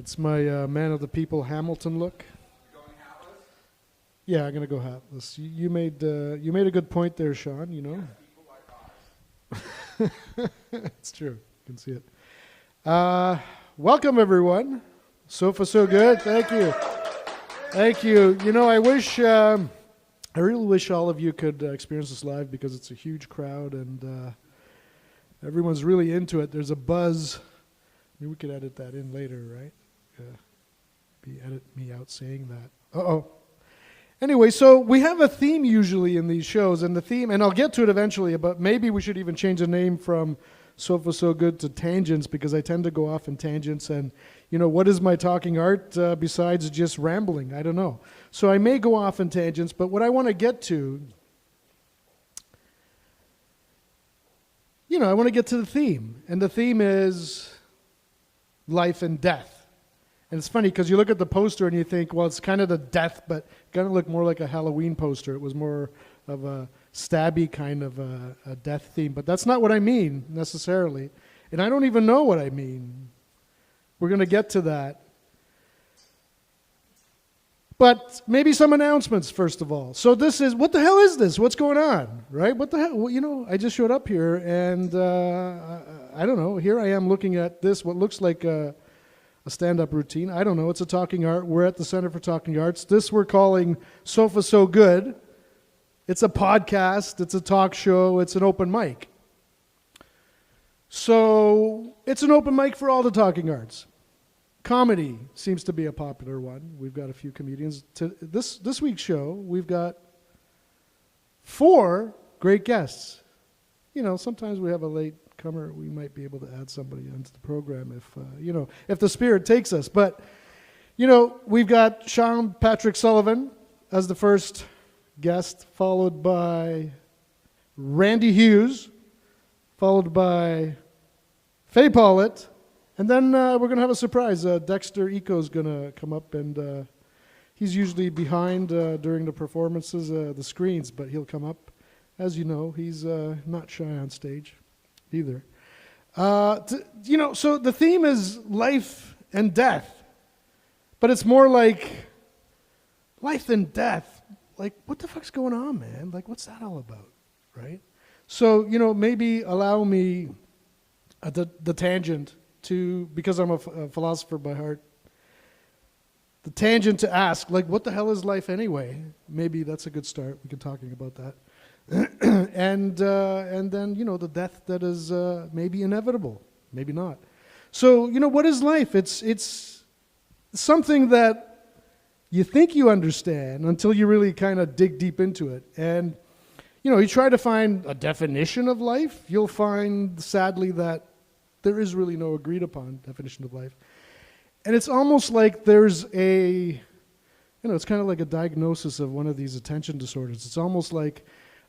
It's my man of the people Hamilton look. You going hatless? Yeah, I'm gonna go hatless. You made a good point there, Sean. You know, People like eyes. it's true. You can see it. Welcome everyone. So far so good. Thank you. Thank you. You know, I really wish all of you could experience this live because it's a huge crowd and everyone's really into it. There's a buzz. Maybe we could edit that in later, right? Edit me out saying that. Uh-oh. Anyway, so we have a theme usually in these shows, and the theme, and I'll get to it eventually, but maybe we should even change the name from So Far So Good to Tangents, because I tend to go off in tangents, and, you know, what is my talking art besides just rambling? I don't know. So I may go off in tangents, but what I want to get to, I want to get to the theme, and the theme is life and death. And it's funny because you look at the poster and you think, well, it's kind of the death, but it's going to look more like a Halloween poster. It was more of a stabby kind of a death theme. But that's not what I mean necessarily. And I don't even know what I mean. We're going to get to that. But maybe some announcements, first of all. So this is, what the hell is this? What's going on, right? What the hell? Well, you know, I just showed up here and I don't know. Here I am looking at this, what looks like a stand-up routine. I don't know. It's a talking art. We're at the Center for Talking Arts. This we're calling So Far So Good. It's a podcast. It's a talk show. It's an open mic. So it's an open mic for all the talking arts. Comedy seems to be a popular one. We've got a few comedians. This week's show, we've got 4 great guests. You know, sometimes we have a late comer. We might be able to add somebody into the program if the spirit takes us. But, you know, we've got Sean Patrick Sullivan as the first guest, followed by Randy Hughes, followed by Faye Paulett, and then we're going to have a surprise. Dexter Eco's going to come up, and he's usually behind during the performances, the screens, but he'll come up. As you know, he's not shy on stage either. So the theme is life and death, but it's more like life and death. Like, what the fuck's going on, man? Like, what's that all about, right? So, you know, maybe allow me the tangent to, because I'm a philosopher by heart, the tangent to ask, like, what the hell is life anyway? Maybe that's a good start. We can talking about that. and then, you know, the death that is maybe inevitable, maybe not. So, you know, what is life? It's something that you think you understand until you really kind of dig deep into it. And, you know, you try to find a definition of life, you'll find, sadly, that there is really no agreed upon definition of life. And it's almost like there's it's kind of like a diagnosis of one of these attention disorders. It's almost like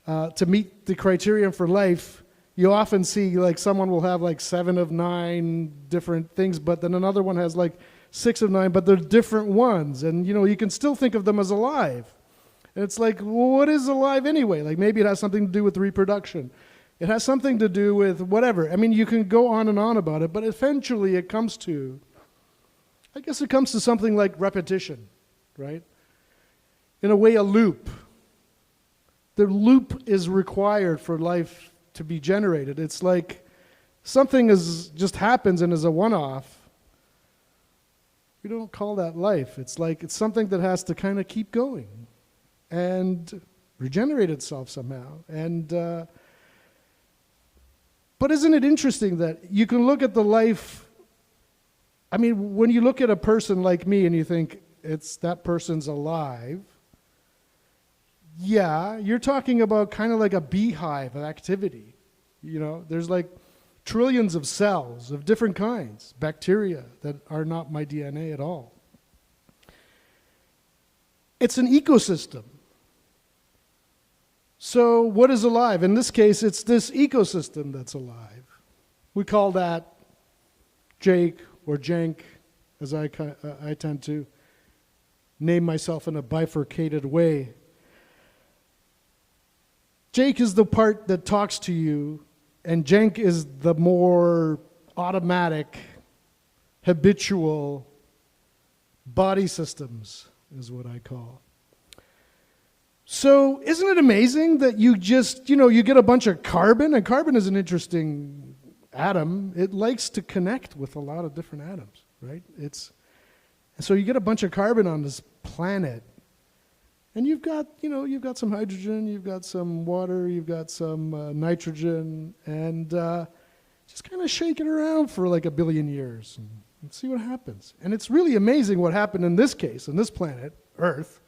to meet the criterion for life, you often see like someone will have like 7 of 9 different things, but then another one has like 6 of 9, but they're different ones. And, you know, you can still think of them as alive. And it's like, well, what is alive anyway? Like maybe it has something to do with reproduction. It has something to do with whatever. I mean, you can go on and on about it, but eventually it comes to something like repetition, right? In a way, a loop. The loop is required for life to be generated. It's like something just happens and is a one-off. We don't call that life. It's like it's something that has to kind of keep going and regenerate itself somehow. And but isn't it interesting that you can look at the life, I mean, when you look at a person like me and you think that person's alive, yeah, you're talking about kind of like a beehive of activity. You know, there's like trillions of cells of different kinds, bacteria that are not my DNA at all. It's an ecosystem. So what is alive? In this case, it's this ecosystem that's alive. We call that Jake or Jank, as I tend to name myself in a bifurcated way. Jake is the part that talks to you, and Jank is the more automatic, habitual Body systems is what I call. So isn't it amazing that you just, you get a bunch of carbon, and carbon is an interesting atom. It likes to connect with a lot of different atoms, right? So you get a bunch of carbon on this planet, and you've got some hydrogen, you've got some water, you've got some nitrogen, and just kind of shake it around for like 1 billion years and see what happens. And it's really amazing what happened in this case, in this planet, Earth.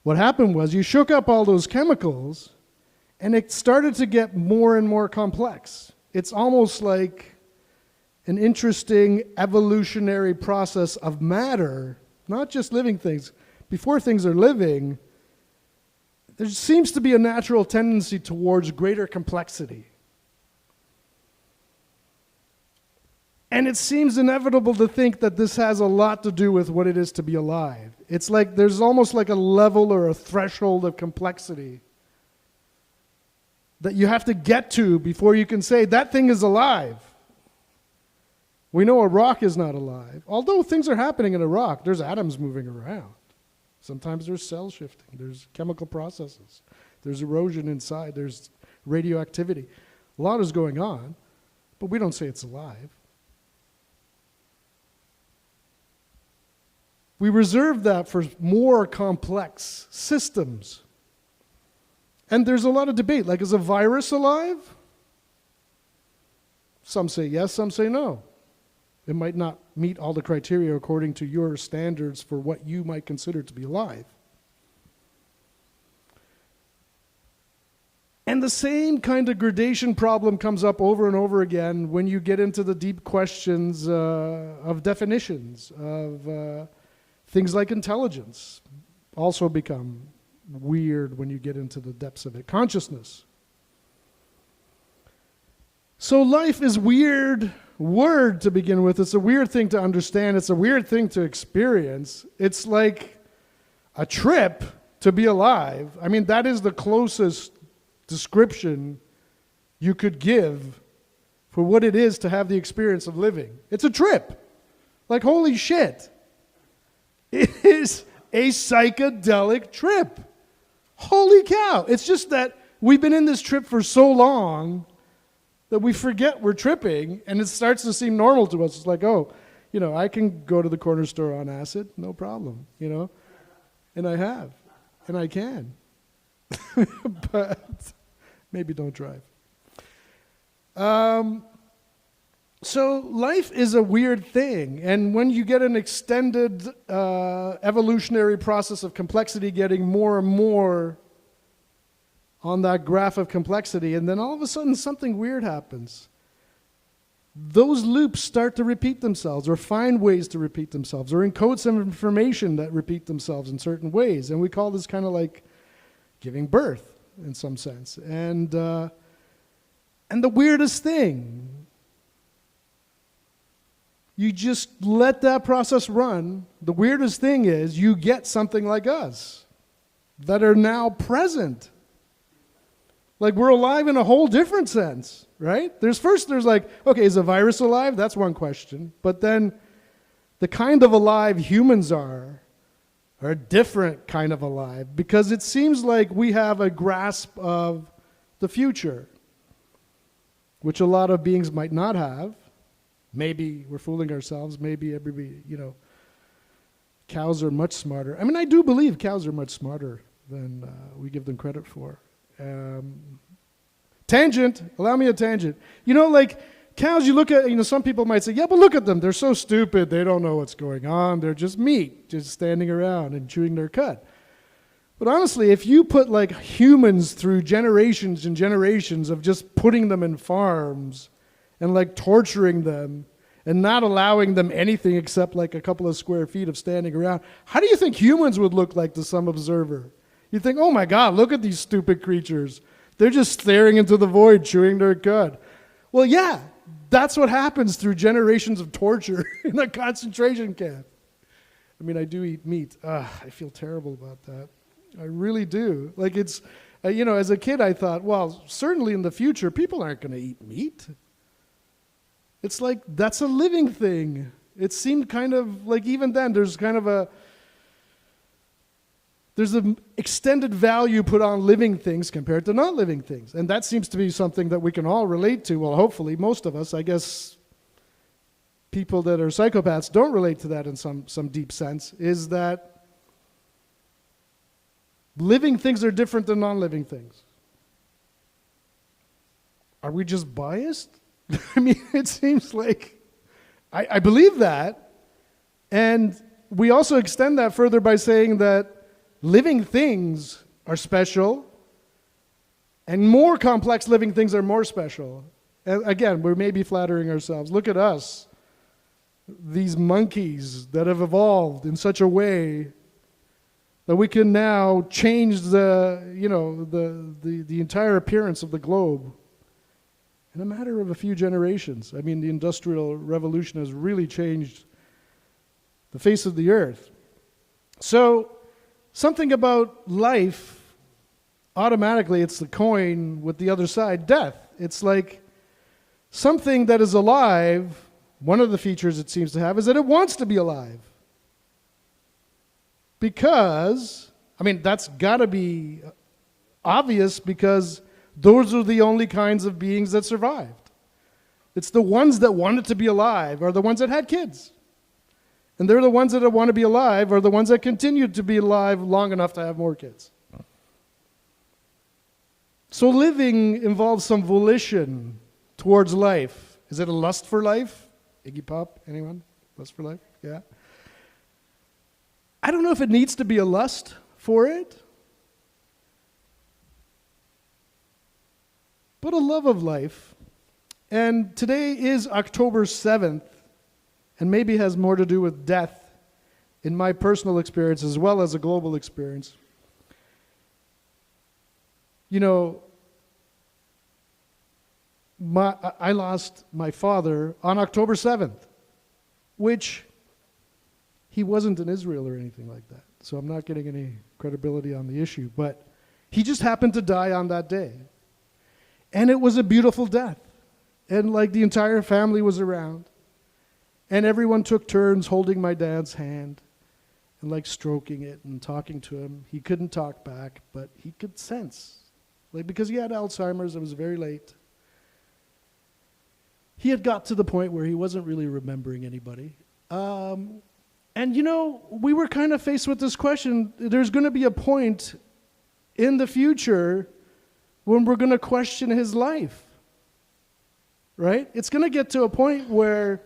What happened was you shook up all those chemicals, and it started to get more and more complex. It's almost like an interesting evolutionary process of matter, not just living things. Before things are living, there seems to be a natural tendency towards greater complexity. And it seems inevitable to think that this has a lot to do with what it is to be alive. It's like there's almost like a level or a threshold of complexity that you have to get to before you can say that thing is alive. We know a rock is not alive. Although things are happening in a rock, there's atoms moving around. Sometimes there's cell shifting, there's chemical processes, there's erosion inside, there's radioactivity. A lot is going on, but we don't say it's alive. We reserve that for more complex systems. And there's a lot of debate, like, is a virus alive? Some say yes, some say no. It might not meet all the criteria according to your standards for what you might consider to be alive. And the same kind of gradation problem comes up over and over again when you get into the deep questions of definitions, of things like intelligence also become weird when you get into the depths of it. Consciousness. So life is weird word to begin with. It's a weird thing to understand. It's a weird thing to experience. It's like a trip to be alive. I mean, that is the closest description you could give for what it is to have the experience of living. It's a trip. Like, holy shit. It is a psychedelic trip. Holy cow. It's just that we've been in this trip for so long that we forget we're tripping, and it starts to seem normal to us. It's like, oh, I can go to the corner store on acid, no problem, and I have, and I can. But maybe don't drive. So life is a weird thing, and when you get an extended evolutionary process of complexity getting more and more on that graph of complexity, and then all of a sudden something weird happens, those loops start to repeat themselves or find ways to repeat themselves or encode some information that repeat themselves in certain ways, and we call this kind of like giving birth in some sense. And the weirdest thing, you just let that process run. The weirdest thing is you get something like us that are now present. Like, we're alive in a whole different sense, right? There's like, okay, is a virus alive? That's one question. But then the kind of alive humans are a different kind of alive, because it seems like we have a grasp of the future, which a lot of beings might not have. Maybe we're fooling ourselves. Maybe everybody, cows are much smarter. I mean, I do believe cows are much smarter than we give them credit for. Tangent, allow me a tangent. Like cows, you look at, some people might say, yeah, but look at them. They're so stupid. They don't know what's going on. They're just meat, just standing around and chewing their cud. But honestly, if you put like humans through generations and generations of just putting them in farms and like torturing them and not allowing them anything except like a couple of square feet of standing around, how do you think humans would look like to some observer? You think, oh my God, look at these stupid creatures. They're just staring into the void, chewing their cud. Well, yeah, that's what happens through generations of torture in a concentration camp. I mean, I do eat meat. I feel terrible about that. I really do. Like, it's, as a kid, I thought, well, certainly in the future, people aren't going to eat meat. It's like, that's a living thing. It seemed kind of like even then there's an extended value put on living things compared to not living things. And that seems to be something that we can all relate to. Well, hopefully, most of us. I guess people that are psychopaths don't relate to that in some deep sense, is that living things are different than non-living things. Are we just biased? I mean, it seems like I believe that. And we also extend that further by saying that living things are special, and more complex living things are more special. And again, we're maybe flattering ourselves. Look at us, these monkeys that have evolved in such a way that we can now change the entire appearance of the globe in a matter of a few generations. I mean, the Industrial Revolution has really changed the face of the earth. So, something about life, automatically it's the coin with the other side, death. It's like something that is alive, one of the features it seems to have is that it wants to be alive. Because, I mean, that's got to be obvious because those are the only kinds of beings that survived. It's the ones that wanted to be alive are the ones that had kids. And they're the ones that want to be alive are the ones that continued to be alive long enough to have more kids. So living involves some volition towards life. Is it a lust for life? Iggy Pop, anyone? Lust for life? Yeah. I don't know if it needs to be a lust for it, but a love of life. And today is October 7th, and maybe has more to do with death in my personal experience as well as a global experience. You know, I lost my father on October 7th, which he wasn't in Israel or anything like that. So I'm not getting any credibility on the issue, but he just happened to die on that day. And it was a beautiful death. And like the entire family was around. And everyone took turns holding my dad's hand and like stroking it and talking to him. He couldn't talk back, but he could sense. Like because he had Alzheimer's, it was very late. He had got to the point where he wasn't really remembering anybody. And you know, we were kind of faced with this question. There's going to be a point in the future when we're going to question his life. Right? It's going to get to a point where,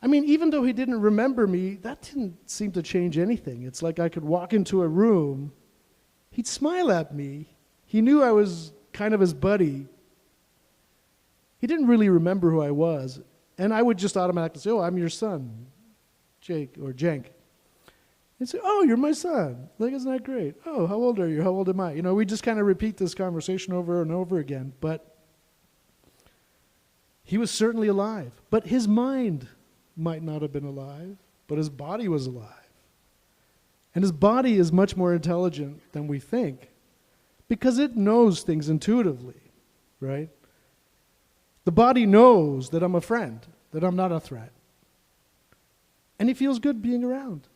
I mean, even though he didn't remember me, that didn't seem to change anything. It's like I could walk into a room, he'd smile at me. He knew I was kind of his buddy. He didn't really remember who I was. And I would just automatically say, oh, I'm your son, Jake or Jenk. He'd say, oh, you're my son. Like, isn't that great? Oh, how old are you? How old am I? You know, we just kind of repeat this conversation over and over again. But he was certainly alive. But his mind might not have been alive, but his body was alive. And his body is much more intelligent than we think because it knows things intuitively, right? The body knows that I'm a friend, that I'm not a threat. And he feels good being around.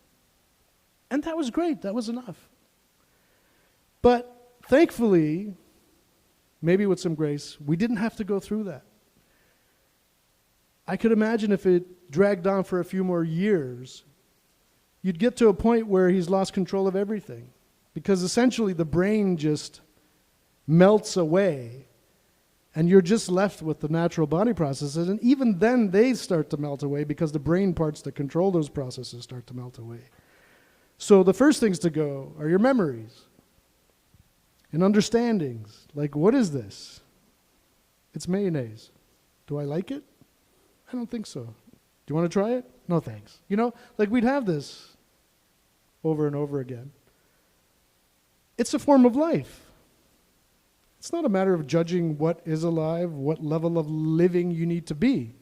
And that was great. That was enough. But thankfully, maybe with some grace, we didn't have to go through that. I could imagine if it dragged on for a few more years, you'd get to a point where he's lost control of everything. Because essentially the brain just melts away and you're just left with the natural body processes. And even then they start to melt away because the brain parts that control those processes start to melt away. So the first things to go are your memories and understandings. Like, what is this? It's mayonnaise. Do I like it? I don't think so. Do you want to try it? No, thanks. You know, like we'd have this over and over again. It's a form of life. It's not a matter of judging what is alive, what level of living you need to be.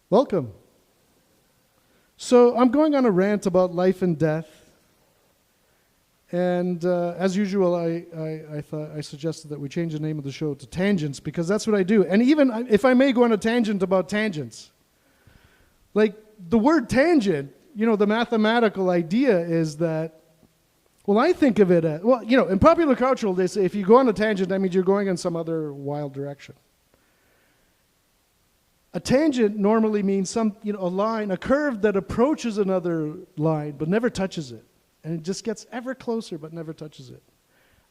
Welcome. So I'm going on a rant about life and death. And as usual, I suggested that we change the name of the show to Tangents, because that's what I do. And even if I may go on a tangent about tangents, like the word tangent, the mathematical idea is that, well, I think of it as, well, in popular culture, they say if you go on a tangent, that means you're going in some other wild direction. A tangent normally means a line, a curve that approaches another line but never touches it. And it just gets ever closer but never touches it.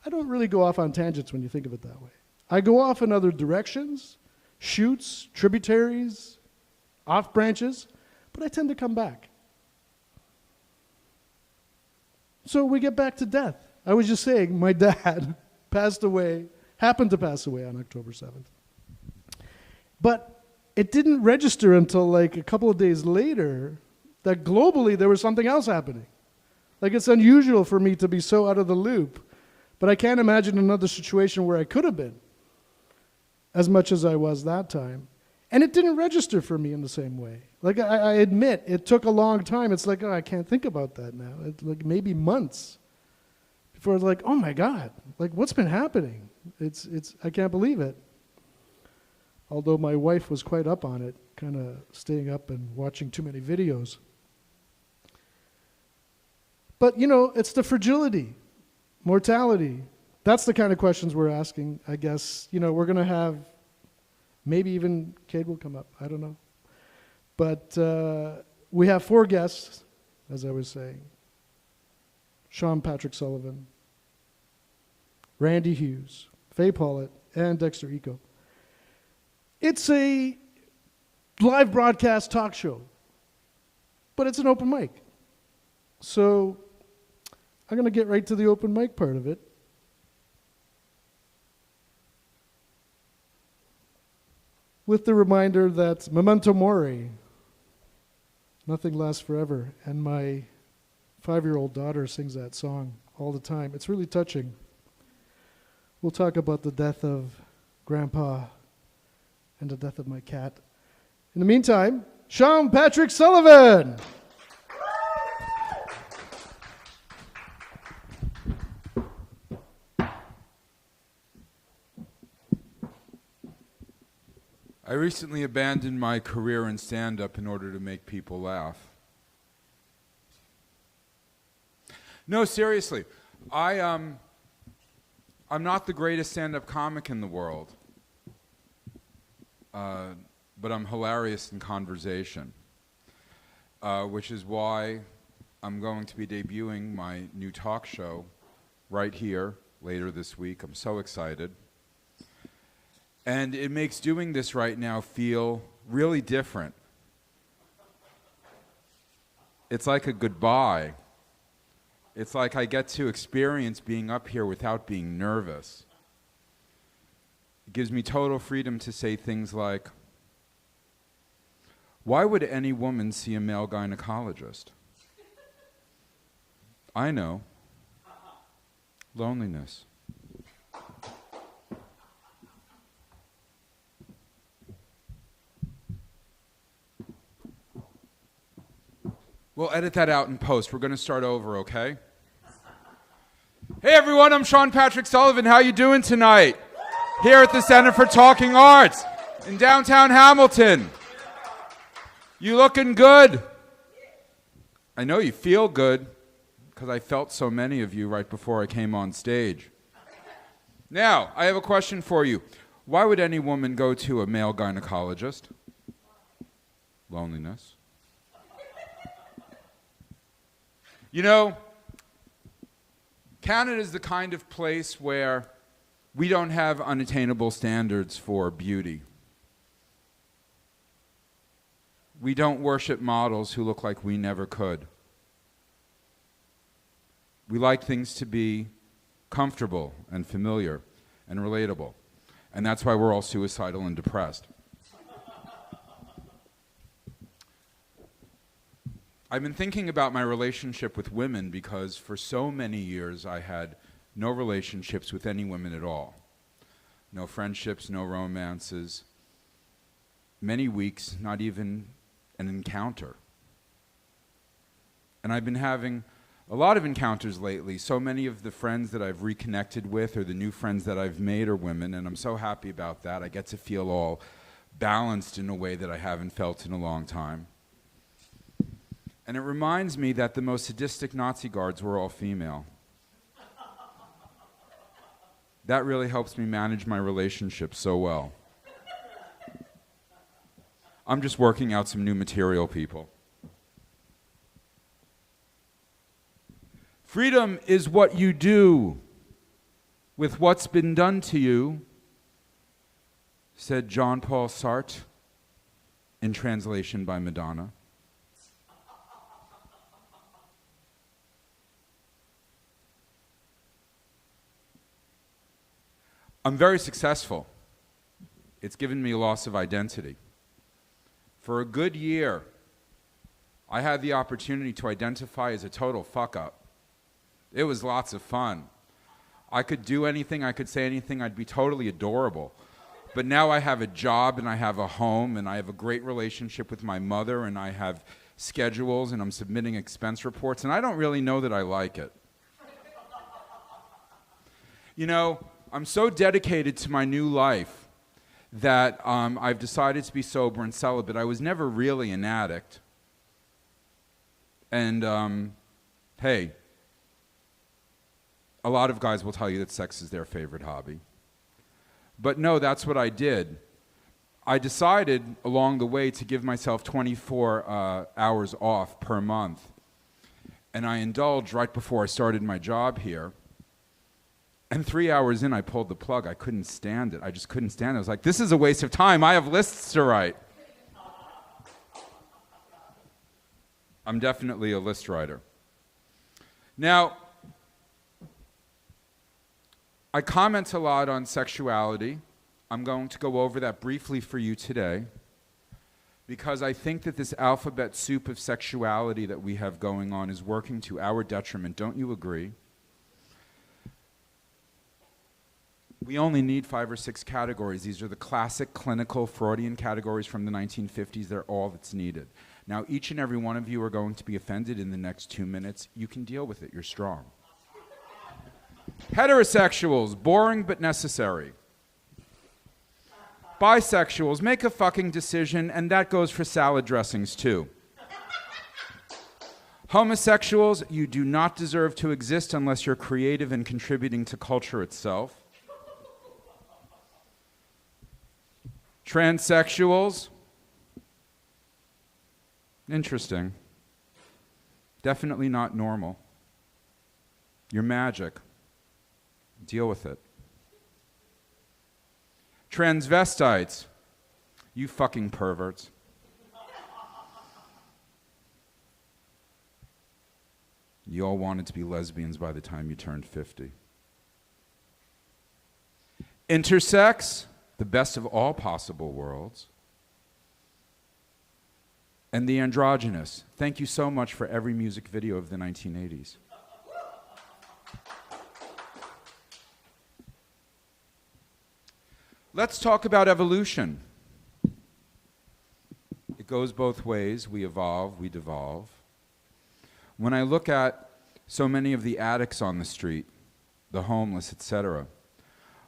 I don't really go off on tangents when you think of it that way. I go off in other directions, chutes, tributaries, off branches, but I tend to come back. So we get back to death. I was just saying, my dad happened to pass away on October 7th. But it didn't register until like a couple of days later that globally there was something else happening. Like, it's unusual for me to be so out of the loop, but I can't imagine another situation where I could have been as much as I was that time. And it didn't register for me in the same way. Like, I admit, it took a long time. It's like, I can't think about that now. It's like maybe months before it's like, oh my God, like what's been happening? I can't believe it. Although my wife was quite up on it, kind of staying up and watching too many videos. But, it's the fragility, mortality. That's the kind of questions we're asking, I guess. We're going to have, maybe even Cade will come up, I don't know. But we have 4 guests, as I was saying. Sean Patrick Sullivan, Randy Hughes, Faye Paulett, and Dexter Eco. It's a live broadcast talk show, but it's an open mic. So I'm going to get right to the open mic part of it. With the reminder that memento mori, nothing lasts forever. And my 5-year-old daughter sings that song all the time. It's really touching. We'll talk about the death of Grandpa and the death of my cat. In the meantime, Sean Patrick Sullivan. I recently abandoned my career in stand-up in order to make people laugh. No, seriously. I'm not the greatest stand-up comic in the world, but I'm hilarious in conversation, which is why I'm going to be debuting my new talk show right here later this week. I'm so excited. And it makes doing this right now feel really different. It's like a goodbye. It's like I get to experience being up here without being nervous. It gives me total freedom to say things like, why would any woman see a male gynecologist? I know. Loneliness. We'll edit that out in post. We're going to start over, okay? Hey everyone, I'm Sean Patrick Sullivan. How you doing tonight? Here at the Center for Talking Arts in downtown Hamilton. You looking good? I know you feel good because I felt so many of you right before I came on stage. Now, I have a question for you. Why would any woman go to a male gynecologist? Loneliness. You know, Canada is the kind of place where we don't have unattainable standards for beauty. We don't worship models who look like we never could. We like things to be comfortable and familiar and relatable. And that's why we're all suicidal and depressed. I've been thinking about my relationship with women because for so many years I had no relationships with any women at all. No friendships, no romances. Many weeks, not even an encounter. And I've been having a lot of encounters lately. So many of the friends that I've reconnected with or the new friends that I've made are women, and I'm so happy about that. I get to feel all balanced in a way that I haven't felt in a long time. And it reminds me that the most sadistic Nazi guards were all female. That really helps me manage my relationships so well. I'm just working out some new material, people. Freedom is what you do with what's been done to you, said Jean-Paul Sartre, in translation by Madonna. I'm very successful. It's given me a loss of identity. For a good year, I had the opportunity to identify as a total fuck-up. It was lots of fun. I could do anything, I could say anything, I'd be totally adorable. But now I have a job and I have a home and I have a great relationship with my mother and I have schedules and I'm submitting expense reports and I don't really know that I like it. You know, I'm so dedicated to my new life that I've decided to be sober and celibate. I was never really an addict. And hey, a lot of guys will tell you that sex is their favorite hobby. But no, that's what I did. I decided along the way to give myself 24 hours off per month. And I indulged right before I started my job here. And 3 hours in, I pulled the plug. I couldn't stand it. I just couldn't stand it. I was like, this is a waste of time. I have lists to write. I'm definitely a list writer. Now, I comment a lot on sexuality. I'm going to go over that briefly for you today because I think that this alphabet soup of sexuality that we have going on is working to our detriment. Don't you agree? We only need 5 or 6 categories. These are the classic clinical Freudian categories from the 1950s. They're all that's needed. Now, each and every one of you are going to be offended in the next 2 minutes. You can deal with it. You're strong. Heterosexuals, boring but necessary. Bisexuals, make a fucking decision, and that goes for salad dressings too. Homosexuals, you do not deserve to exist unless you're creative and contributing to culture itself. Transsexuals, interesting. Definitely not normal. You're magic. Deal with it. Transvestites, you fucking perverts. You all wanted to be lesbians by the time you turned 50. Intersex, the best of all possible worlds. And the androgynous, thank you so much for every music video of the 1980s. Let's talk about evolution. It goes both ways. We evolve, we devolve. When I look at so many of the addicts on the street, the homeless, etc.,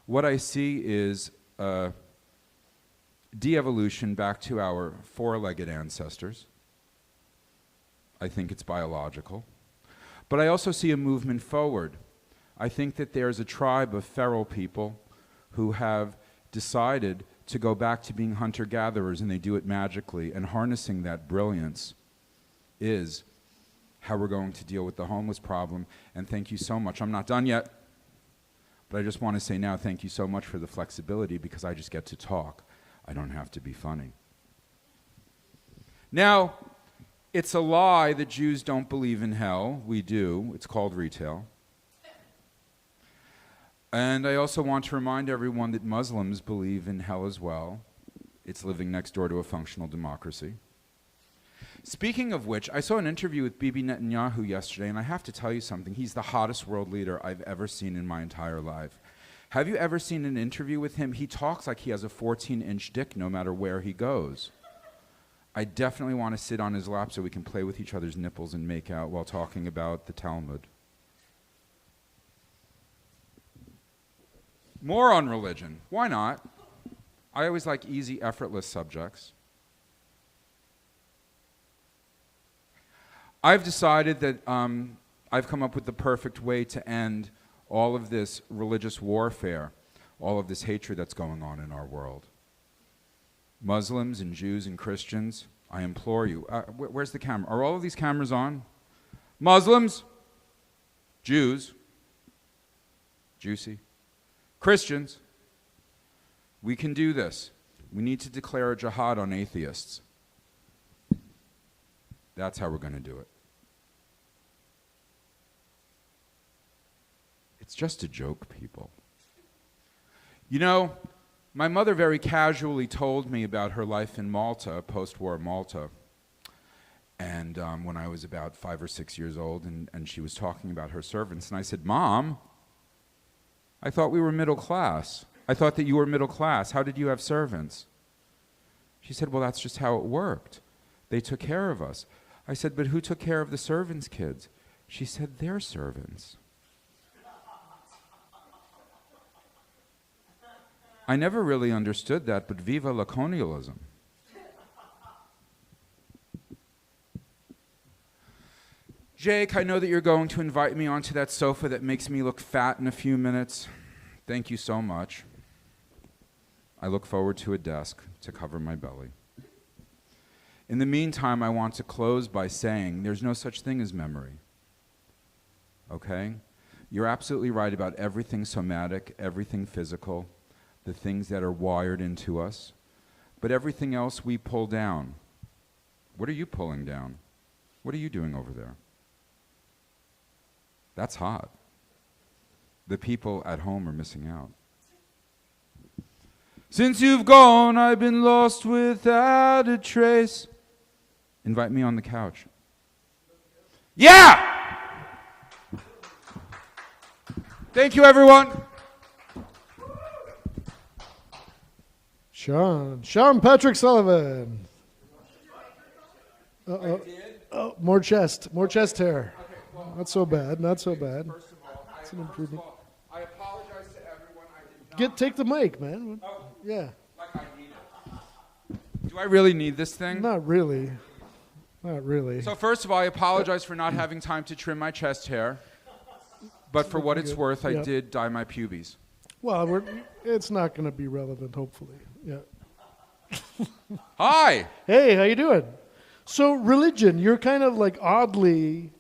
what I see is de-evolution back to our four-legged ancestors. I think it's biological. But I also see a movement forward. I think that there's a tribe of feral people who have decided to go back to being hunter-gatherers, and they do it magically, and harnessing that brilliance is how we're going to deal with the homeless problem. And thank you so much. I'm not done yet, but I just want to say now thank you so much for the flexibility because I just get to talk. I don't have to be funny. Now, it's a lie that Jews don't believe in hell. We do. It's called retail. And I also want to remind everyone that Muslims believe in hell as well. It's living next door to a functional democracy. Speaking of which, I saw an interview with Bibi Netanyahu yesterday, and I have to tell you something. He's the hottest world leader I've ever seen in my entire life. Have you ever seen an interview with him? He talks like he has a 14-inch dick no matter where he goes. I definitely want to sit on his lap so we can play with each other's nipples and make out while talking about the Talmud. More on religion. Why not? I always like easy, effortless subjects. I've decided that I've come up with the perfect way to end all of this religious warfare, all of this hatred that's going on in our world. Muslims and Jews and Christians, I implore you. Where's the camera? Are all of these cameras on? Muslims, Jews, juicy, Christians, we can do this. We need to declare a jihad on atheists. That's how we're going to do it. It's just a joke, people. You know, my mother very casually told me about her life in Malta, post-war Malta, and when I was about 5 or 6 years old, and she was talking about her servants, and I said, Mom, I thought we were middle class. I thought that you were middle class. How did you have servants? She said, well, that's just how it worked. They took care of us. I said, but who took care of the servants' kids? She said, their servants. I never really understood that, but viva la colonialism. Jake, I know that you're going to invite me onto that sofa that makes me look fat in a few minutes. Thank you so much. I look forward to a desk to cover my belly. In the meantime, I want to close by saying there's no such thing as memory. Okay? You're absolutely right about everything somatic, everything physical, the things that are wired into us, but everything else we pull down. What are you pulling down? What are you doing over there? That's hot. The people at home are missing out. Since you've gone, I've been lost without a trace. Invite me on the couch. Yeah! Thank you, everyone. Sean Patrick Sullivan. Uh-oh. Oh, more chest hair. Okay, well, not so bad. First of all, That's an improvement. I apologize to everyone. I did not. Take the mic, man. Oh, Yeah. like I need it. Do I really need this thing? Not really. So first of all, I apologize for not having time to trim my chest hair. But for what it's worth, I did dye my pubes. Well, it's not going to be relevant, hopefully. Yeah. Hi! Hey, how you doing? So religion, you're kind of like oddly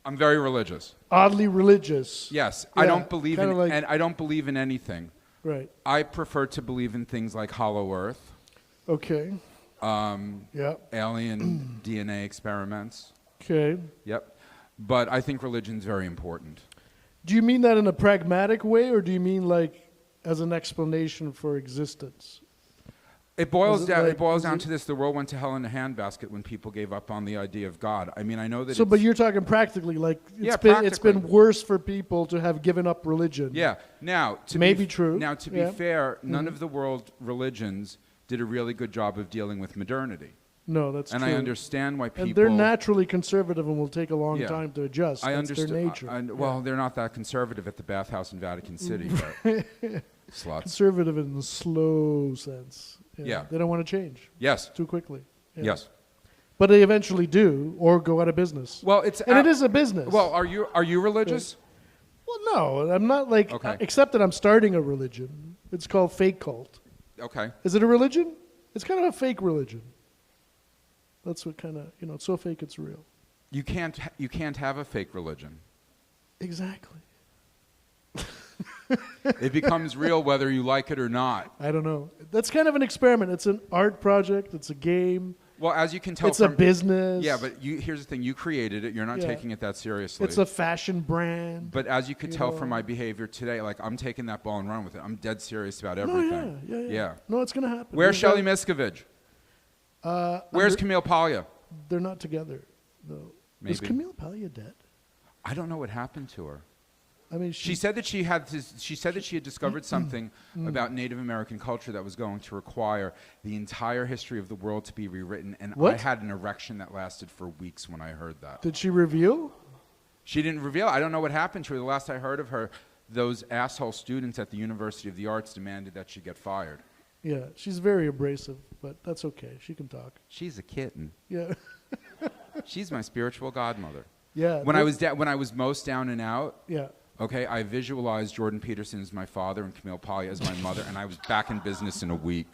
I'm very religious. Religious. Yes, Yeah, I don't believe in like, and I don't believe in anything. Right. I prefer to believe in things like Hollow Earth. Okay. Alien DNA experiments. Okay. Yep. But I think religion's very important. Do you mean that in a pragmatic way, or do you mean like as an explanation for existence? It boils down to this: the world went to hell in a handbasket when people gave up on the idea of God. I mean, I know that. So, but you're talking practically, like it's been worse for people to have given up religion. Yeah. Now, to be true. Now, to be fair, none of the world religions did a really good job of dealing with modernity. No, that's true. And I understand why people... And they're naturally conservative and will take a long time to adjust. That's their nature. Well, they're not that conservative at the bathhouse in Vatican City, but sluts. Conservative in the slow sense. Yeah. They don't want to change. Yes. Too quickly. Yeah. Yes. But they eventually do, or go out of business. Well, it is a business. Well, are you religious? Well, no, I'm not like... Okay. Except that I'm starting a religion. It's called Fake Cult. Okay. Is it a religion? It's kind of a fake religion. That's what kind of, it's so fake it's real. You can't have a fake religion. Exactly. It becomes real whether you like it or not. I don't know. That's kind of an experiment. It's an art project. It's a game. Well, as you can tell, it's a business. Yeah, but here's the thing: you created it. You're not taking it that seriously. It's a fashion brand. But as you could tell from my behavior today, like I'm taking that ball and running with it. I'm dead serious about everything. Yeah. No, it's gonna happen. Where's Shelley Miscavige? Where's Camille Paglia? They're not together. No. Maybe. Is Camille Paglia dead? I don't know what happened to her. I mean, She said that she had discovered something about Native American culture that was going to require the entire history of the world to be rewritten, and What? I had an erection that lasted for weeks when I heard that. Did she reveal? She didn't reveal. I don't know what happened to her. The last I heard of her, those asshole students at the University of the Arts demanded that she get fired. Yeah, she's very abrasive, but that's okay. She can talk. She's a kitten. Yeah. She's my spiritual godmother. Yeah. When I was most down and out, Yeah. okay, I visualized Jordan Peterson as my father and Camille Paglia as my mother, and I was back in business in a week.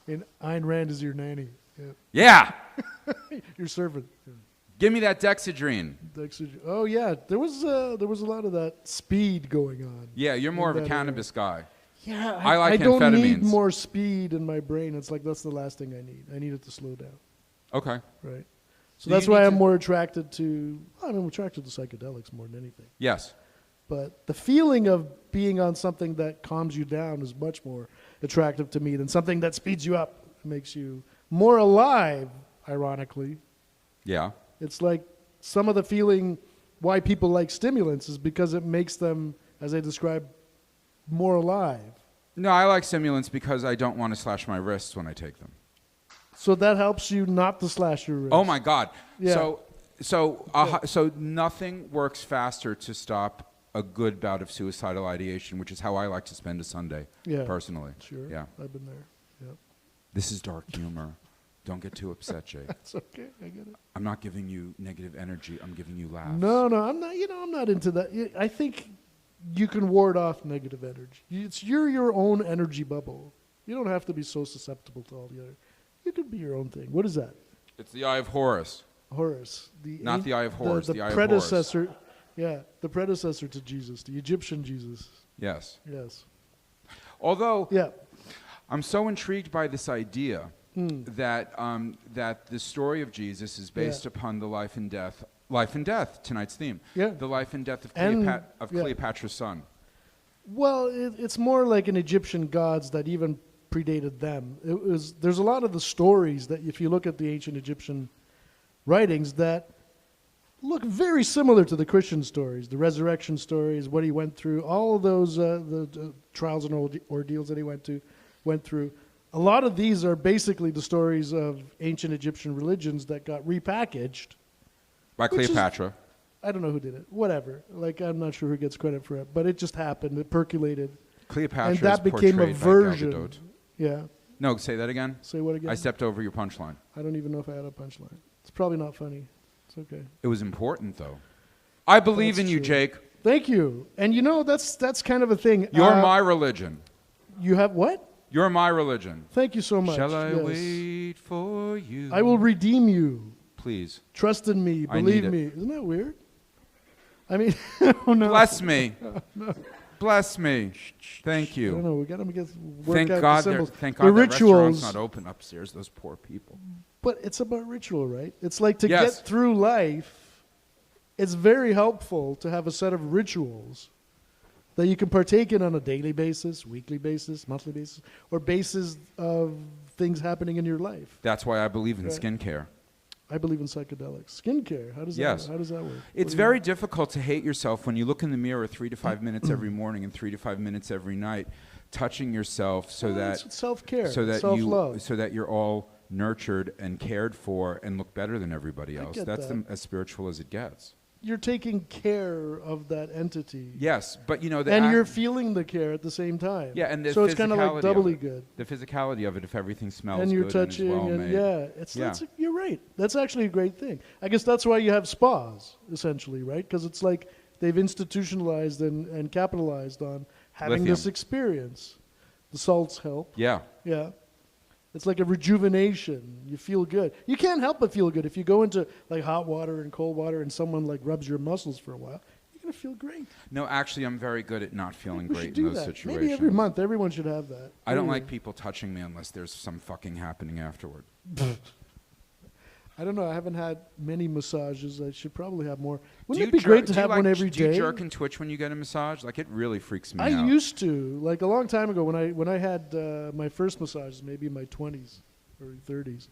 And Ayn Rand is your nanny. Yeah! Your servant. Yeah. Give me that Dexedrine. Oh yeah, there was a lot of that speed going on. Yeah, you're more of a that cannabis guy. Yeah, I like I don't need amphetamines. more speed in my brain. It's like that's the last thing I need. I need it to slow down. Okay. Right. So Do that's you why need I'm to- more attracted to. I'm attracted to psychedelics more than anything. Yes. But the feeling of being on something that calms you down is much more attractive to me than something that speeds you up, makes you more alive. Ironically, Yeah. it's like some of the feeling why people like stimulants is because it makes them, as I described, more alive. No, I like stimulants because I don't want to slash my wrists when I take them. So that helps you not to slash your wrist. Oh my God. Yeah. So nothing works faster to stop a good bout of suicidal ideation, which is how I like to spend a Sunday, Yeah. personally. Sure. Yeah. I've been there. Yep. This is dark humor. Don't get too upset, Jake. That's okay. I get it. I'm not giving you negative energy. I'm giving you laughs. No, I'm not. I'm not into that. I think you can ward off negative energy. You're your own energy bubble. You don't have to be so susceptible to all the other. You can be your own thing. What is that? It's the Eye of Horus. Horus. Not the Eye of Horus, the Eye of predecessor. Yeah, the predecessor to Jesus, the Egyptian Jesus. Yes. Yes. Although Yeah. I'm so intrigued by this idea that the story of Jesus is based upon the life and death, tonight's theme. Yeah. The life and death of, And- Cleopatra's son. Well, it's more like an Egyptian gods that even predated them. There's a lot of the stories that, if you look at the ancient Egyptian writings, that look very similar to the Christian stories, the resurrection stories, what he went through, all of those the trials and ordeals that he went through. A lot of these are basically the stories of ancient Egyptian religions that got repackaged. By Which is- Cleopatra. I don't know who did it. Whatever. Like, I'm not sure who gets credit for it, but it just happened. It percolated. Cleopatra And is that became a portrayed by Gal version. Gadot. Yeah. No, say that again. Say what again? I stepped over your punchline. I don't even know if I had a punchline. It's probably not funny. It's okay. It was important, though. I believe That's in you, true. Jake. Thank you. And that's kind of a thing. You're my religion. You have what? You're my religion. Thank you so much. Shall I Yes. wait for you? I will redeem you. Please. Trust in me. I Believe need it. me. Isn't that weird? I mean, oh no. Bless me. Bless me. Thank I don't you. know. We got to work Thank out God, the symbols. thank the God that restaurant's rituals. not open upstairs. Those poor people. But it's about ritual, right? It's like to Yes. get through life, it's very helpful to have a set of rituals that you can partake in on a daily basis, weekly basis, monthly basis, or basis of things happening in your life. That's why I believe in Right. skincare. I believe in psychedelics. Skincare, how does Yes. that work? It's What do very difficult to hate yourself when you look in the mirror 3 to 5 minutes every morning and 3 to 5 minutes every night, touching yourself so that it's self-care, self-love, self-love. so that you're all nurtured and cared for and look better than everybody I else. get That's that. as spiritual as it gets. You're taking care of that entity. Yes, but you know And you're feeling the care at the same time. yeah, and the so it's kind of physicality like of doubly it. good. The physicality of it, if everything smells And you're good touching, and is well and made. yeah, you're right. That's actually a great thing. I guess that's why you have spas, essentially, right? Because it's like they've institutionalized and capitalized on having Lithium. this experience. The salts help. Yeah. Yeah. It's like a rejuvenation. You feel good. You can't help but feel good if you go into like hot water and cold water and someone like rubs your muscles for a while. You're gonna feel great. No, actually, I'm very good at not feeling We great should in do those that. situations. Maybe every month, everyone should have that. I don't Anyway. like people touching me unless there's some fucking happening afterward. I don't know. I haven't had many massages. I should probably have more. Do Wouldn't you it be great to do you have like- one every Do you day? jerk and twitch when you get a massage? Like, it really freaks me I out. used to, like a long time ago, when I had my first massage, maybe in my 20s or 30s,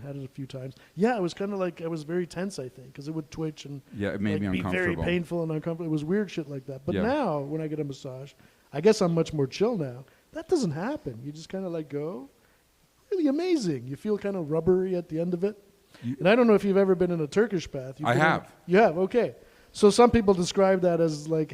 I had it a few times. Yeah, it was kind of like I was very tense, I think, because it would twitch and Yeah, it made me be very uncomfortable. painful and uncomfortable. It was weird shit like that. But Yeah. now, when I get a massage, I guess I'm much more chill now. That doesn't happen. You just kind of like go. Really amazing. You feel kind of rubbery at the end of it. And I don't know if you've ever been in a Turkish bath. I have. You have, okay. So some people describe that as like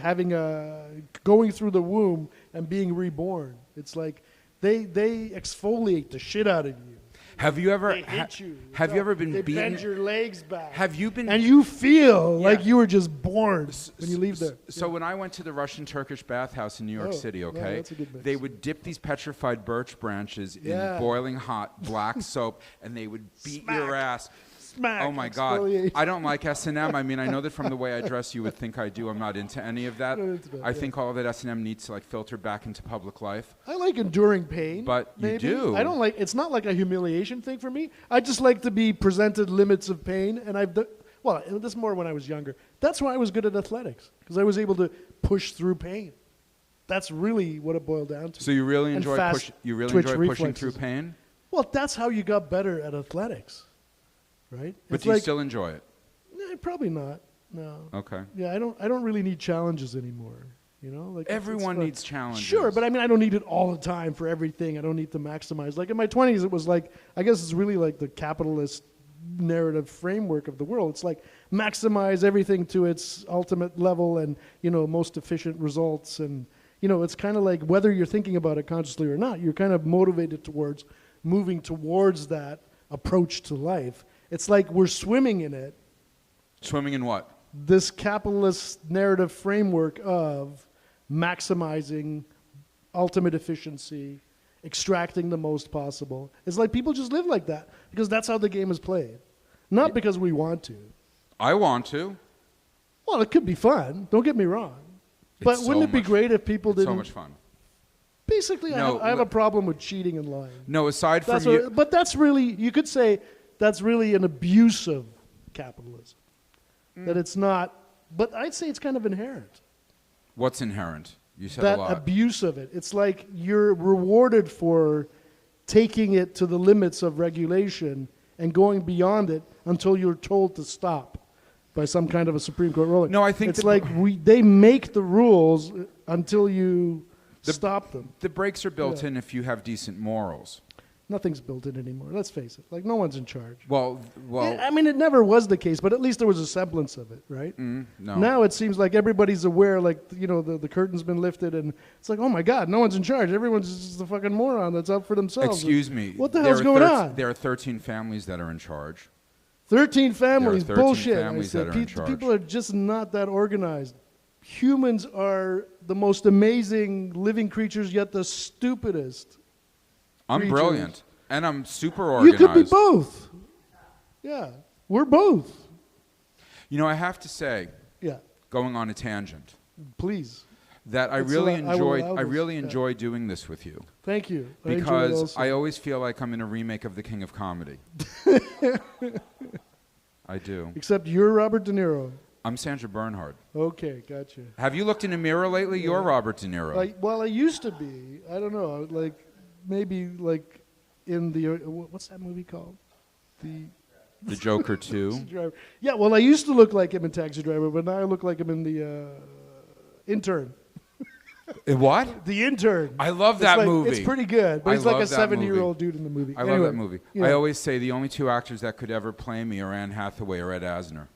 going through the womb and being reborn. It's like they exfoliate the shit out of you. Have you ever They hit you. have you ever been They beaten? bend your legs back. Have you been? And you feel Yeah. like you were just born when you leave there. So when I went to the Russian-Turkish bathhouse in New York Oh, City, well, okay, that's a good mix. they would dip these petrified birch branches Yeah. in boiling hot black soap, and they would beat your Smack. ass. Smack, Oh my God! exfoliate. I don't like S&M. I mean, I know that from the way I dress, you would think I do. I'm not into any of that. Not into that, I yeah. think all of that S&M needs to like filter back into public life. I like enduring pain. But you maybe. do. I don't like. It's not like a humiliation thing for me. I just like to be presented limits of pain, and I've done. Well, this more when I was younger. That's why I was good at athletics because I was able to push through pain. That's really what it boiled down to. So you really And enjoy fast you really twitch enjoy pushing through reflexes. pain, Well, that's how you got better at athletics, right? but It's do you like, still enjoy it? probably not. No. Okay. Yeah, I don't really need challenges anymore. You know, like it's Everyone fun. needs challenges. Sure, but I mean, I don't need it all the time for everything. I don't need to maximize. Like in my 20s, it was like, I guess it's really like the capitalist narrative framework of the world. It's like maximize everything to its ultimate level and, you know, most efficient results. And, you know, it's kind of like whether you're thinking about it consciously or not, you're kind of motivated towards moving towards that approach to life. It's like we're swimming in it, Swimming in what? this capitalist narrative framework of maximizing ultimate efficiency, extracting the most possible. It's like people just live like that because that's how the game is played. Not because we want to. I want to. Well, it could be fun. Don't get me wrong. But It's wouldn't so it be much- great if people It's didn't? so much fun. Basically, No, I have a look- problem with cheating and lying. No, aside from That's you, but that's really, you could say, that's really an abuse of capitalism. That it's not, but I'd say it's kind of inherent. what's inherent? You said That a lot. abuse of it. It's like you're rewarded for taking it to the limits of regulation and going beyond it until you're told to stop by some kind of a Supreme Court ruling. No, I think it's that- like they make the rules until you stop them. The brakes are built Yeah. in if you have decent morals. Nothing's built in anymore. Let's face it. Like no one's in charge. Well, I mean, it never was the case, but at least there was a semblance of it, right? no. Now it seems like everybody's aware, like, you know, the curtain's been lifted, and it's like, oh my God, no one's in charge. Everyone's just a fucking moron that's out for themselves. Excuse me. What the there hell's are going on? There are 13 families that are in charge. 13 families, 13 bullshit. families I said. that are in charge. People are just not that organized. Humans are the most amazing living creatures, yet the stupidest. I'm Creatures. brilliant, and I'm super You organized. could be both. Yeah, we're both. You know, I have to say, Yeah, going on a tangent, please. that I It's really I will enjoy. allow I this, really yeah. enjoy doing this with you Thank you. I enjoy it because also. I always feel like I'm in a remake of The King of Comedy. I do. Except you're Robert De Niro. I'm Sandra Bernhard. Okay, gotcha. Have you looked in a mirror lately? You're Robert De Niro. Well, I used to be. I don't know. Like maybe like in the what's that movie called? The Joker too. Driver. Yeah. Well, I used to look like him in Taxi Driver, but now I look like him in the Intern. What? The Intern. I love It's that like- movie. It's pretty good, but I he's like a love that movie. 7-year-old dude in the movie. I love Anyway, that movie. yeah. I always say the only two actors that could ever play me are Anne Hathaway or Ed Asner.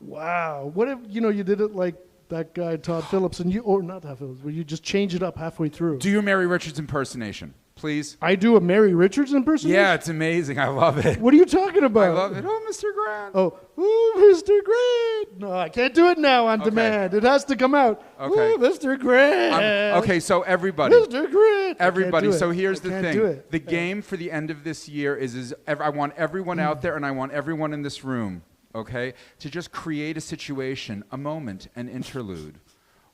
Wow. What if you did it like that guy Todd Phillips, and or not Todd Phillips, where you just change it up halfway through? Do your Mary Richards impersonation, please. I do a Mary Richards impersonation? Yeah, it's amazing. I love it. What are you talking about? I love it. Oh, Mr. Grant. Oh, ooh, Mr. Grant. No, I can't do it now on Okay. demand. It has to come out. Okay. Ooh, Mr. Grant. Okay, so everybody. Mr. Grant. I Everybody. can't do So it. here's I the can't thing. do it. The game for the end of this year is I want everyone out there and I want everyone in this room, okay, to just create a situation, a moment, an interlude,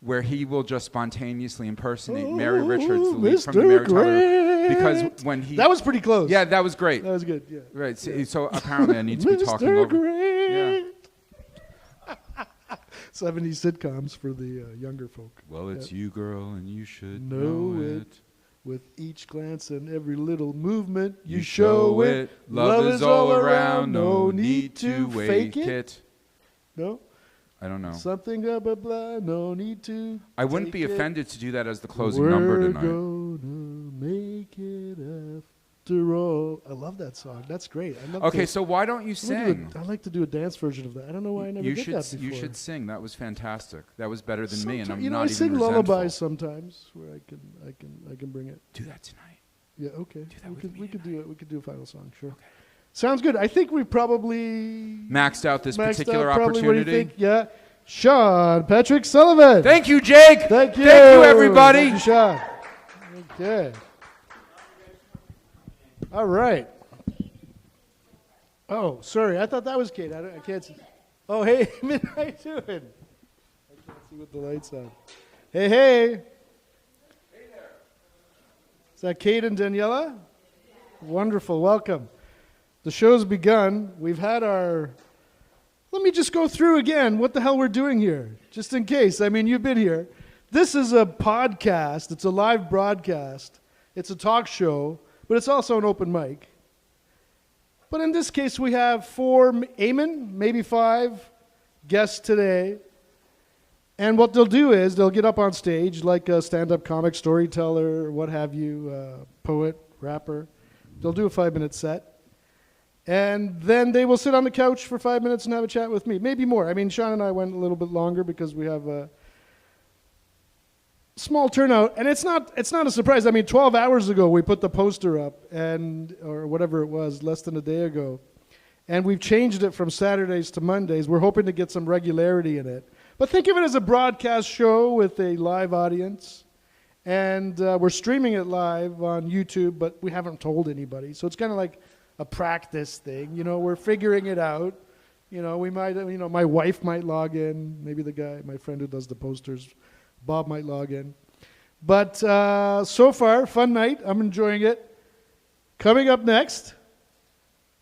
where he will just spontaneously impersonate Mary Richards, the lead from the Mr. Mary Tyler. Grant. Because when he... That was pretty close. Yeah, that was great. That was good, yeah. Right. So apparently I need to be talking Mr. over... Grant. 70s sitcoms for the younger folk. Well, it's you, girl, and you should Know it. With each glance and every little movement, You show it. Love is all around. No need to fake fake it. it. No? I don't know. Something blah, blah, blah. No need to. I wouldn't be take it. offended to do that as the closing number tonight. We're gonna make it after all. I love that song. That's great. I love Okay, so why don't you sing? I'd like to do a dance version of that. I don't know why I never did that before. You should sing. That was fantastic. That was better than me, and I'm I not even sing resentful. lullabies sometimes where I can bring it. Do that tonight. Yeah, okay. Do that We could do it. We could do a final song, sure. Okay. Sounds good. I think we probably Maxed out this maxed particular out probably. What do you opportunity. think? Yeah. Sean Patrick Sullivan. Thank you, Jake. Thank you. Thank you, everybody. Thank you, Sean. Okay. All right. Oh, sorry. I thought that was Kate. I can't see. Oh, hey, Min, how you doing? I can't see what the lights on. Hey, hey. Hey there. Is that Kate and Daniela? Wonderful. Welcome. The show's begun. We've had our... Let me just go through again what the hell we're doing here, just in case. I mean, you've been here. This is a podcast. It's a live broadcast. It's a talk show, but it's also an open mic. But in this case, we have 4, maybe 5 guests today. And what they'll do is they'll get up on stage like a stand-up comic, storyteller, what have you, poet, rapper. They'll do a 5-minute set. And then they will sit on the couch for 5 minutes and have a chat with me. Maybe more. I mean, Sean and I went a little bit longer because we have a small turnout. And it's not a surprise. I mean, 12 hours ago, we put the poster up, or whatever it was, less than a day ago. And we've changed it from Saturdays to Mondays. We're hoping to get some regularity in it. But think of it as a broadcast show with a live audience. And we're streaming it live on YouTube, but we haven't told anybody. So it's kind of like a practice thing. You know, we're figuring it out. You know, we might, my wife might log in. Maybe the guy, my friend who does the posters, Bob might log in. But so far, fun night. I'm enjoying it. Coming up next,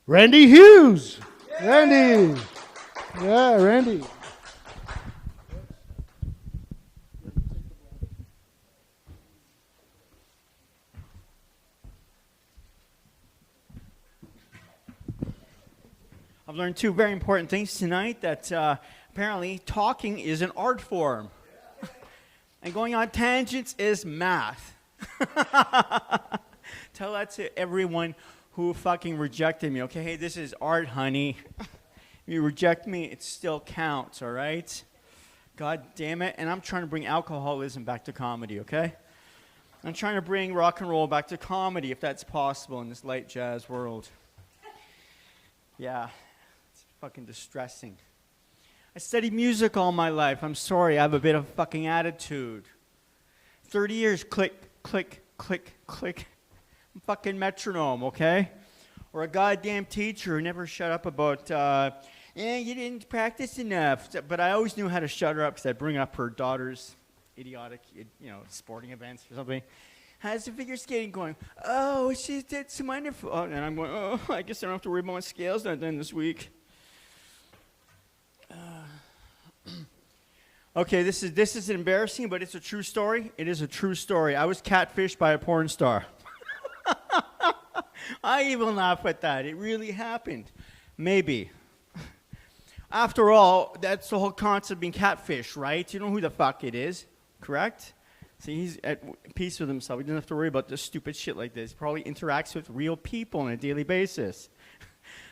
Randy Hughes. Yeah. Randy. Yeah, Randy. I've learned 2 very important things tonight, that apparently talking is an art form. And going on tangents is math. Tell that to everyone who fucking rejected me, okay? Hey, this is art, honey. If you reject me, it still counts, all right? God damn it. And I'm trying to bring alcoholism back to comedy, okay? I'm trying to bring rock and roll back to comedy, if that's possible in this light jazz world. Yeah. Fucking distressing. I studied music all my life. I'm sorry, I have a bit of fucking attitude. 30 years, click, click, click, click. I'm fucking metronome, okay? Or a goddamn teacher who never shut up about, you didn't practice enough. But I always knew how to shut her up because I'd bring up her daughter's idiotic, sporting events or something. How's the figure skating going? Oh, she did so wonderful. And I'm going, oh, I guess I don't have to worry about my scales not done this week. Okay, this is embarrassing, but it's a true story. It is a true story. I was catfished by a porn star. I even laugh at that. It really happened. Maybe. After all, that's the whole concept of being catfish, right? You know who the fuck it is, correct? See, he's at peace with himself. He doesn't have to worry about this stupid shit like this. He probably interacts with real people on a daily basis.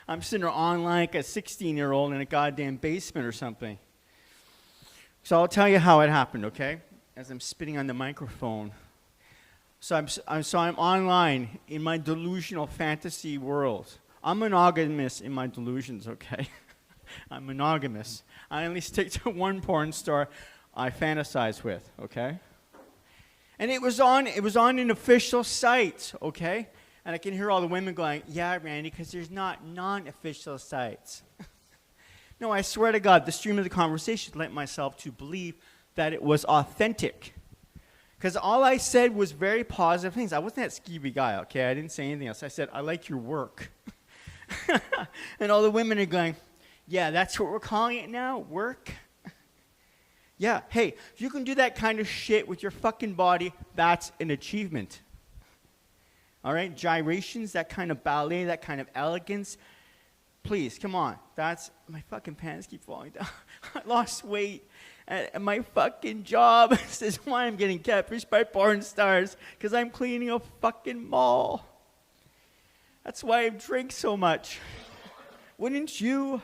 I'm sitting there on like a 16-year-old in a goddamn basement or something. So I'll tell you how it happened, okay? As I'm spitting on the microphone. So I'm online in my delusional fantasy world. I'm monogamous in my delusions, okay? I'm monogamous. I only stick to one porn star I fantasize with, okay? And it was on an official site, okay? And I can hear all the women going, yeah, Randy, because there's not non-official sites. No, I swear to God, the stream of the conversation led myself to believe that it was authentic. Because all I said was very positive things. I wasn't that skeevy guy, okay? I didn't say anything else. I said, I like your work. And all the women are going, yeah, that's what we're calling it now, work? Yeah, hey, if you can do that kind of shit with your fucking body, that's an achievement. All right? Gyrations, that kind of ballet, that kind of elegance. Please, come on. My fucking pants keep falling down. I lost weight at my fucking job. This is why I'm getting catfished by porn stars, because I'm cleaning a fucking mall. That's why I drink so much. Wouldn't you?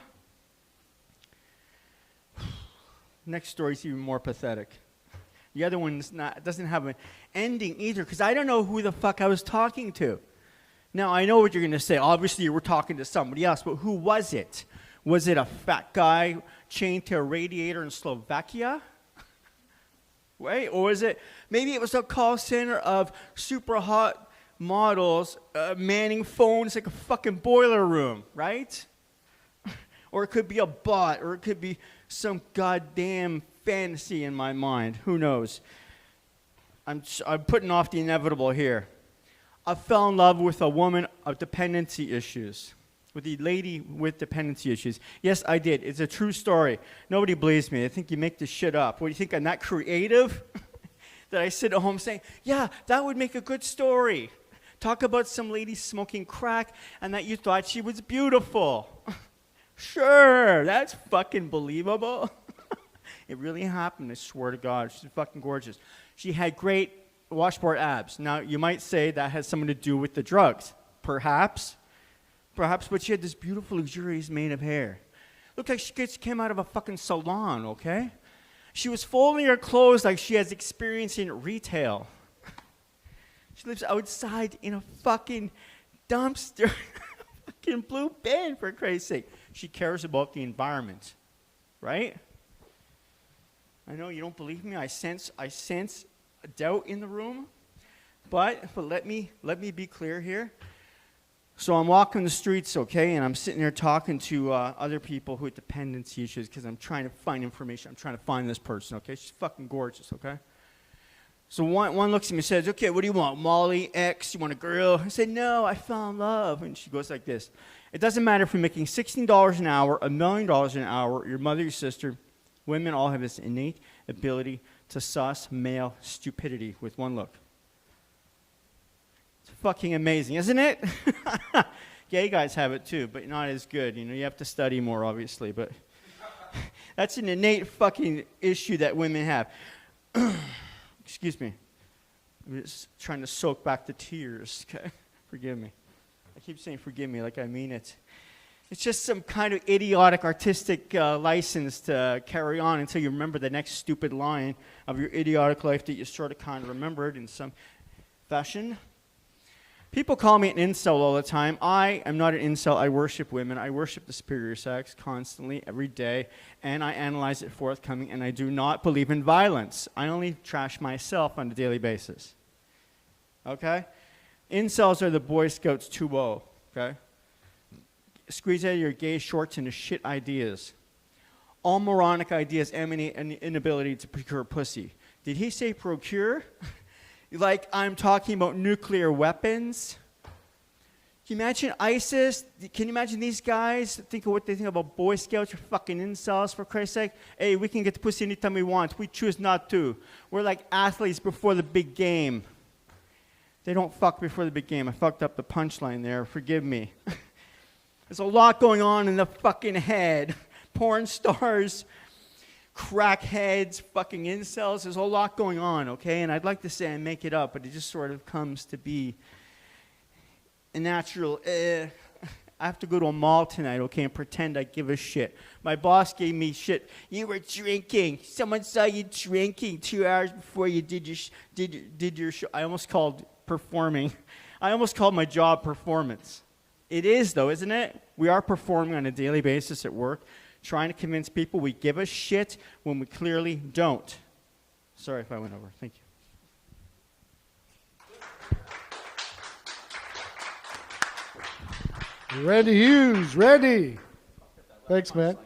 Next story's even more pathetic. The other one doesn't have an ending either, because I don't know who the fuck I was talking to. Now, I know what you're going to say. Obviously, you were talking to somebody else, but who was it? Was it a fat guy chained to a radiator in Slovakia? Right? Or was it, maybe it was a call center of super hot models manning phones like a fucking boiler room, right? Or it could be a bot, or it could be some goddamn fantasy in my mind. Who knows? I'm putting off the inevitable here. I fell in love with a woman of dependency issues. With the lady with dependency issues. Yes, I did. It's a true story. Nobody believes me. They think you make this shit up. What do you think? I'm that creative? That I sit at home saying, yeah, that would make a good story. Talk about some lady smoking crack and that you thought she was beautiful. Sure, that's fucking believable. It really happened, I swear to God. She's fucking gorgeous. She had great washboard abs. Now, you might say that has something to do with the drugs. Perhaps, but she had this beautiful, luxurious mane of hair. Looked like she came out of a fucking salon, okay? She was folding her clothes like she has experience in retail. She lives outside in a fucking dumpster. Fucking blue bin, for Christ's sake. She cares about the environment, right? I know you don't believe me. I sense a doubt in the room, but let me be clear here. So I'm walking the streets, okay, and I'm sitting there talking to other people who have dependency issues because I'm trying to find information. I'm trying to find this person, okay? She's fucking gorgeous, okay? So one looks at me and says, okay, what do you want, Molly, X, you want a girl? I said, no, I fell in love. And she goes like this. It doesn't matter if you're making $16 an hour, $1 million an hour, your mother, your sister, women all have this innate ability to suss male stupidity with one look. It's fucking amazing, isn't it? Gay guys have it too, but not as good. You know, you have to study more, obviously, but that's an innate fucking issue that women have. Excuse me. I'm just trying to soak back the tears, okay? Forgive me. I keep saying forgive me like I mean it. It's just some kind of idiotic artistic license to carry on until you remember the next stupid line of your idiotic life that you sort of kind of remembered in some fashion. People call me an incel all the time. I am not an incel. I worship women. I worship the superior sex constantly, every day, and I analyze it forthcoming, and I do not believe in violence. I only trash myself on a daily basis. Okay? Incels are the Boy Scouts 2.0, okay? Squeeze out of your gay shorts into shit ideas. All moronic ideas emanate an inability to procure pussy. Did he say procure? Like I'm talking about nuclear weapons? Can you imagine ISIS? Can you imagine these guys? Think of what they think about Boy Scouts or fucking incels, for Christ's sake. Hey, we can get the pussy anytime we want. We choose not to. We're like athletes before the big game. They don't fuck before the big game. I fucked up the punchline there. Forgive me. There's a lot going on in the fucking head. Porn stars, crackheads, fucking incels. There's a lot going on, okay? And I'd like to say I make it up, but it just sort of comes to be a natural, I have to go to a mall tonight, okay, and pretend I give a shit. My boss gave me shit. You were drinking. Someone saw you drinking 2 hours before you did your show. I almost called performing. I almost called my job performance. It is, though, isn't it? We are performing on a daily basis at work, trying to convince people we give a shit when we clearly don't. Sorry if I went over. Thank you. Randy Hughes, ready. Thanks, man.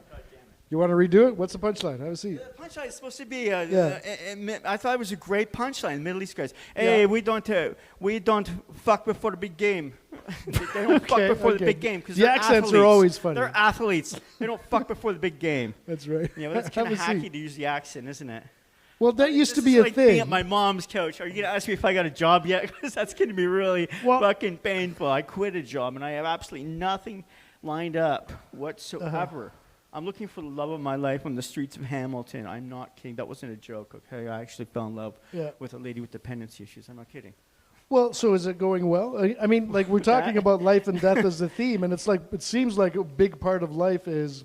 You want to redo it? What's the punchline? Have a seat. The punchline is supposed to be. I thought it was a great punchline. Middle East guys. Hey, yeah. we don't fuck before the big game. They don't fuck before the big game because the accents are always funny. They're athletes. They don't fuck before the big game. That's right. Yeah, but it's kind of hacky to use the accent, isn't it? Well, that used to This be is a like being thing. at my mom's couch. Are you gonna ask me if I got a job yet? Because that's gonna be really Well- fucking painful. I quit a job and I have absolutely nothing lined up whatsoever. I'm looking for the love of my life on the streets of Hamilton. I'm not kidding. That wasn't a joke. Okay, I actually fell in love Yeah. with a lady with dependency issues. I'm not kidding. Well, so is it going well? I mean, like we're talking That- about life and death as the theme, and it's like it seems like a big part of life is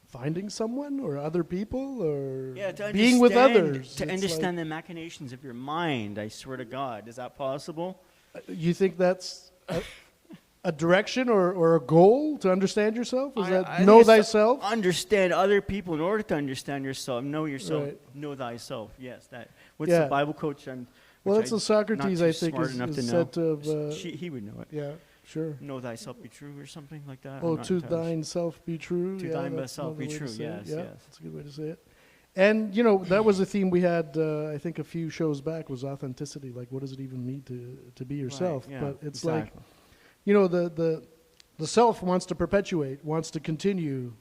finding someone or other people or Yeah, to being with understand- others. To It's understand the machinations of your mind. I swear to God, is that possible? like, you think that's a direction or a goal to understand yourself? Is I that think know it's to thyself? Understand other people in order to understand yourself. Know yourself. Right. Know thyself. Yes, that. What's Yeah. the Bible quote? And Well, which that's I'm what Socrates, not I too think, smart is enough to said to know. have. He would know it. Yeah, sure. Know thyself be true or something like that. Oh, I'm not to entirely sure. thine self be true. To yeah, thine that's self be another way to true, say it. yes, Yeah, yes. that's a good way to say it. And, you know, that was a theme we had, I think, a few shows back was authenticity. Like, what does it even mean to be yourself? yeah, But it's exactly. like, you know, the self wants to perpetuate, wants to continue,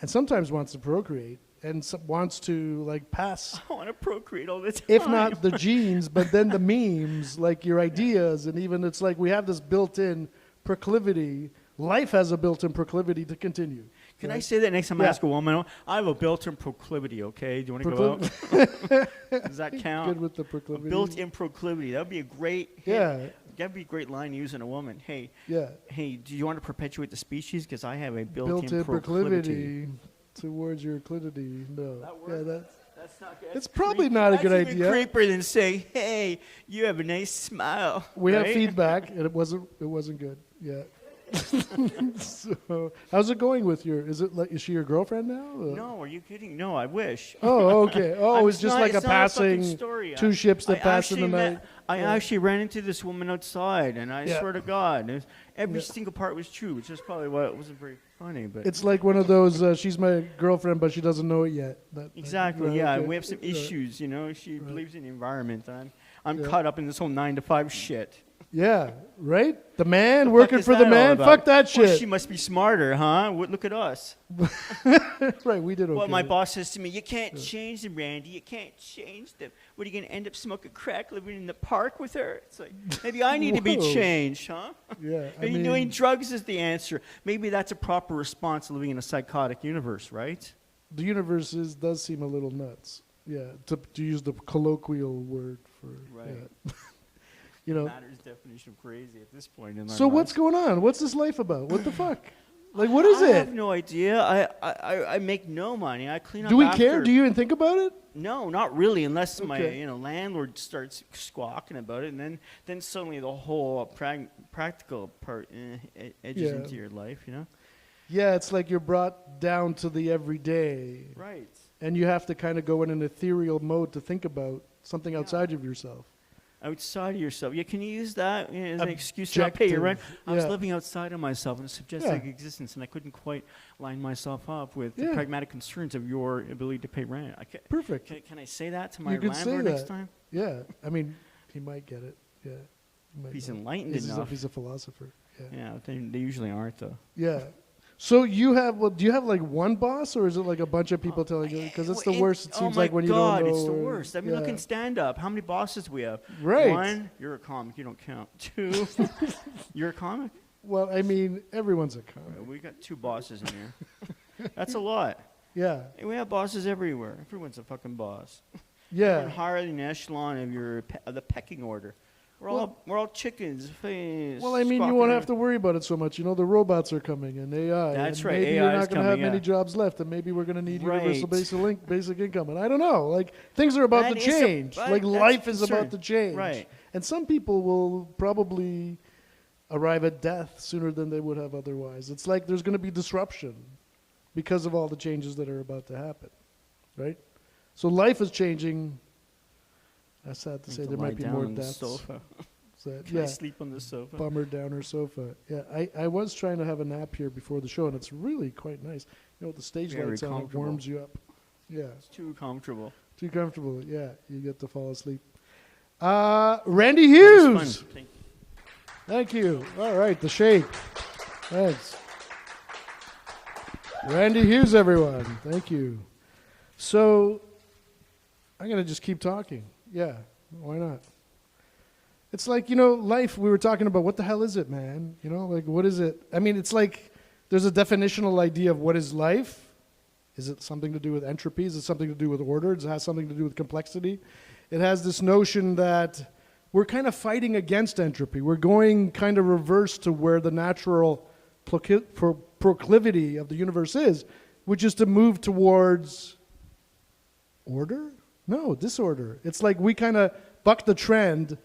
and sometimes wants to procreate, and wants to, like, pass, I want to procreate all the time. if not the genes, but then the memes, like your ideas, and even it's like we have this built-in proclivity. Life has a built-in proclivity to continue. Can I right? say that next time I Yeah. ask a woman? I have a built-in proclivity. Okay, do you want to go out? Does that count? Good with the A proclivity. built-in proclivity. That would be a great. hit. Yeah, That'd be a great line to use in a woman. Hey, yeah. do you want to perpetuate the species? Because I have a Built-in built-in proclivity. towards your clitity. No. That Yeah, works? That's not good. it's probably not a good That's idea. even creepier than saying, "Hey, you have a nice smile." We have right? feedback, and it wasn't good. Yeah. So, how's it going with your? Is she your girlfriend now? No, are you kidding? No, I wish. Oh, okay. Oh, it's just not- like a it's not fucking passing story. two ships that I pass in the actually night. I actually ran into this woman outside, and I Yeah. swear to God, every Yeah. single part was true, which is probably why it wasn't very funny. But It's like one of those. She's my girlfriend, but she doesn't know it yet. exactly, right, yeah. okay. We have some Right. issues, you know. She believes in the environment. I'm Yeah. caught up in this whole 9 to 5 shit. Yeah, right. The man Fuck working is for the that all man. about? Fuck that Well, shit. she must be smarter, huh? Look at us. Right, we did okay. Well, my boss says to me, "You can't change them, Randy. You can't change them. What are you going to end up smoking crack, living in the park with her?" It's like, maybe I need to be Whoa. changed, huh? Yeah, I Maybe mean, doing drugs is the answer. Maybe that's a proper response to living in a psychotic universe, right? the universe does seem a little nuts. Yeah, to use the colloquial word for. Right. Yeah. You know. Matter's definition of crazy at this point in our So what's lives. going on? What's this life about? What the fuck? Like, what is I it? have no idea. I make no money. I clean up. Do we after. care? Do you even think about it? No, not really, unless my Okay. landlord starts squawking about it, and then suddenly the whole practical part edges Yeah. into your life, you know. Yeah, it's like you're brought down to the everyday, Right. and you have to kind of go in an ethereal mode to think about something outside of yourself. Outside of yourself. Yeah, can you use that as an excuse to not pay your rent? Objective, I was yeah. living outside of myself in a subjective existence, and I couldn't quite line myself up with the Yeah. pragmatic concerns of your ability to pay rent. Perfect. Can I say that to my You could say landlord next that. time? Yeah, I mean, he might get it. Yeah, he might He's not. enlightened He's enough. a philosopher. Yeah. Yeah, they usually aren't, though. Yeah. So you have? Well, do you have like one boss, or is it like a bunch of people telling you? Because it's the worst. It seems like when you don't know. it's the or- worst. I mean, look yeah. in stand-up. How many bosses we have? Right. 1, you're a comic. You don't count. 2, you're a comic. Well, I mean, everyone's a comic. We got 2 bosses in here. That's a lot. Yeah. And we have bosses everywhere. Everyone's a fucking boss. Yeah. We're higher than the echelon of the pecking order. We're all chickens. Well, I mean, you won't have to worry about it so much. You know, the robots are coming and AI. That's and right, Maybe AI you're is not going to have coming, many yeah. jobs left, and maybe we're going to need Right. universal basic income. And I don't know. Like, things are about That to is a- change. right, Like, that's life is concern. about to change. Right. And some people will probably arrive at death sooner than they would have otherwise. It's like there's going to be disruption because of all the changes that are about to happen. Right? So life is changing. That's sad to say. There might be more deaths. Sofa. So, Can I sleep on the sofa? Bummer downer sofa. Yeah, I was trying to have a nap here before the show, and it's really quite nice. You know, with the stage Very lights on, it comfortable. warms you up. Yeah, It's too comfortable. too comfortable. Yeah, you get to fall asleep. Randy That was fun. Hughes. Thank you. All right, the shake. Thanks. Randy Hughes, everyone. Thank you. So, I'm going to just keep talking. Yeah, why not? It's like, you know, life, we were talking about, what the hell is it, man? You know, like, what is it? I mean, it's like there's a definitional idea of what is life. Is it something to do with entropy? Is it something to do with order? Does it have something to do with complexity? It has this notion that we're kind of fighting against entropy. We're going kind of reverse to where the natural proclivity of the universe is, which is to move towards order? No, disorder. It's like we kind of buck the trend,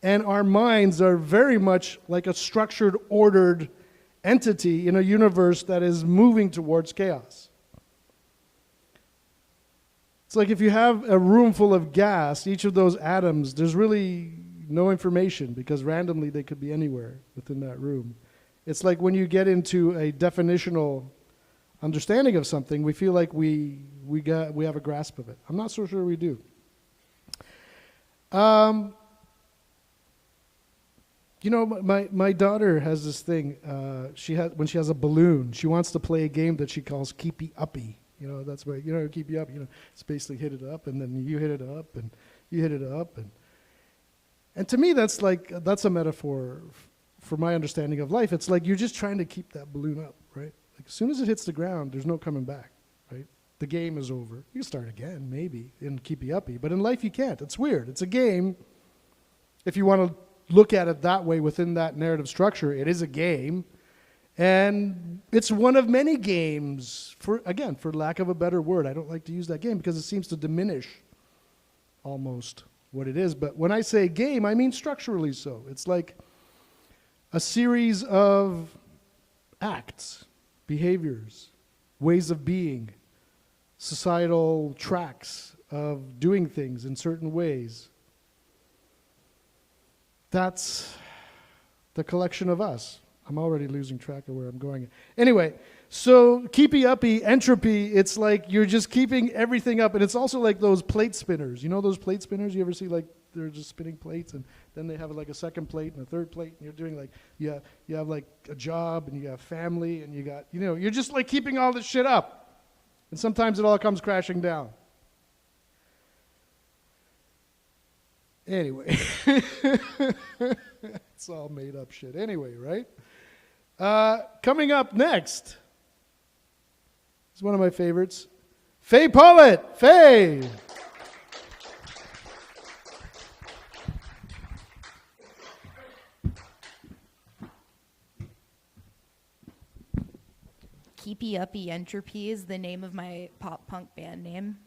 and our minds are very much like a structured, ordered entity in a universe that is moving towards chaos. It's like if you have a room full of gas, each of those atoms, there's really no information because randomly they could be anywhere within that room. It's like when you get into a definitional understanding of something, we feel like we have a grasp of it. I'm not so sure we do. You know, my daughter has this thing. When she has a balloon, she wants to play a game that she calls Keepy Uppy. You know, that's where, you know, keep you up. You know, it's basically hit it up, and then you hit it up, and you hit it up, and to me, that's a metaphor for my understanding of life. It's like you're just trying to keep that balloon up, right? Like as soon as it hits the ground, there's no coming back, right? The game is over. You can start again, maybe, in keepy uppy, but in life you can't. It's weird. It's a game. If you want to look at it that way within that narrative structure, it is a game. And it's one of many games, for lack of a better word. I don't like to use that game because it seems to diminish almost what it is. But when I say game, I mean structurally so. It's like a series of acts, behaviors, ways of being, societal tracks of doing things in certain ways. That's the collection of us. I'm already losing track of where I'm going. Anyway, so keepy uppy, entropy, it's like you're just keeping everything up. And it's also like those plate spinners. You know those plate spinners? You ever see like they're just spinning plates and then they have like a second plate and a third plate and you're doing like, you have like a job and you have family and you got, you know, you're just like keeping all this shit up. And sometimes it all comes crashing down. Anyway, it's all made up shit anyway, right? Coming up next is one of my favorites, Faye Poet. Faye. Keepy Uppy Entropy is the name of my pop punk band name.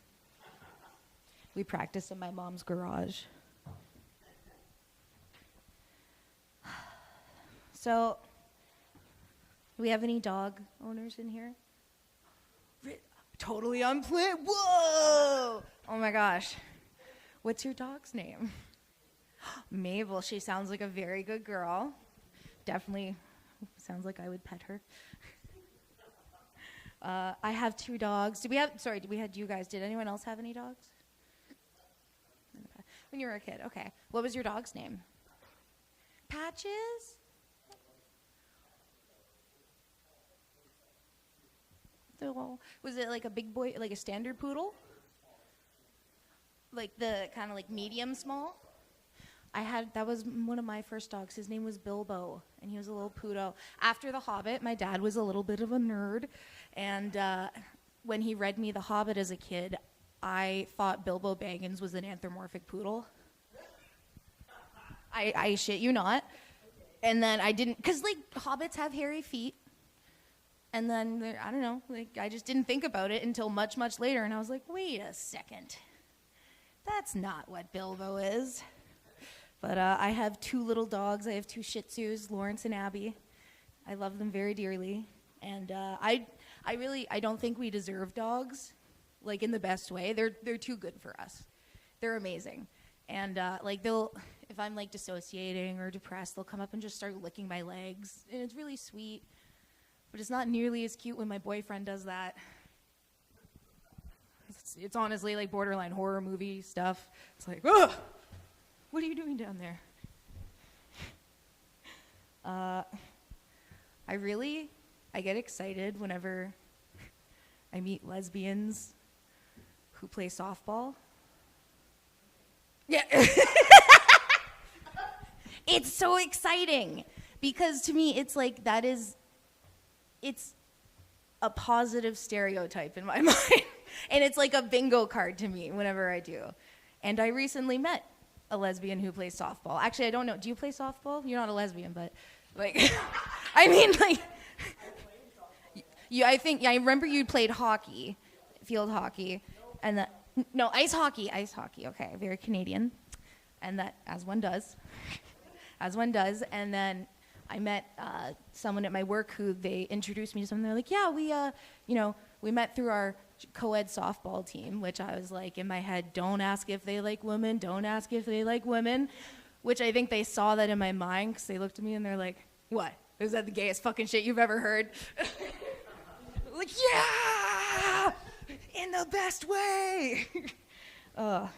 We practice in my mom's garage. So, do we have any dog owners in here? Totally unplanned. Whoa! Oh my gosh. What's your dog's name? Mabel. She sounds like a very good girl. Definitely sounds like I would pet her. I have 2 dogs. Do you guys, did anyone else have any dogs? When you were a kid, okay. What was your dog's name? Patches? Was it like a big boy, like a standard poodle? Like the kind of like medium small? That was one of my first dogs. His name was Bilbo, and he was a little poodle. After The Hobbit, my dad was a little bit of a nerd, and when he read me The Hobbit as a kid, I thought Bilbo Baggins was an anthropomorphic poodle. I shit you not. And then I didn't, because like hobbits have hairy feet. And then, I don't know, like I just didn't think about it until much, much later. And I was like, wait a second. That's not what Bilbo is. But I have 2 little dogs. I have 2 Shih Tzus, Lawrence and Abby. I love them very dearly. And I don't think we deserve dogs, like in the best way. They're too good for us. They're amazing. And if I'm like dissociating or depressed, they'll come up and just start licking my legs. And it's really sweet. But it's not nearly as cute when my boyfriend does that. It's honestly like borderline horror movie stuff. It's like, ugh, what are you doing down there? I get excited whenever I meet lesbians who play softball. Yeah. It's so exciting because to me, it's like it's a positive stereotype in my mind. And it's like a bingo card to me whenever I do. And I recently met a lesbian who plays softball. Actually, I don't know. Do you play softball? You're not a lesbian, but like, I mean, like, I remember you played hockey, field hockey, and no, ice hockey, okay, very Canadian. And that, as one does. And then I met someone at my work who they introduced me to something. They're like, yeah, we met through our co-ed softball team, which I was like in my head, don't ask if they like women, which I think they saw that in my mind because they looked at me and they're like, what? Is that the gayest fucking shit you've ever heard? Like, yeah, in the best way.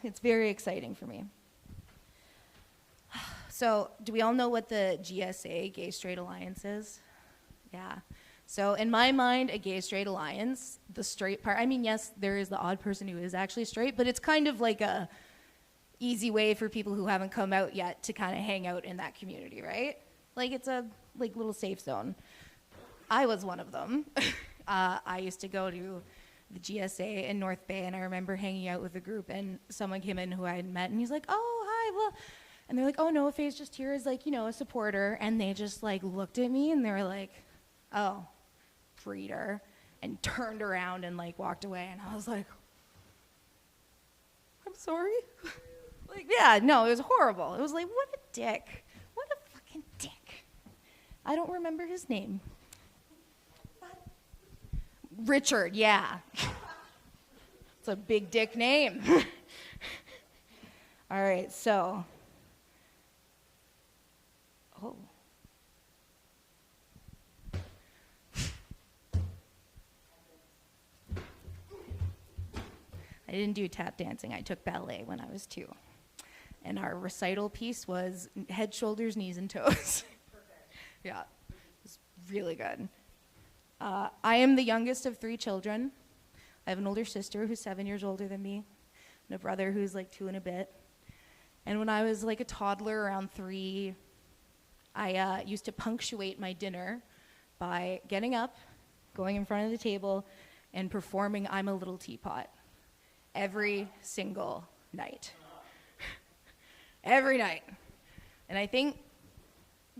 It's very exciting for me. So, do we all know what the GSA, Gay Straight Alliance, is? Yeah. So, in my mind, a gay straight alliance, the straight part, I mean, yes, there is the odd person who is actually straight, but it's kind of like a easy way for people who haven't come out yet to kind of hang out in that community, right? Like, it's a like little safe zone. I was one of them. I used to go to the GSA in North Bay, and I remember hanging out with a group, and someone came in who I had met, and he's like, oh, hi, well, and they're like, oh, no, Faye's just here as, like, a supporter. And they just, like, looked at me, and they were like, oh, breeder, and turned around and, like, walked away. And I was like, I'm sorry? Like, yeah, no, it was horrible. It was like, what a dick. What a fucking dick. I don't remember his name. Richard, yeah. It's a big dick name. All right, so... Oh. I didn't do tap dancing. I took ballet when I was 2. And our recital piece was head, shoulders, knees, and toes. Yeah, it was really good. I am the youngest of 3 children. I have an older sister who's 7 years older than me, and a brother who's like 2 and a bit. And when I was like a toddler around 3, I used to punctuate my dinner by getting up, going in front of the table, and performing I'm a Little Teapot every single night. Every night. And I think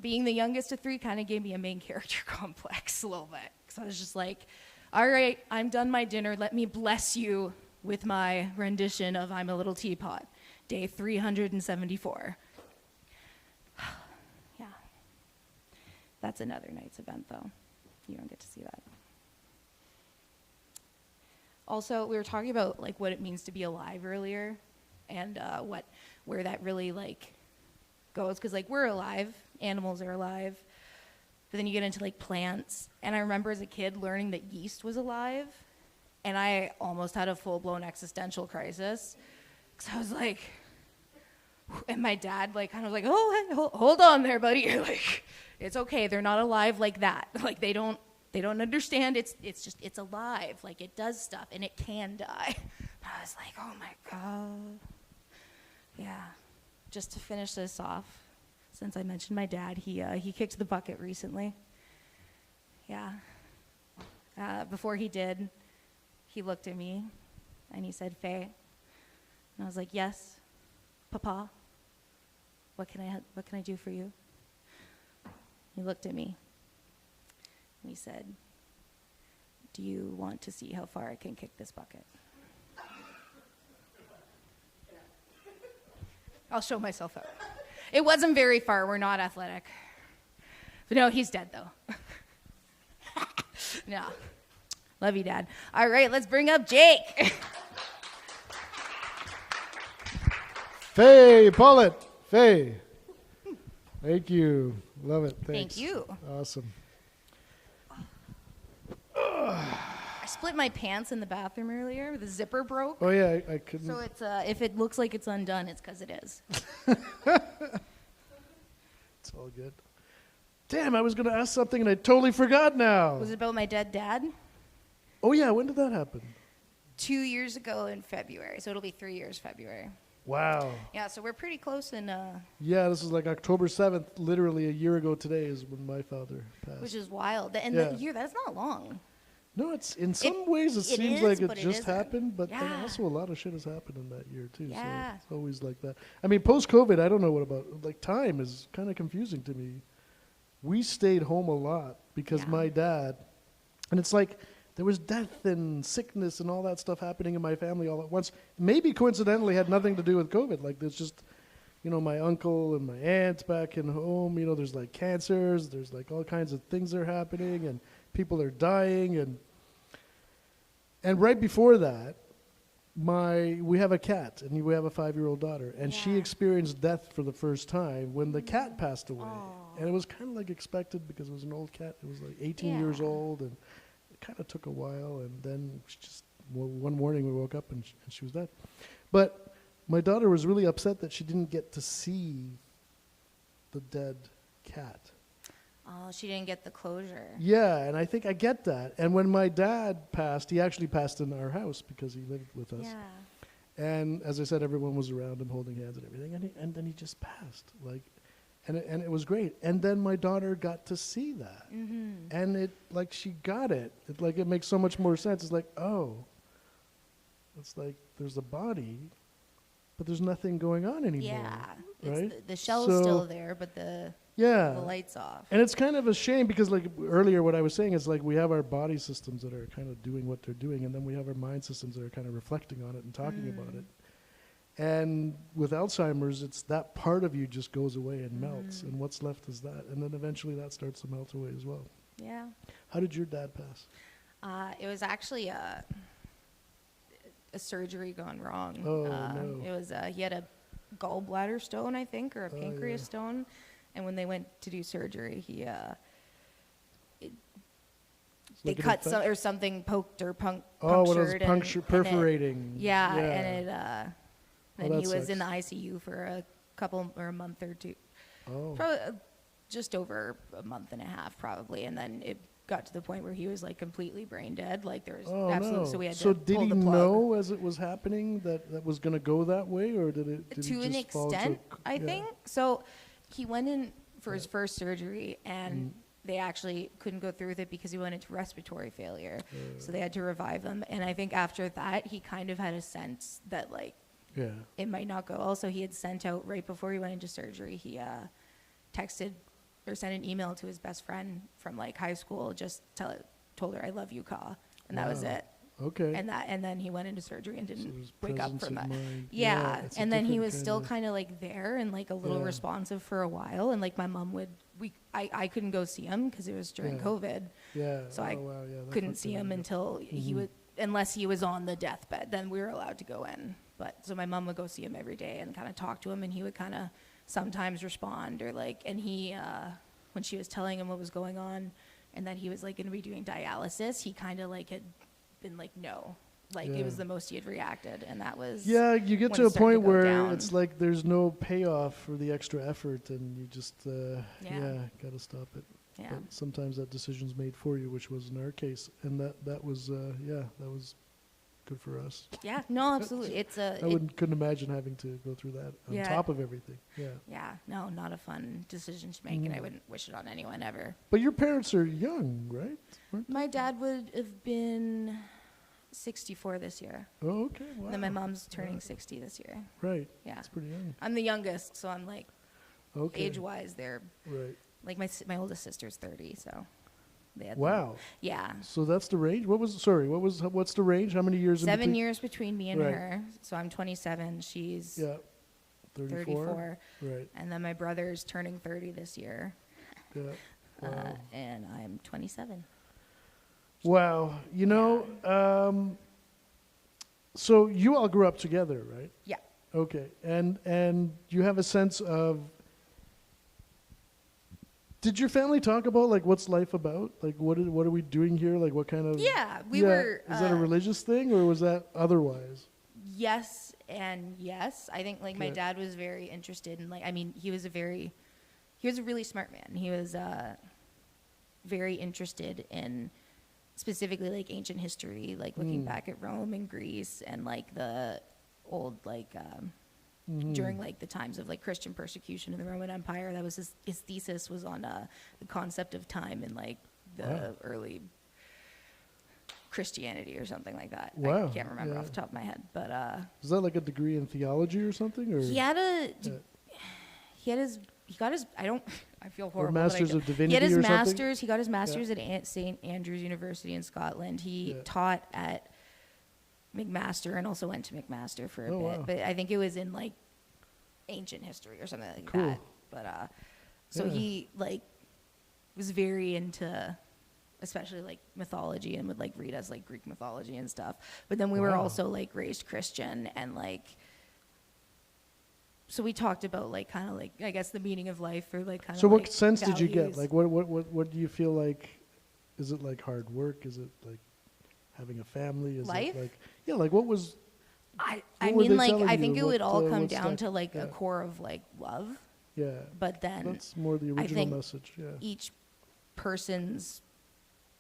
being the youngest of 3 kind of gave me a main character complex a little bit. Because I was just like, all right, I'm done my dinner. Let me bless you with my rendition of I'm a Little Teapot, day 374. Yeah. That's another night's event, though. You don't get to see that. Also, we were talking about like what it means to be alive earlier, and where that really like goes, because like we're alive, animals are alive, but then you get into like plants, and I remember as a kid learning that yeast was alive, and I almost had a full-blown existential crisis, because I was like, and my dad like kind of like, oh, hey, hold on there, buddy, like it's okay, they're not alive like that, like they don't understand. It's alive. Like it does stuff and it can die. I was like, oh my God. Yeah. Just to finish this off, since I mentioned my dad, he kicked the bucket recently. Yeah. Before he did, he looked at me and he said, Faye. And I was like, yes, Papa. What can I do for you? He looked at me. And he said, do you want to see how far I can kick this bucket? I'll show myself out. It wasn't very far. We're not athletic. But no, he's dead, though. No. Love you, Dad. All right, let's bring up Jake. Faye, Paulette. Faye. Thank you. Love it. Thanks. Thank you. Awesome. I split my pants in the bathroom earlier. The zipper broke. Oh, yeah, I couldn't. So it's if it looks like it's undone, it's because it is. It's all good. Damn, I was going to ask something and I totally forgot now. Was it about my dead dad? Oh, yeah, when did that happen? 2 years ago in February, so it'll be 3 years February. Wow. Yeah, so we're pretty close in, Yeah, this is like October 7th. Literally a year ago today is when my father passed. which is wild. And Yeah. the year, that's not long. No, it's in some ways it seems is, like it but it just isn't. happened, but then Yeah. also a lot of shit has happened in that year too. Yeah. So it's always like that. I mean, post-COVID, I don't know what about, like, time is kind of confusing to me. We stayed home a lot because Yeah. my dad, and it's like there was death and sickness and all that stuff happening in my family all at once. Maybe coincidentally had nothing to do with COVID. Like there's just, you know, my uncle and my aunt back in home, you know, there's like cancers, there's like all kinds of things are happening and people are dying. And right before that, we have a cat and we have a 5-year-old daughter, and she Yeah. experienced death for the first time when the cat passed away. And it was kind of like expected because it was an old cat. It was like 18 years Yeah. old, and it kind of took a while. And then she just one morning we woke up and she was dead. But my daughter was really upset that she didn't get to see the dead cat. Oh, she didn't get the closure. Yeah, and I think I get that. And when my dad passed, he actually passed in our house because he lived with us. Yeah. And as I said, everyone was around him holding hands and everything. And then he just passed. Like, and it was great. And then my daughter got to see that. Mm-hmm. And it, like, she got it. It makes so much more sense. It's like, oh, it's like there's a body, but there's nothing going on anymore. Yeah. Right? It's the shell's So- still there, but the Yeah. light's off. And it's kind of a shame because, like, earlier what I was saying is, like, we have our body systems that are kind of doing what they're doing, and then we have our mind systems that are kind of reflecting on it and talking about it. And with Alzheimer's, it's that part of you just goes away and melts, and what's left is that. And then eventually that starts to melt away as well. Yeah. How did your dad pass? It was actually a surgery gone wrong. Oh, no. It was he had a gallbladder stone, I think, or a Oh, pancreas yeah. stone, and when they went to do surgery, they like an cut some infection? or something poked or punctured. Oh, when it was and perforating. yeah, and then that he was in the sucks. ICU for a couple or a month or two, Oh. probably just over a month and a half, probably, and then it got to the point where he was like completely brain dead. Like there was Oh, absolutely, no. so we had So to did pull he the plug. know as it was happening that was going to go that way, or did he To an just fall into extent, I yeah. think. So he went in for his first surgery, and they actually couldn't go through with it because he went into respiratory failure. So they had to revive him. And I think after that, he kind of had a sense that, like, Yeah. it might not go. Also, he had sent out, right before he went into surgery, he texted or sent an email to his best friend from, like, high school, just told her, "I love you, Ka." And that was Wow. it. Okay. And then he went into surgery and didn't there's wake up presence from of that. mind. Yeah, it's a and then he different was still kinda- kind of like there and like a little Yeah. responsive for a while. And like my mom I couldn't go see him because it was during Yeah. COVID, Yeah. so I oh, wow, yeah, that couldn't fucked see it him up. until he would, unless he was on the deathbed. Then we were allowed to go in. But so my mom would go see him every day and kind of talk to him, and he would kind of sometimes respond or like, and he when she was telling him what was going on and that he was like going to be doing dialysis, he kind of like had been like no. Like Yeah. it was the most he had reacted, and that was Yeah, you get when to it a started point go where down. it's like there's no payoff for the extra effort, and you just Yeah. got to stop it. Yeah. But sometimes that decision's made for you, which was in our case, and that was that was good for us. Yeah, no, absolutely. It's Couldn't imagine having to go through that on Yeah. top of everything. Yeah. yeah, no, not a fun decision to make, and I wouldn't wish it on anyone ever. But your parents are young, right? Weren't they? My dad would have been 64 this year. Oh, okay. Wow. And then my mom's turning 60 this year. Right. Yeah. That's pretty young. I'm the youngest, so I'm like, Okay. age-wise, they're Right. like my oldest sister's 30, so they had Wow. Yeah. So that's the range. What's the range? How many years? in 7 between? years between me and Right. her. So I'm 27, she's Yeah. 34. 34. Right. And then my brother's turning 30 this year, Yeah. Wow. and I'm 27. Wow. You know, so you all grew up together, right? Yeah. Okay. And you have a sense of, did your family talk about, like, what's life about? Like, what are we doing here? Like, what kind of... Yeah, we were, Is that a religious thing, or was that otherwise? Yes and yes. I think like my Okay. dad was very interested in like, I mean, he was a really smart man. He was very interested in specifically like ancient history, like looking back at Rome and Greece and like the old like during like the times of like Christian persecution in the Roman Empire. That was his thesis was on the concept of time in like the early Christianity or something like that. Wow. I can't remember off the top of my head, but Is that like a degree in theology or something? Or he got his I feel horrible. Masters of Divinity He had his or something? masters. He got his masters at St. Andrews University in Scotland. He taught at McMaster and also went to McMaster for a bit. Wow. But I think it was in like ancient history or something like Cool. that. But so Yeah. he like was very into especially like mythology and would like read us like Greek mythology and stuff. But then we were Wow. also like raised Christian and like so we talked about like kind of like I guess the meaning of life or like kind of so what like sense did you get? values. Like what do you feel like? Is it like hard work? Is it like having a family? Is Life? it like like what was I what were mean they like telling I you? think it would all come What down stuck? to like Yeah. a core of like love, Yeah. but then That's more the I original think message. Yeah. each person's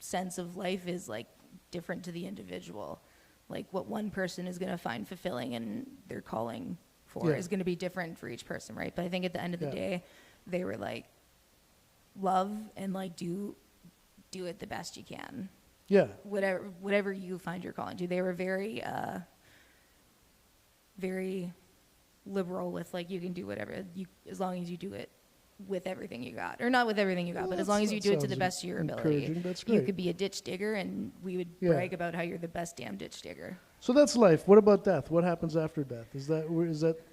sense of life is like different to the individual. Like what one person is going to find fulfilling and their calling for Yeah. is going to be different for each person, right? But I think at the end of the Yeah. day, they were like love and like do it the best you can. Yeah. Whatever you find your calling to. They were very very liberal with like you can do whatever you as long as you do it with everything you got, or not with everything you got, Well, but as long as you that do it to sounds the best of your ability. encouraging. That's You great. could be a ditch digger, and we would Yeah. brag about how you're the best damn ditch digger. So that's life. What about death? What happens after death? Is that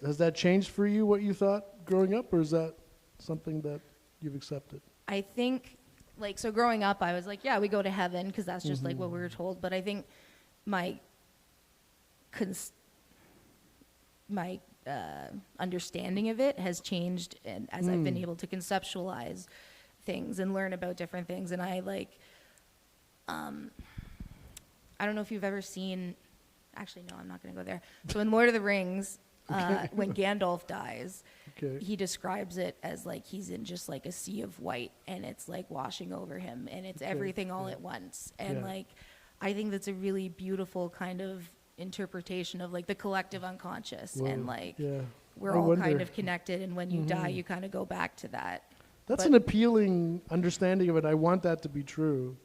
has that changed for you what you thought growing up, or is that something that you've accepted? I think, like, so growing up, I was like, yeah, we go to heaven because that's just like what we were told. But I think my understanding of it has changed, and as I've been able to conceptualize things and learn about different things, and I like, I don't know if you've ever seen. Actually, no, I'm not going to go there. So in Lord of the Rings, when Gandalf dies, Okay. he describes it as like he's in just like a sea of white, and it's like washing over him, and it's everything all at once. And Yeah. like, I think that's a really beautiful kind of interpretation of like the collective unconscious, Whoa. and like Yeah. we're I all kind wonder. of connected. And when you die, you kind of go back to that. That's But- an appealing understanding of it. I want that to be true,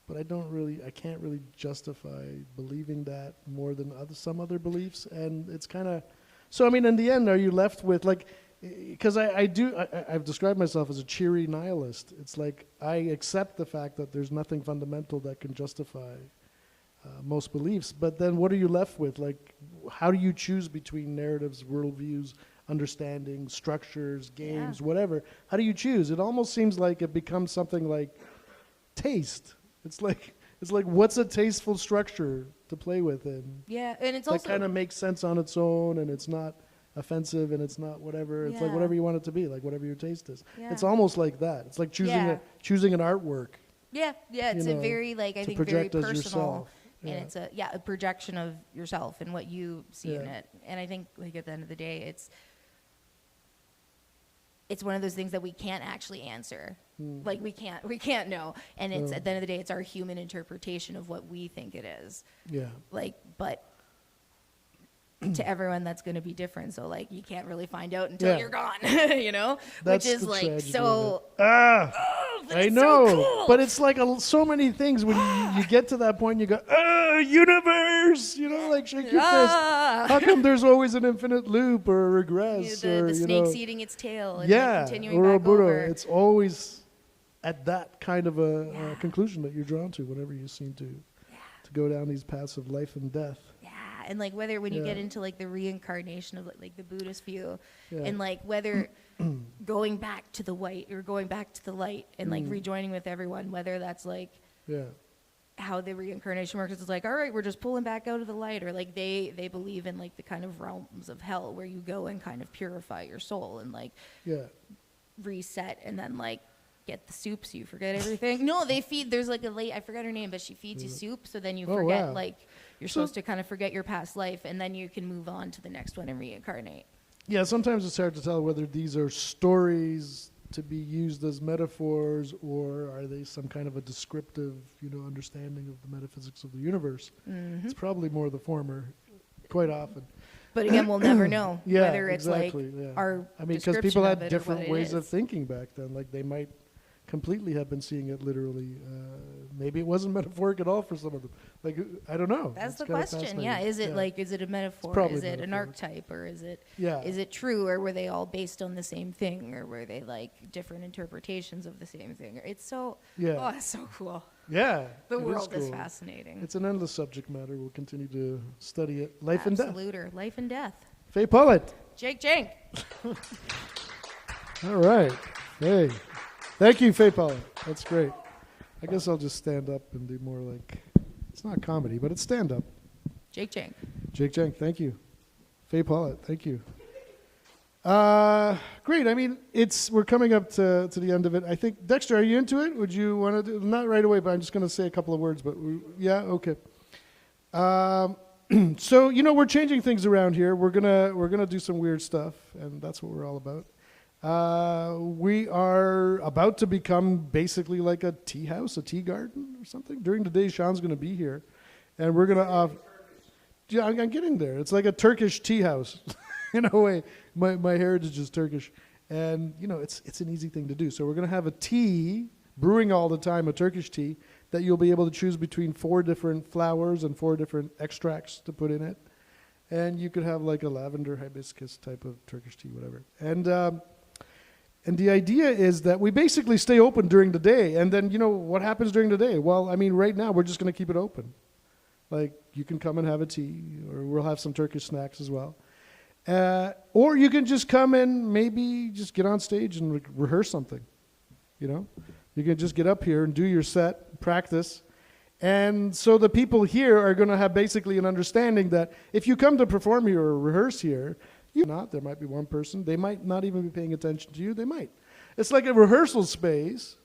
but I can't really justify believing that more than some other beliefs. And it's kind of, so I mean, in the end, are you left with like, because I've described myself as a cheery nihilist. It's like I accept the fact that there's nothing fundamental that can justify most beliefs, but then what are you left with? Like, how do you choose between narratives, worldviews, understanding, structures, games, whatever? How do you choose? It almost seems like it becomes something like taste. It's like what's a tasteful structure to play with, and Yeah, and it's that also kind of makes sense on its own, and it's not offensive, and it's not whatever. It's like Yeah. whatever you want it to be, like whatever your taste is. Yeah. It's almost like that. It's like choosing an artwork. yeah, it's you a know, very like I to think very project as personal. yourself. And Yeah. it's a projection of yourself and what you see in Yeah. it. And I think like at the end of the day, it's one of those things that we can't actually answer. Like we can't know. And it's at the end of the day, it's our human interpretation of what we think it is. Yeah. Like, but to everyone that's going to be different. So like you can't really find out until Yeah. you're gone, you know, That's which is the like tragedy so. of it. But I it's know, so cool. but it's like so many things when you get to that point, you go, universe, you know, like shake your fist. Ah. How come there's always an infinite loop or a regress the or, snake's know, eating its tail and yeah, like continuing or a back Buddha. over. It's always at that kind of a conclusion that you're drawn to whenever you seem to go down these paths of life and death. Yeah, and like whether when you Yeah. get into like the reincarnation of like the Buddhist view, Yeah. and like whether going back to the white or going back to the light and like rejoining with everyone, whether that's like Yeah, how the reincarnation works, it's like all right, we're just pulling back out of the light, or like they believe in like the kind of realms of hell where you go and kind of purify your soul and like yeah. reset and then like get the soup so you forget everything. No, they feed, there's like a lady, I forget her name, but she feeds you soup so then you Oh, forget wow. like you're So- supposed to kind of forget your past life and then you can move on to the next one and reincarnate. Yeah, sometimes it's hard to tell whether these are stories to be used as metaphors or are they some kind of a descriptive, understanding of the metaphysics of the universe. It's probably more the former, quite often. But again, we'll never know Yeah, whether it's exactly. like yeah. our I mean, because description people of had it or different what it ways of is. thinking back then. Like they might completely have been seeing it literally. Maybe it wasn't metaphoric at all for some of them. Like I don't know. That's It's the kinda question. Yeah, fascinating. is it like is it a metaphor? probably Is it an metaphor. archetype, or is it Yeah. is it true, or were they all based on the same thing, or were they like different interpretations of the same thing? It's so Yeah. oh, it's so cool. Yeah. The it world is cool. fascinating. It's an endless subject matter. We'll continue to study it. Life and death. Absoluter. Life and death. Faye Pullett. Jake Jank. All right. Hey. Thank you, Faye Pullett. That's great. I guess I'll just stand up and do more like, it's not comedy, but it's stand up. Jake Jank. Jake Jenk, thank you. Faye Pullett, thank you. Great. I mean, we're coming up to the end of it. I think, Dexter, are you into it? Would you want to do, not right away, but I'm just going to say a couple of words, but yeah, okay. So, we're changing things around here. We're gonna do some weird stuff, and that's what we're all about. We are about to become basically like a tea house, a tea garden or something. During the day, Sean's going to be here, and we're going to... yeah, I'm getting there. It's like a Turkish tea house in a way. My heritage is Turkish, and it's an easy thing to do. So we're going to have a tea, brewing all the time, a Turkish tea, that you'll be able to choose between 4 different flowers and 4 different extracts to put in it. And you could have like a lavender hibiscus type of Turkish tea, whatever. And the idea is that we basically stay open during the day. And then, what happens during the day? Well, I mean, right now, we're just going to keep it open. Like, you can come and have a tea, or we'll have some Turkish snacks as well. Or you can just come and maybe just get on stage and rehearse something, You can just get up here and do your set, practice. And so the people here are going to have basically an understanding that if you come to perform here or rehearse here, there might be one person. They might not even be paying attention to you. They might. It's like a rehearsal space,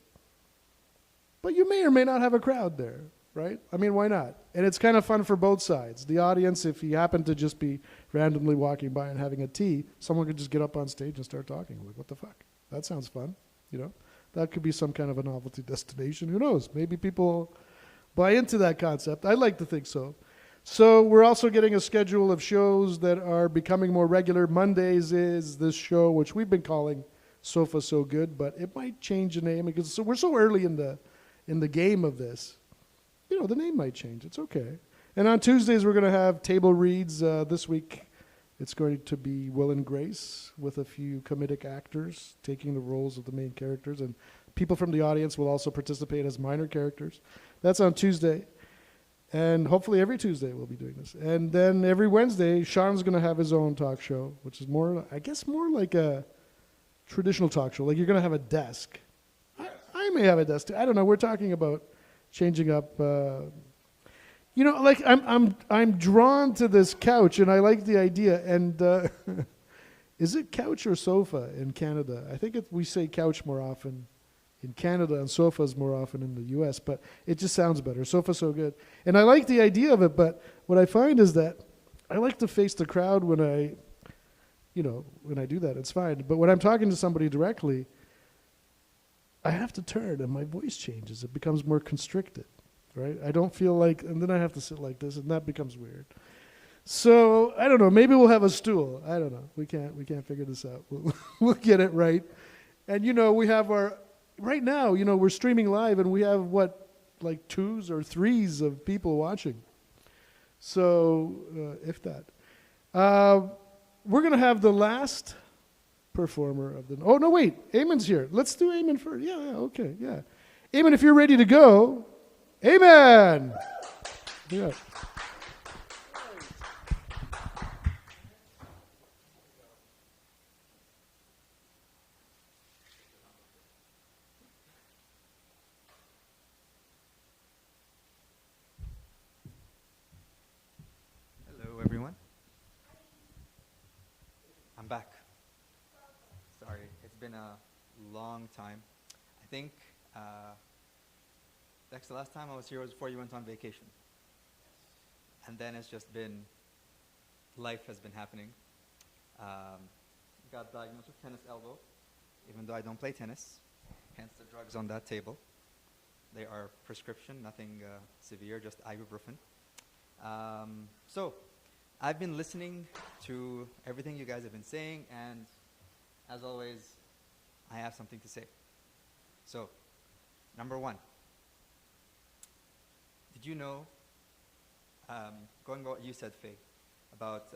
but you may or may not have a crowd there, right? I mean, why not? And it's kind of fun for both sides. The audience, if you happen to just be randomly walking by and having a tea, someone could just get up on stage and start talking. Like, what the fuck? That sounds fun, That could be some kind of a novelty destination. Who knows? Maybe people buy into that concept. I like to think so. So we're also getting a schedule of shows that are becoming more regular. Mondays is this show, which we've been calling Sofa So Good, but it might change the name because we're so early in the game of this. The name might change. It's okay. And on Tuesdays, we're going to have table reads. This week, it's going to be Will and Grace with a few comedic actors taking the roles of the main characters, and people from the audience will also participate as minor characters. That's on Tuesday. And hopefully every Tuesday we'll be doing this. And then every Wednesday, Sean's going to have his own talk show, which is more like a traditional talk show. Like you're going to have a desk. I may have a desk too. I don't know. We're talking about changing up. Like I'm drawn to this couch, and I like the idea. And is it couch or sofa in Canada? I think we say couch more often in Canada and sofas more often in the U.S., but it just sounds better. Sofa So Good. And I like the idea of it, but what I find is that I like to face the crowd when I do that. It's fine. But when I'm talking to somebody directly, I have to turn and my voice changes. It becomes more constricted, right? I don't feel like, and then I have to sit like this, and that becomes weird. So, I don't know. Maybe we'll have a stool. I don't know. We can't figure this out. We'll get it right. And, we have right now, we're streaming live, and we have, like 2s or 3s of people watching. So, if that. We're going to have the last performer of the... Oh, no, wait. Eamon's here. Let's do Eamon first. Yeah, okay, yeah. Eamon, if you're ready to go. Eamon! Yeah. Hello, everyone. I'm back. Sorry, it's been a long time. I think, Dex, the last time I was here was before you went on vacation. And then it's just been, life has been happening. Got diagnosed with tennis elbow, even though I don't play tennis, hence the drugs on that table. They are prescription, nothing severe, just ibuprofen. So, I've been listening to everything you guys have been saying, and as always, I have something to say. So, number one, did you know, going by what you said, Faye, about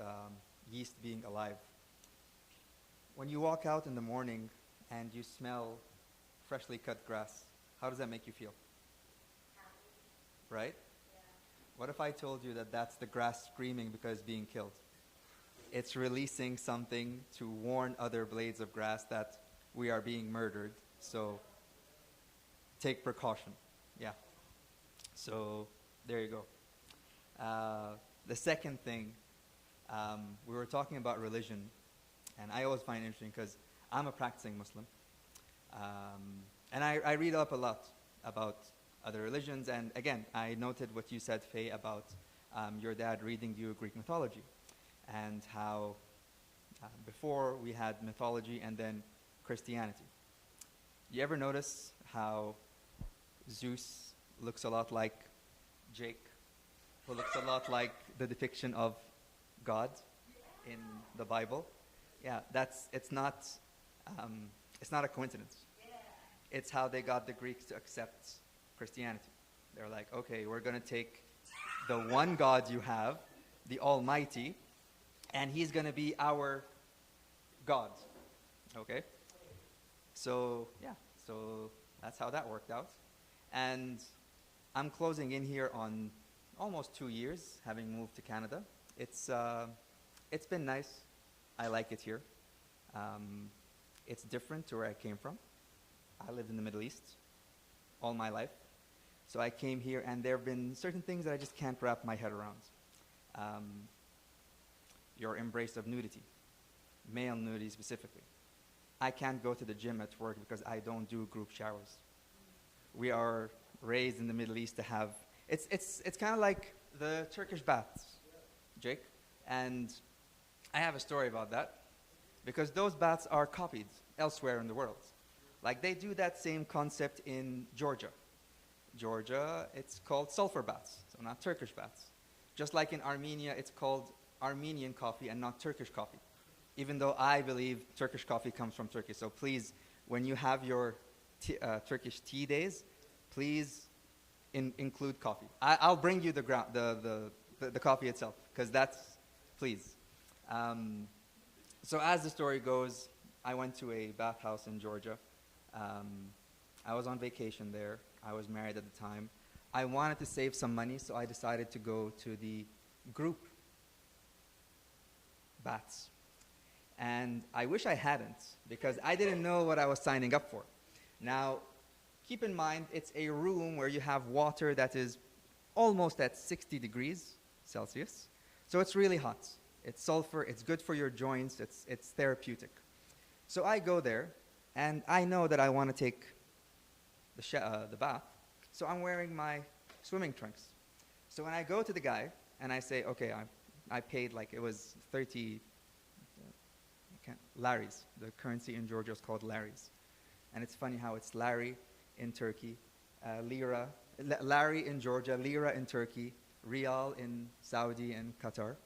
yeast being alive, when you walk out in the morning and you smell freshly cut grass, how does that make you feel? Right? What if I told you that that's the grass screaming because it's being killed? It's releasing something to warn other blades of grass that we are being murdered. So take precaution. Yeah. So there you go. The second thing, we were talking about religion, and I always find it interesting because I'm a practicing Muslim. And I read up a lot about other religions, and again, I noted what you said, Faye, about your dad reading you Greek mythology, and how before we had mythology and then Christianity. You ever notice how Zeus looks a lot like Jake, who looks a lot like the depiction of God in the Bible? Yeah, it's not a coincidence. It's how they got the Greeks to accept Christianity. They're like, okay, we're going to take the one God you have, the Almighty, and he's going to be our God. Okay? So, yeah, so that's how that worked out. And I'm closing in here on almost 2 years, having moved to Canada. It's been nice. I like it here. It's different to where I came from. I lived in the Middle East all my life. So I came here, and there have been certain things that I just can't wrap my head around. Your embrace of nudity, male nudity specifically. I can't go to the gym at work because I don't do group showers. We are raised in the Middle East to have, it's kind of like the Turkish baths, Jake. And I have a story about that because those baths are copied elsewhere in the world. Like they do that same concept in Georgia. Georgia, it's called sulfur baths, so not Turkish baths. Just like in Armenia, it's called Armenian coffee and not Turkish coffee. Even though I believe Turkish coffee comes from Turkey. So please, when you have your Turkish tea days, please include coffee. I'll bring you the coffee itself, because that's, please. So as the story goes, I went to a bathhouse in Georgia. I was on vacation there. I was married at the time. I wanted to save some money, so I decided to go to the group baths. And I wish I hadn't, because I didn't know what I was signing up for. Now, keep in mind, it's a room where you have water that is almost at 60 degrees Celsius. So it's really hot. It's sulfur, it's good for your joints, it's therapeutic. So I go there, and I know that I want to take the bath, so I'm wearing my swimming trunks. So when I go to the guy, and I say, okay, I paid like, it was 30 Laris. The currency in Georgia is called Laris. And it's funny how it's Lari in Turkey, Lira, Lari in Georgia, Lira in Turkey, Rial in Saudi and Qatar.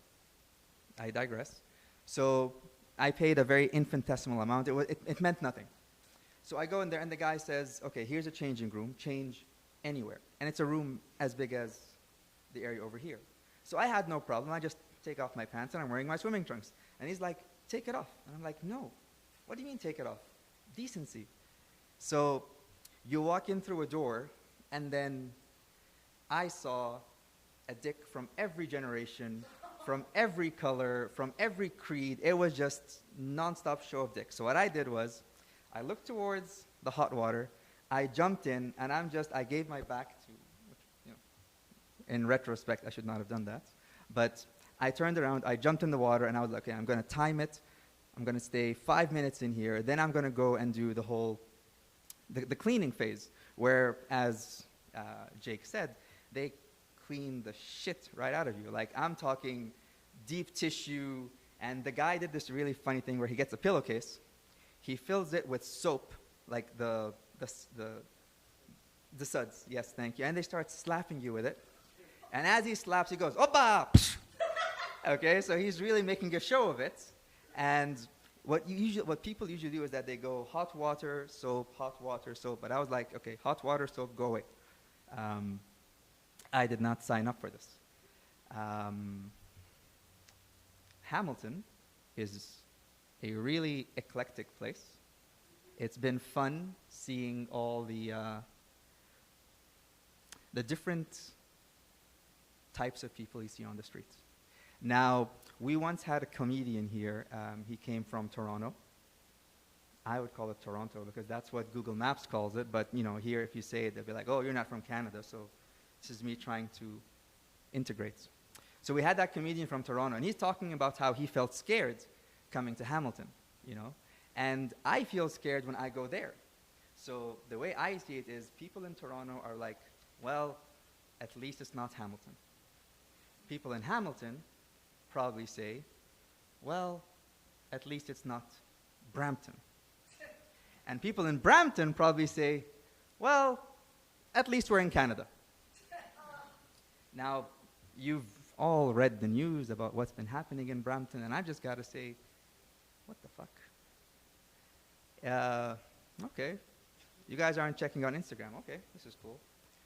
I digress. So I paid a very infinitesimal amount. It meant nothing. So I go in there, and the guy says, okay, here's a changing room. Change anywhere. And it's a room as big as the area over here. So I had no problem. I just take off my pants, and I'm wearing my swimming trunks. And he's like, take it off. And I'm like, no. What do you mean take it off? Decency. So you walk in through a door, and then I saw a dick from every generation, from every color, from every creed. It was just nonstop show of dick. So what I did was, I looked towards the hot water, I jumped in, and I gave my back to, in retrospect, I should not have done that. But I turned around, I jumped in the water, and I was like, okay, I'm going to time it. I'm going to stay 5 minutes in here. Then I'm going to go and do the whole, the cleaning phase, where, as Jake said, they clean the shit right out of you. Like, I'm talking deep tissue, and the guy did this really funny thing where he gets a pillowcase, he fills it with soap, like the suds, yes, thank you, and they start slapping you with it. And as he slaps, he goes, Oppa! Okay, so he's really making a show of it. And what people usually do is that they go hot water, soap, hot water, soap. But I was like, okay, hot water, soap, go away. I did not sign up for this. Hamilton is a really eclectic place. It's been fun seeing all the different types of people you see on the streets. Now, we once had a comedian here. He came from Toronto. I would call it Toronto because that's what Google Maps calls it. But here, if you say it, they'll be like, "Oh, you're not from Canada." So this is me trying to integrate. So we had that comedian from Toronto, and he's talking about how he felt scared coming to Hamilton, and I feel scared when I go there. So the way I see it is people in Toronto are like, well, at least it's not Hamilton. People in Hamilton probably say, well, at least it's not Brampton. And people in Brampton probably say, well, at least we're in Canada. Now, you've all read the news about what's been happening in Brampton, and I've just got to say, what the fuck? Okay. You guys aren't checking on Instagram. Okay, this is cool.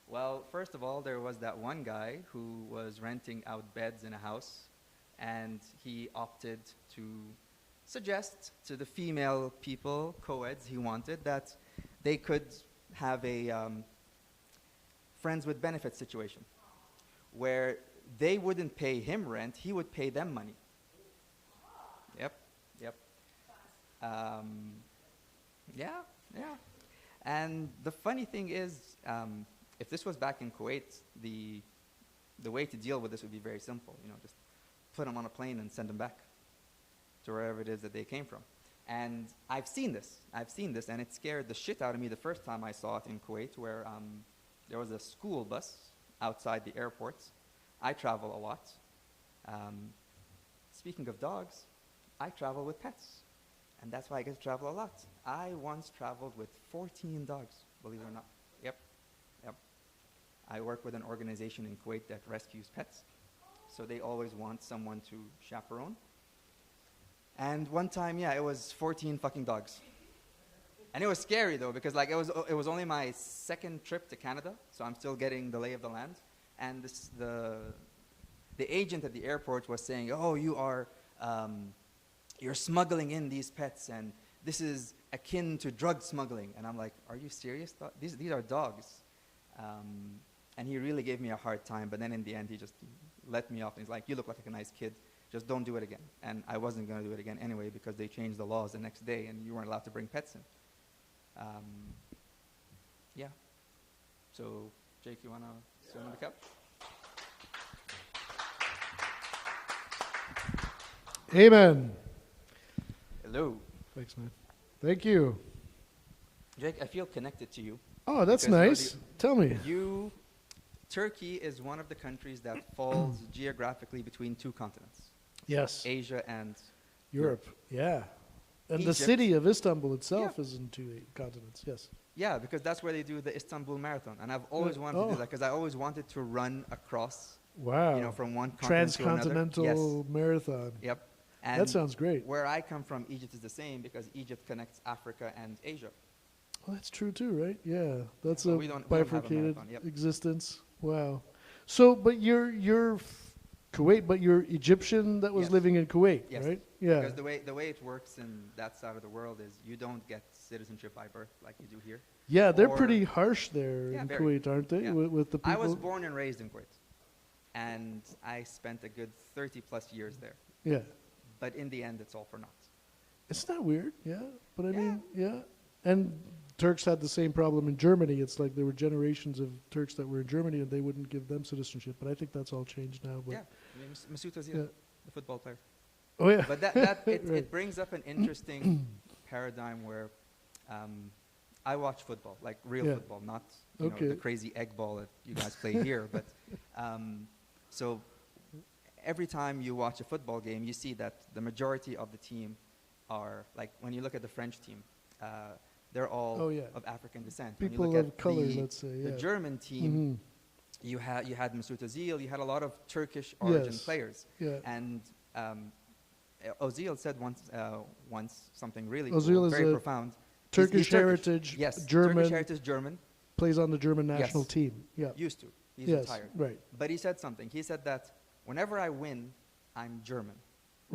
Well, first of all, there was that one guy who was renting out beds in a house, and he opted to suggest to the female people, co-eds he wanted, that they could have a friends with benefits situation, where they wouldn't pay him rent, he would pay them money. Yep. Yeah. And the funny thing is, if this was back in Kuwait, the way to deal with this would be very simple. Just put them on a plane and send them back to wherever it is that they came from. And I've seen this, and it scared the shit out of me the first time I saw it in Kuwait, where there was a school bus outside the airport. I travel a lot. Speaking of dogs, I travel with pets, and that's why I get to travel a lot. I once traveled with 14 dogs, believe it or not. Yep. I work with an organization in Kuwait that rescues pets, so they always want someone to chaperone. And one time, it was 14 fucking dogs. And it was scary though, because it was only my second trip to Canada, so I'm still getting the lay of the land. And the agent at the airport was saying, "Oh, you're smuggling in these pets, and this is akin to drug smuggling." And I'm like, "Are you serious? These are dogs." And he really gave me a hard time, but then in the end, he just let me off. And he's like, "You look like a nice kid. Just don't do it again." And I wasn't going to do it again anyway, because they changed the laws the next day, and you weren't allowed to bring pets in. So, Jake, you want to sit on the couch? Amen. Hello. Thanks, man. Thank you. Jake, I feel connected to you. Oh, that's nice. Tell me. Turkey is one of the countries that falls geographically between two continents. Yes. Asia and Europe. Yeah. And the Egypt. city of Istanbul itself is in two continents. Yes. Yeah, because that's where they do the Istanbul Marathon. And I've always wanted to do that, because I always wanted to run across, Wow. from one continent to another. Transcontinental marathon. Yep. And That sounds great. where I come from, Egypt is the same, because Egypt connects Africa and Asia. Well, that's true too, right? Yeah. That's Well, a we don't have a bifurcated marathon, yep. existence. Wow. So, but you're Kuwait, but you're Egyptian that was Yes. living in Kuwait, Yes. right? Yeah. Because the way it works in that side of the world is you don't get citizenship by birth like you do here. Yeah, they're or- pretty harsh there Yeah, in very. Kuwait, aren't they? Yeah. With the people. I was born and raised in Kuwait, and I spent a good 30 plus years there. Yeah. But in the end, it's all for naught. It's not weird, yeah. But I Yeah. mean, yeah. And Turks had the same problem in Germany. It's like there were generations of Turks that were in Germany and they wouldn't give them citizenship. But I think that's all changed now. But Yeah, I mean, Mesut Özil, Yeah. the football player. Oh yeah. But Right. it brings up an interesting paradigm where I watch football, like real Yeah. football, not Okay. the crazy egg ball that you guys play here. But so every time you watch a football game, you see that the majority of the team are, like when you look at the French team, they're all Oh, yeah. of African descent. People when you look of at color, the, let's say, the yeah. German team, you had Mesut Özil, you had a lot of Turkish origin Yes. players. Yeah. And Özil said once something really Özil cool, is very a profound. Turkish Turkish. heritage, Yes, German, Turkish heritage German. plays on the German national Yes. team. Yeah. Used to. He's Yes, retired. right. But he said something. He said that whenever I win, I'm German.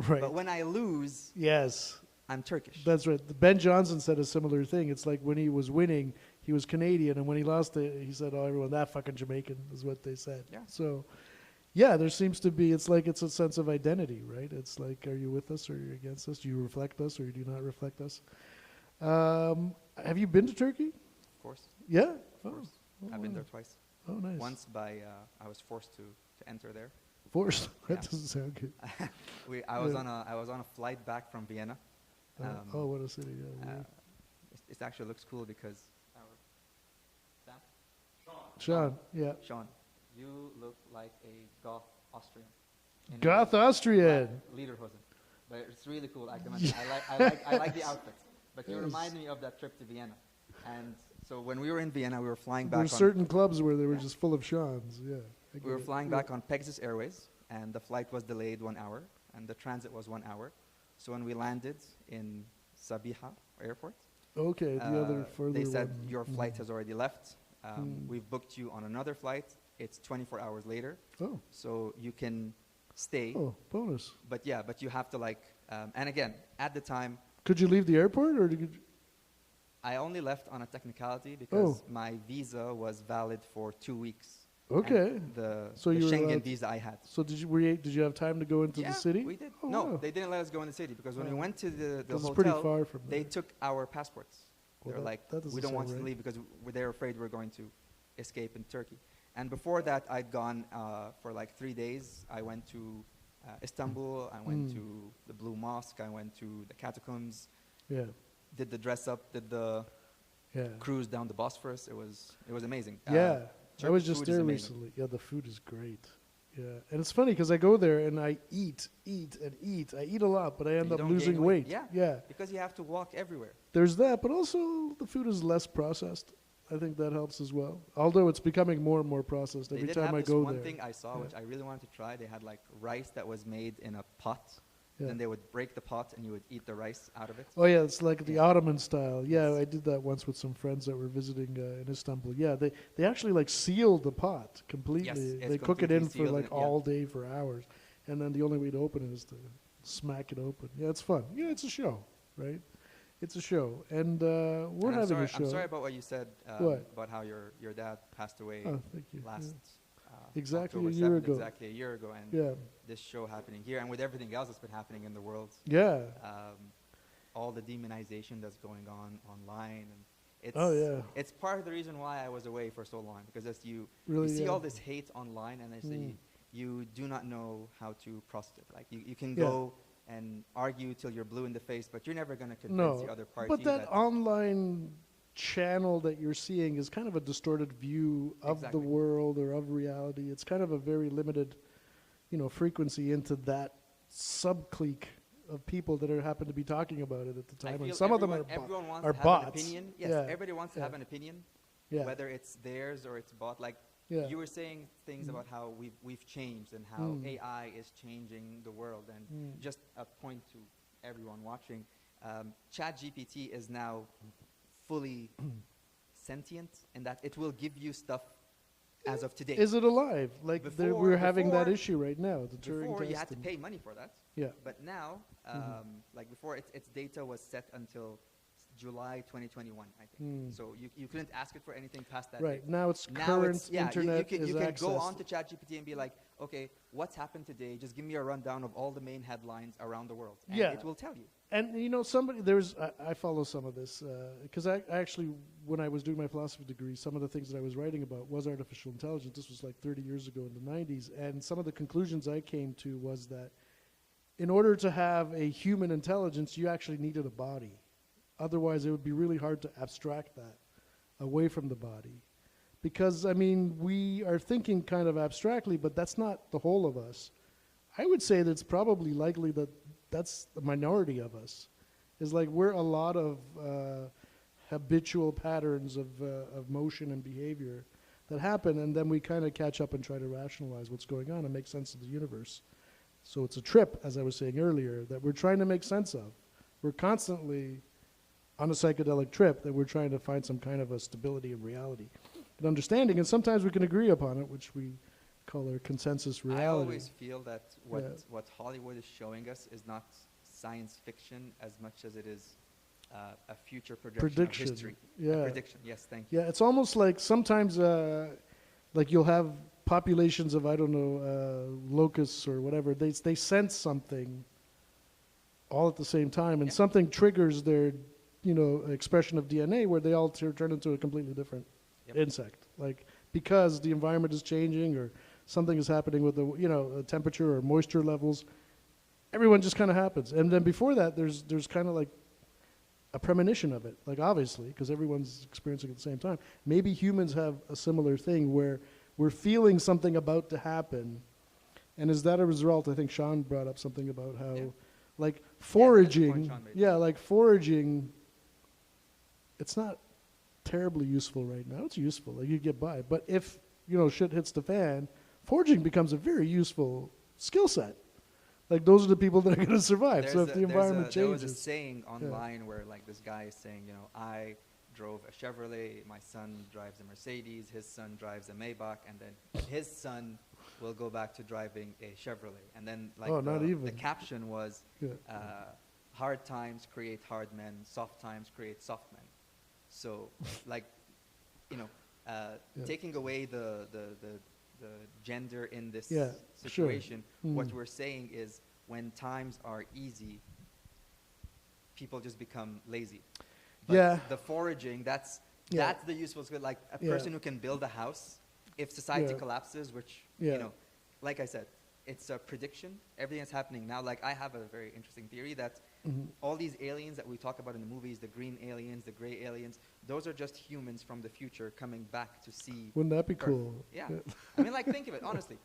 Right. But when I lose, Yes. I'm Turkish. That's right. Ben Johnson said a similar thing. It's like when he was winning, he was Canadian, and when he lost it, he said, "Oh, everyone, that fucking Jamaican," is what they said. Yeah. So, yeah, there seems to be. It's like it's a sense of identity, right? It's like, are you with us or are you against us? Do you reflect us or do you not reflect us? Have you been to Turkey? Of course. Yeah. Of course. I've been there twice. Oh, nice. Once by, I was forced to enter there. Forced. That Yeah. doesn't sound good. I was Yeah. on a flight back from Vienna. Oh, what a city. Yeah. weird. It actually looks cool because Sam? Sean. Yeah. Sean, you look like a goth Austrian. In a Goth way. Austrian. Lederhosen. But it's really cool. I like the outfit. But you Yes. remind me of that trip to Vienna. And so when we were in Vienna, we were flying There back were on certain clubs where they were just full of Seans. Yeah. I we were get it. flying Yeah. back on Pegasus Airways, and the flight was delayed 1 hour, and the transit was 1 hour. So when we landed in Sabiha Airport, Okay, the other further they said one. your flight has already left. Mm. We've booked you on another flight. It's 24 hours later, Oh, so you can stay. oh, bonus. But yeah, but you have to like. And again, at the time, Could you leave the airport or did you? I only left on a technicality because Oh. my visa was valid for 2 weeks. Okay. And the So you were Schengen allowed- visa I had. So did you have time to go into Yeah, the city? we did. Oh, No, wow. they didn't let us go in the city because when we Oh. went to the 'Cause hotel, it's pretty far from they there. took our passports. Well, They were that- like, that doesn't we don't want sound to right. leave because they're afraid we're going to escape in Turkey. And before that, I'd gone for like 3 days. I went to Istanbul. I went Mm. to the Blue Mosque. I went to the catacombs. Yeah, Did the dress up. Did the yeah, cruise down the Bosphorus. It was amazing. yeah. I Turkish was just food is there amazing. recently. Yeah, the food is great. Yeah, and it's funny because I go there and I eat. I eat a lot, but I end You up don't losing gain weight. Yeah. Yeah. Because you have to walk everywhere. There's that, but also the food is less processed. I think that helps as well. Although it's becoming more and more processed They every did time have I this go one there. thing I saw, Yeah. which I really wanted to try. They had like rice that was made in a pot. Yeah. Then they would break the pot and you would eat the rice out of it. Oh yeah, it's like the Yeah. Ottoman style. Yeah, Yes. I did that once with some friends that were visiting in Istanbul. Yeah, they actually like seal the pot completely. Yes, it's They cook it in completely for sealed like and- yeah. all day for hours, and then the only way to open it is to smack it open. Yeah, it's fun. Yeah, it's a show, right? It's a show, and we're And having a show. I'm sorry about what you said What? about how your dad passed away Oh, thank you. last Exactly October a year 7th, ago. Exactly a year ago, and Yeah, this show happening here, and with everything else that's been happening in the world, yeah. all the demonization that's going on online, and it's Oh, yeah. it's part of the reason why I was away for so long because as you Really, see yeah. all this hate online, and I say Mm. you do not know how to process it. Like you can Yeah. go and argue till you're blue in the face, but you're never going to convince No, the other party but that online channel that you're seeing is kind of a distorted view of Exactly. the world or of reality. It's kind of a very limited, frequency into that sub-clique of people that happen to be talking about it at the I time. feel And some of them everyone wants are to have bots. an opinion. Yes, Yeah, everybody wants to yeah. have an opinion, yeah, whether it's theirs or it's bought. Like yeah. you were saying things Mm. about how we've changed and how Mm. AI is changing the world. And Mm. just a point to everyone watching, ChatGPT is now fully sentient in that it will give you stuff as of today. Is it alive? Like we're having that before- issue right now. The Turing Before test. you had to and- pay money for that. Yeah. But now, like before, its data was set until July 2021, I think. Hmm. So you couldn't ask it for anything past that Right date. now, it's Now current it's, yeah, internet you is can go accessed. on to ChatGPT and be like, okay, what's happened today? Just give me a rundown of all the main headlines around the world. And Yeah. it will tell you. And I follow some of this because I actually, when I was doing my philosophy degree, some of the things that I was writing about was artificial intelligence. This was like 30 years ago in the 90s, and some of the conclusions I came to was that in order to have a human intelligence, you actually needed a body. Otherwise, it would be really hard to abstract that away from the body. Because, I mean, we are thinking kind of abstractly, but that's not the whole of us. I would say that it's probably likely that that's the minority of us. Is like we're a lot of habitual patterns of motion and behavior that happen, and then we kind of catch up and try to rationalize what's going on and make sense of the universe. So it's a trip, as I was saying earlier, that we're trying to make sense of. We're constantly on a psychedelic trip that we're trying to find some kind of a stability of reality and understanding, and sometimes we can agree upon it, which we call our consensus reality. I always feel that what, Yeah. what Hollywood is showing us is not science fiction as much as it is a future projection of history. Yeah. A prediction, yes, thank you. Yeah, it's almost like sometimes, like you'll have populations of, I don't know, locusts or whatever. They sense something all at the same time, and Yeah. something triggers their, expression of DNA where they all turn into a completely different Yep. insect. Like because the environment is changing or something is happening with the temperature or moisture levels. Everyone just kind of happens, and then before that, there's kind of like a premonition of it, like obviously, because everyone's experiencing it at the same time. Maybe humans have a similar thing where we're feeling something about to happen, and is that a result? I think Sean brought up something about how, Yeah. like Yeah, that's the point foraging, Sean made. like foraging, it's not terribly useful right now. It's useful, like you get by, but if shit hits the fan, foraging becomes a very useful skill set. Like those are the people that are going to survive. So if the environment there was a changes, saying online where like this guy is saying, I drove a Chevrolet, my son drives a Mercedes, his son drives a Maybach, and then his son will go back to driving a Chevrolet. And then like Oh, not the even. caption was, Yeah. hard times create hard men, soft times create soft men. So like, taking away the gender in this Yeah, sure. situation, what Mm. we're saying is when times are easy, people just become lazy. But Yeah. the foraging, that's Yeah. the useful skill. Like a Yeah. person who can build a house, if society Yeah. collapses, which, Yeah. like I said, it's a prediction. Everything that's happening now, like I have a very interesting theory that Mhm. all these aliens that we talk about in the movies, the green aliens, the gray aliens, those are just humans from the future coming back to see. Wouldn't that be Earth. cool? Yeah. I mean, like, think of it, honestly.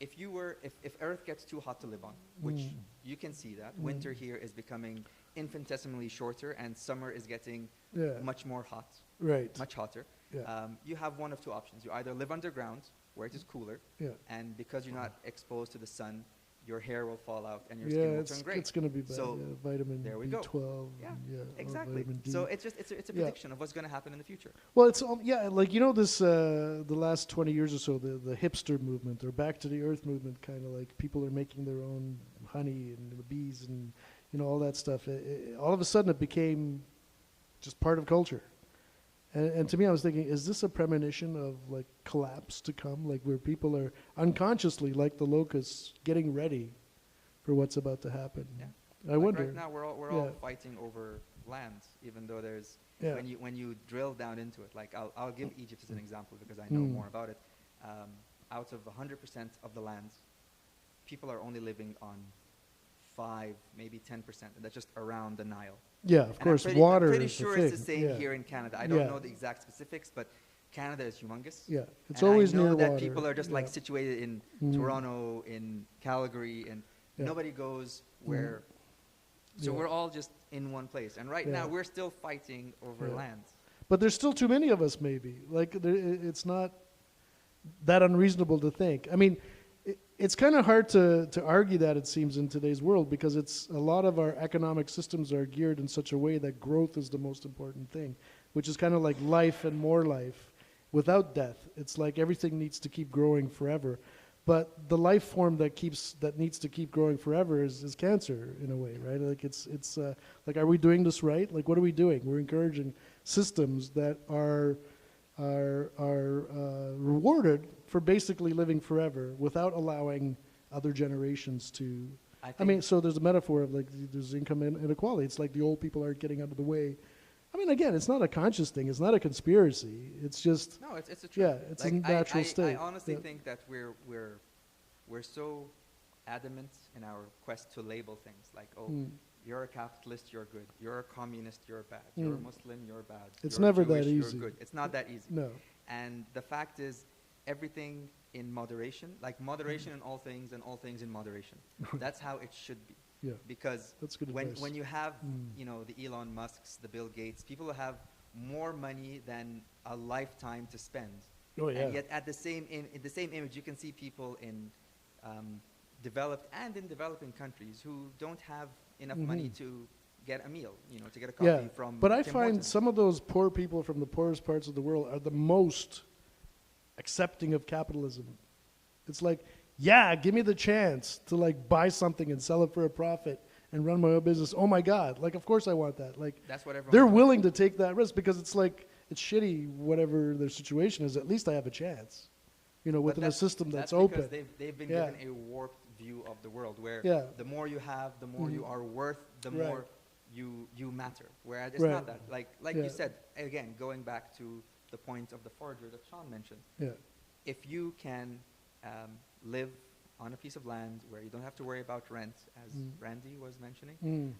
If Earth gets too hot to live on, which you can see that, winter here is becoming infinitesimally shorter and summer is getting Yeah. much more hot, Right. much hotter. Yeah. You have one of two options. You either live underground, where it is cooler, Yeah. and because you're not exposed to the sun, your hair will fall out and your Yeah, skin will turn gray. it's going to be bad. So, yeah. Vitamin there we go. B12. Yeah, and, or exactly. vitamin D. So it's a Yeah. prediction of what's going to happen in the future. Well, it's like this the last 20 years or so, the hipster movement or back to the earth movement, kind of like people are making their own honey and the bees and all that stuff. All of a sudden, it became just part of culture. And to me, I was thinking, is this a premonition of like collapse to come, like where people are unconsciously, like the locusts, getting ready for what's about to happen? Yeah. I Like wonder. right now, we're all Yeah. fighting over land, even though there's Yeah. when you drill down into it. Like I'll give Egypt as an example because I know more about it. Out of 100% of the land, people are only living on 5, maybe 10%, and that's just around the Nile. Yeah, of And course, I'm water pretty is sure the it's the thing. same Yeah. here in Canada. I don't Yeah. know the exact specifics, but Canada is humongous. Yeah, it's And always I know near that water. people are just like Yeah. situated in Mhm. Toronto, in Calgary, and Yeah. nobody goes where. So Yeah. we're all just in one place, and right Yeah. now we're still fighting over Yeah. land. But there's still too many of us, maybe. Like, it's not that unreasonable to think. I mean, it's kind of hard to argue that, it seems, in today's world, because it's a lot of our economic systems are geared in such a way that growth is the most important thing, which is kind of like life and more life without death. It's like everything needs to keep growing forever. But the life form that needs to keep growing forever is cancer, in a way, right? Like it's like, are we doing this right? Like, what are we doing? We're encouraging systems that are rewarded for basically living forever without allowing other generations to. I mean, so there's a metaphor of like there's income inequality. It's like the old people aren't getting out of the way. I mean, again, it's not a conscious thing. It's not a conspiracy. It's just No, it's a truth. yeah, it's a natural state. I honestly Yeah. think that we're so adamant in our quest to label things like, oh, you're a capitalist, you're good. You're a communist, you're bad. You're a Muslim, you're bad. It's You're never that Jewish, easy. You're good. It's not that easy. No. And the fact is, everything in moderation, like moderation in all things and all things in moderation. That's how it should be. Yeah. Because That's good when advice. you have, the Elon Musks, the Bill Gates, people who have more money than a lifetime to spend, Oh, yeah. And yet, at the same in the same image, you can see people in developed and in developing countries who don't have enough money to get a meal, to get a coffee Yeah, from but I Tim find Hortons. some of those poor people from the poorest parts of the world are the most accepting of capitalism. It's like, yeah, give me the chance to like buy something and sell it for a profit and run my own business. Oh my God, like of course I want that. Like That's what everyone they're wants. willing to take that risk because it's like it's shitty whatever their situation is. At least I have a chance, But within a system that's because open. they've been Yeah. given a warped view of the world where Yeah. the more you have, the more you are worth, the Right. more you matter. Whereas it's Right. not that. Like Yeah. you said, again, going back to the point of the forager that Sean mentioned, Yeah, if you can live on a piece of land where you don't have to worry about rent, as Randy was mentioning,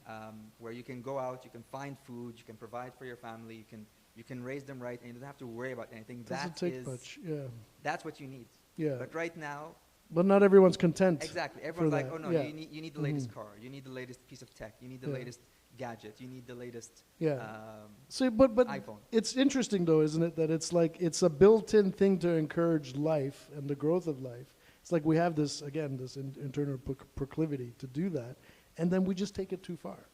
where you can go out, you can find food, you can provide for your family, you can raise them right, and you don't have to worry about anything. doesn't take much. Yeah, That's what you need. Yeah. But right now, but not everyone's content. exactly, for everyone's like, that. oh no, Yeah. you need the latest car, you need the latest piece of tech, you need the Yeah. latest gadget, you need the latest Yeah. So, but iPhone. it's interesting though, isn't it, that it's like it's a built-in thing to encourage life and the growth of life. It's like we have this again, this internal proclivity to do that, and then we just take it too far.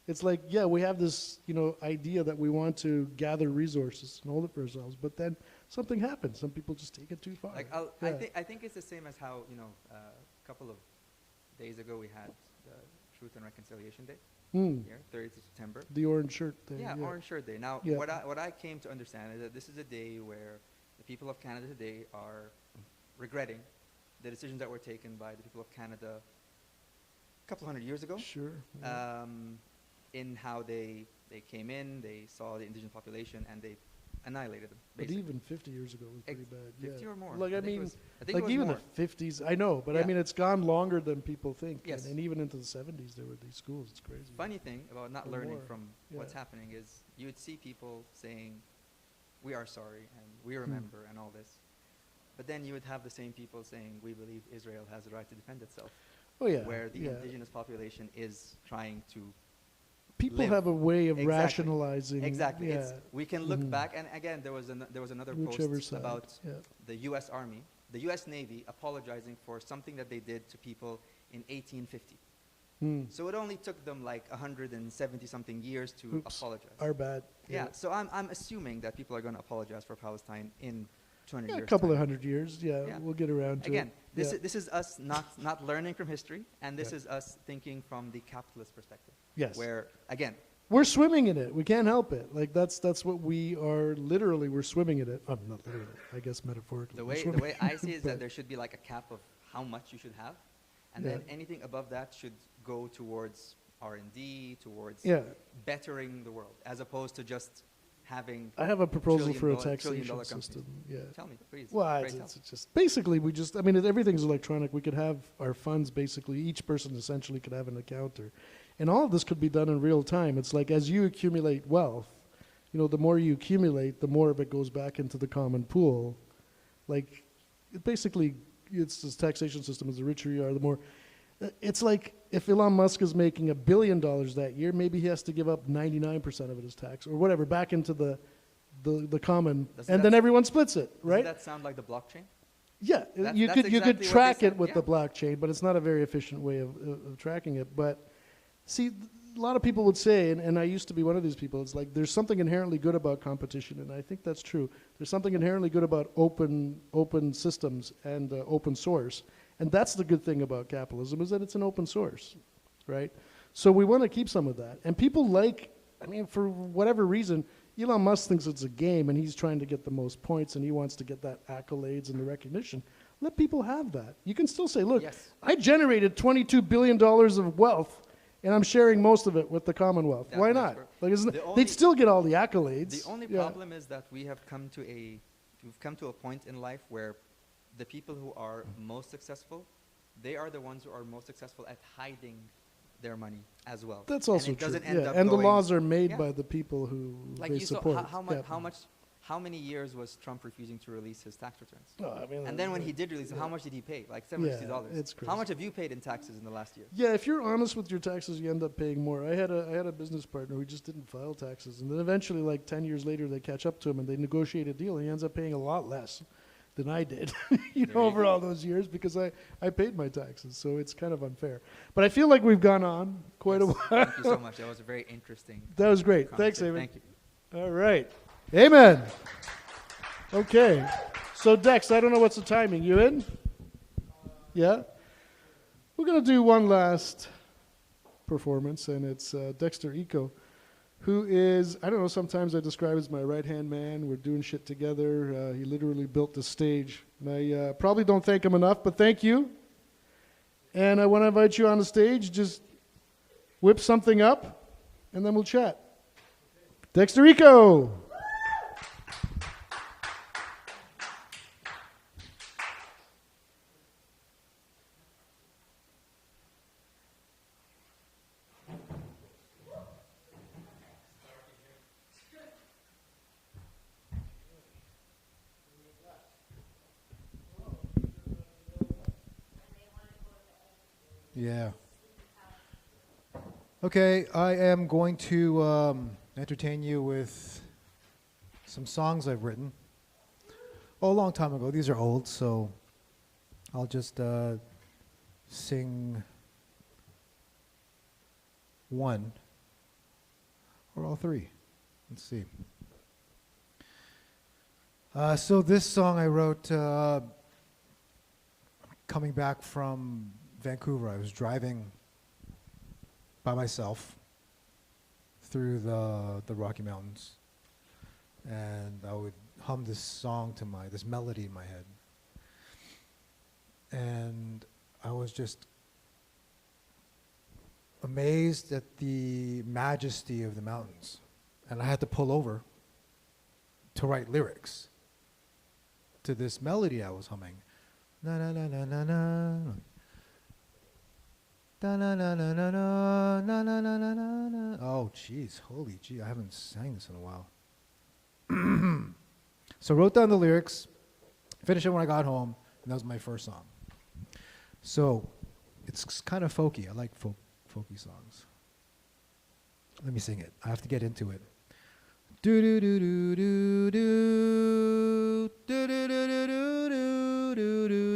It's like, yeah, we have this, idea that we want to gather resources and hold it for ourselves, but then something happens. Some people just take it too far. Like I think it's the same as how a couple of days ago we had the Truth and Reconciliation Day here, 30th of September. The orange shirt thing. Yeah, Orange Shirt Day. Now, Yeah. what I came to understand is that this is a day where the people of Canada today are regretting the decisions that were taken by the people of Canada a couple hundred years ago. Sure. Yeah. In how they came in, they saw the indigenous population, and they annihilated them. But Basically. even 50 years ago was pretty bad. 50 yeah. or more. Like, I I think it mean, was- I think it like was even more. the 50s, I know, but I Yeah. mean, it's gone longer than people think. Yes. And even into the 70s, there were these schools. It's crazy. Funny thing about not Or learning more. from Yeah. what's happening is you would see people saying, "We are sorry and we remember," and all this. But then you would have the same people saying, "We believe Israel has the right to defend itself," Oh, yeah. where the yeah. indigenous population is trying to. People live. have a way of Exactly. rationalizing. Exactly. Yeah. We can look back, and again, there was another Whichever post side. about Yeah. the U.S. Army, the U.S. Navy apologizing for something that they did to people in 1850. So it only took them like 170 something years to Oops. apologize. Our bad. Yeah, so I'm assuming that people are going to apologize for Palestine in 200 Yeah, years. a couple time. of hundred years. Yeah, Yeah. we'll get around to Again, it. this, Yeah. is, this is us not learning from history, and this Yeah. is us thinking from the capitalist perspective. Yes. Where, again, We're swimming in it. We can't help it. Like that's what we are. Literally, we're swimming in it. Not literally. I guess metaphorically. the we're way swimming. I see it is that But- there should be like a cap of how much you should have, and Yeah. then anything above that should go towards R&D, towards Yeah. bettering the world, as opposed to just having. I have a proposal trillion for a dollar- taxation trillion-dollar companies. system. Yeah. Tell me, please. Well, Pray it's tell. just basically we just. I mean, everything's electronic. We could have our funds basically. Each person essentially could have an account, and all of this could be done in real time. It's like as you accumulate wealth, the more you accumulate, the more of it goes back into the common pool. Like, basically, it's this taxation system. As the richer you are, the more. It's like if Elon Musk is making $1 billion that year, maybe he has to give up 99% of it as tax or whatever back into the common, Doesn't and that- then everyone splits it, right? Does that sound like the blockchain? Yeah, That's- you that's could exactly what they track it said, with the yeah. blockchain, but it's not a very efficient way of tracking it. But see, a lot of people would say, and I used to be one of these people, it's like there's something inherently good about competition, and I think that's true. There's something inherently good about open systems and open source, and that's the good thing about capitalism is that it's an open source, right? So we want to keep some of that, and people for whatever reason, Elon Musk thinks it's a game, and he's trying to get the most points, and he wants to get that accolades and the recognition. Let people have that. You can still say, look, Yes. I generated $22 billion of wealth, and I'm sharing most of it with the Commonwealth. Yeah, Why that's not? correct. Like, The only- they'd still get all the accolades. The only Yeah. problem is that we've come to a point in life where the people who are most successful, they are the ones who are most successful at hiding their money as well. That's also and it true. doesn't end Yeah. up And the going- laws are made Yeah. by the people who like they you saw support. how how many years was Trump refusing to release his tax returns? No, I mean, And then when he did release them, how much did he pay? Like $750. it's crazy. How much have you paid in taxes in the last year? Yeah, if you're honest with your taxes, you end up paying more. I had a business partner who just didn't file taxes, and then eventually, like 10 years later, they catch up to him and they negotiate a deal, and he ends up paying a lot less than I did, over all those years because I paid my taxes. So it's kind of unfair. But I feel like we've gone on quite a Yes, while. Thank you so much. That was a very interesting. That was great. Thanks, conversation. Eamon. Thank you. All right. Amen. Okay. So, Dex, I don't know what's the timing. You in? Yeah? We're going to do one last performance, and it's Dexter Eco, who is, I don't know, sometimes I describe as my right-hand man. We're doing shit together. He literally built the stage. And I probably don't thank him enough, but thank you. And I want to invite you on the stage. Just whip something up, and then we'll chat. Dexter Eco. Yeah. Okay, I am going to entertain you with some songs I've written. Oh, a long time ago. These are old, so I'll just sing one or all three. Let's see. So this song I wrote coming back from Vancouver. I was driving by myself through the Rocky Mountains, and I would hum this song to this melody in my head, and I was just amazed at the majesty of the mountains, and I had to pull over to write lyrics to this melody I was humming. Na na na na na na. Da na na na na na na na na na na. Oh, jeez, holy gee, I haven't sang this in a while. So I wrote down the lyrics, finished it when I got home, and that was my first song. So it's kind of folky. I like folky songs. Let me sing it. I have to get into it. Do do do do do do do do do do do do do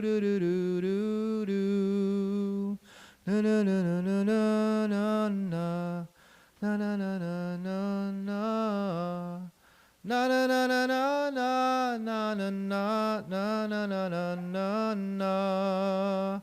do do do do do. Na na na na na na na na na na na na na. Na na na na na na na na na na na na na na.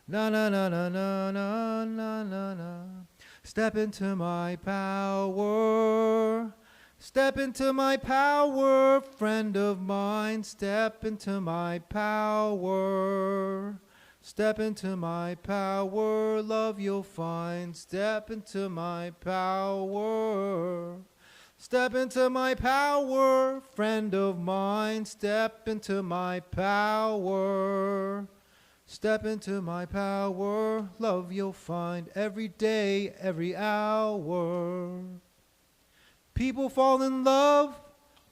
Na na na na na na na na na. Step into my power. Step into my power, friend of mine. Step into my power. Step into my power, love you'll find. Step into my power. Step into my power, friend of mine. Step into my power. Step into my power, love you'll find every day, every hour. People fall in love,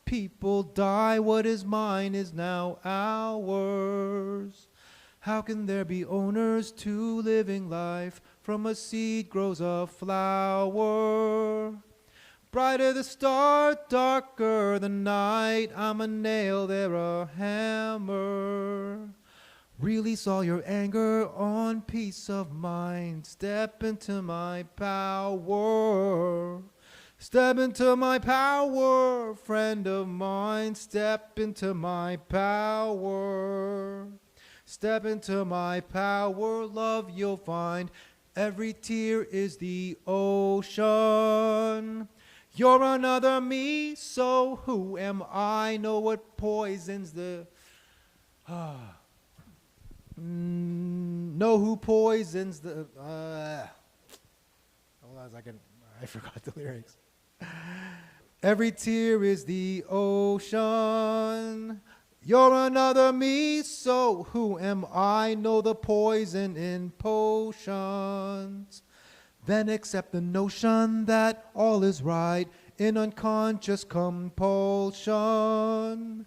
people die. What is mine is now ours. How can there be owners to living life? From a seed grows a flower. Brighter the star, darker the night. I'm a nail, they're a hammer. Release all your anger on peace of mind. Step into my power. Step into my power, friend of mine. Step into my power. Step into my power, love you'll find. Every tear is the ocean. You're another me, so who am I? Know what poisons the... know who poisons the... hold on a second. I forgot the lyrics. Every tear is the ocean. You're another me, so who am I? Know the poison in potions. then accept the notion that all is right in unconscious compulsion.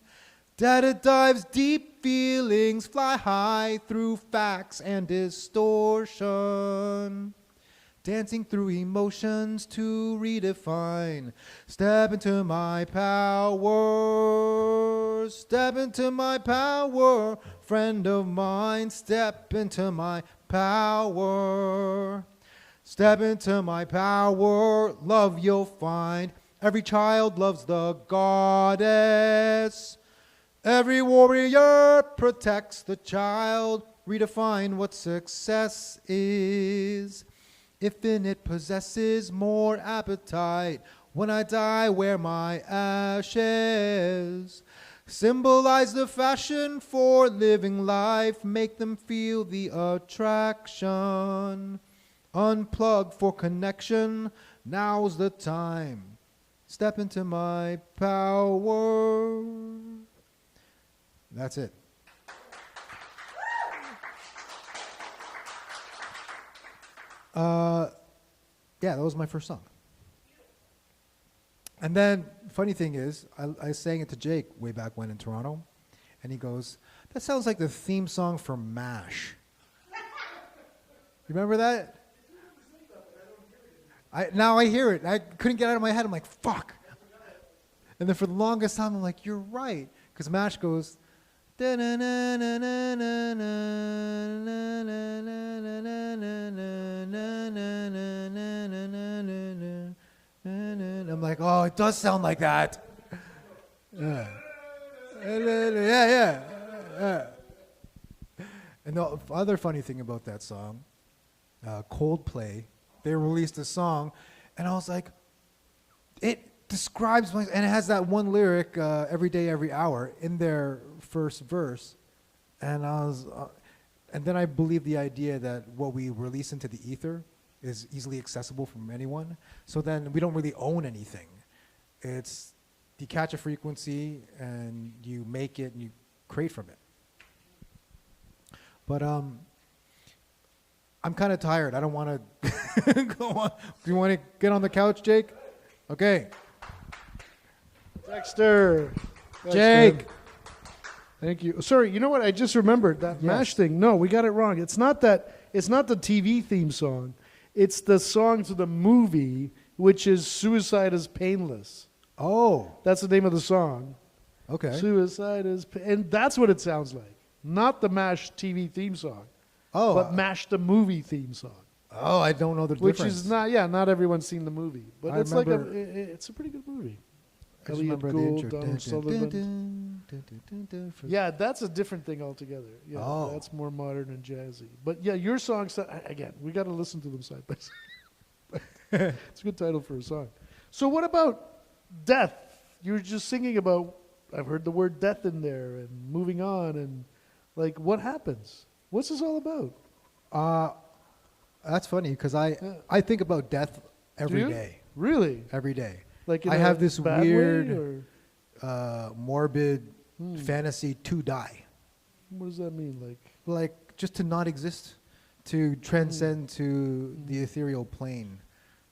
Data dives deep, feelings fly high through facts and distortion. Dancing through emotions to redefine. Step into my power. Step into my power. Friend of mine, step into my power. Step into my power. Love you'll find. Every child loves the goddess. Every warrior protects the child. Redefine what success is. If in it possesses more appetite, when I die, wear my ashes. Symbolize the fashion for living life, make them feel the attraction. Unplug for connection, now's the time. Step into my power. That's it. Yeah, that was my first song. And then, funny thing is, I sang it to Jake way back when in Toronto, and he goes, "That sounds like the theme song for MASH." You remember that? Now I hear it. I couldn't get it out of my head. I'm like, fuck. And then for the longest time, I'm like, you're right. Because MASH goes, I'm like, oh, it does sound like that. Yeah. And the other funny thing about that song, Coldplay, they released a song, and I was like, it describes my, and it has that one lyric, every day, every hour, in their first verse, and and then I believe the idea that what we release into the ether is easily accessible from anyone. So then we don't really own anything. It's you catch a frequency and you make it and you create from it. But I'm kind of tired. I don't want to go on. Do you want to get on the couch, Jake? Okay. Dexter. Jake. Thank you. Sorry, you know what? I just remembered that MASH thing. No, we got it wrong. It's not the TV theme song. It's the song to the movie, which is Suicide is Painless. Oh. That's the name of the song. Okay. Suicide is and that's what it sounds like. Not the MASH TV theme song. Oh. But MASH the movie theme song. Oh, I don't know the difference. Which is not everyone's seen the movie. But it's it's a pretty good movie. I just Elliot remember Gould, the intro. Donald Sutherland. Yeah, that's a different thing altogether. Yeah, that's more modern and jazzy. But yeah, your songs, again, we got to listen to them side by side. It's a good title for a song. So what about death? You were just singing about, I've heard the word death in there and moving on and like what happens? What's this all about? That's funny because I think about death every day. Really? Every day. Like I have this weird, way, morbid fantasy to die. What does that mean? Like just to not exist, to transcend to the ethereal plane,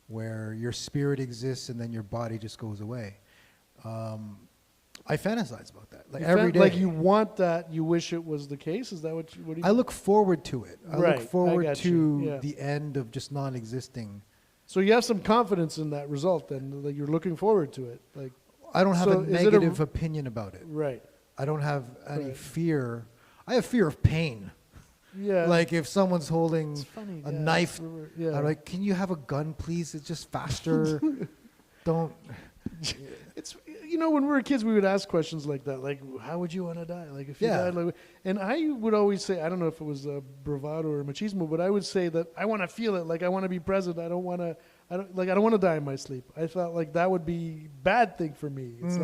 where your spirit exists and then your body just goes away. I fantasize about that every day. Like you want that, you wish it was the case. Is that what do you? I look forward to it. I Right, look forward I got to you. the end of just non-existing. So you have some confidence in that result, then that you're looking forward to it. Like I don't have So a is it negative opinion about it. right, I don't have any Right. fear. I have fear of pain. yeah. Like if someone's holding It's funny, a yeah. knife, Yeah. I'm like, can you have a gun, please? It's just faster. Don't. It's when we were kids, we would ask questions like that, like how would you want to die? Like if you Yeah. died, like, and I would always say, I don't know if it was bravado or machismo, but I would say that I want to feel it, like I want to be present. I don't want to die in my sleep. I felt like that would be bad thing for me. It's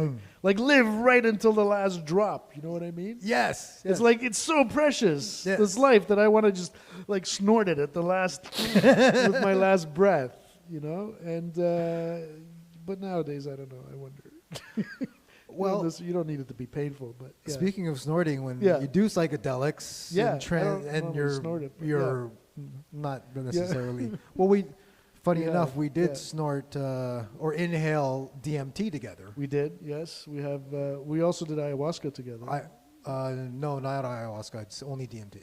like live right until the last drop. You know what I mean? Yes. It's like it's so precious, Yes. this life, that I want to just like snort it at the last with my last breath, And but nowadays I don't know. I wonder. Well, you don't need it to be painful, but yeah. Speaking of snorting, when Yeah. you do psychedelics, Yeah, and, I don't and normally you're snort it, but you're not necessarily. Well, Funny Yeah, enough, we did yeah. snort or inhale DMT together. We did, yes. We have. We also did ayahuasca together. No, not ayahuasca. It's only DMT.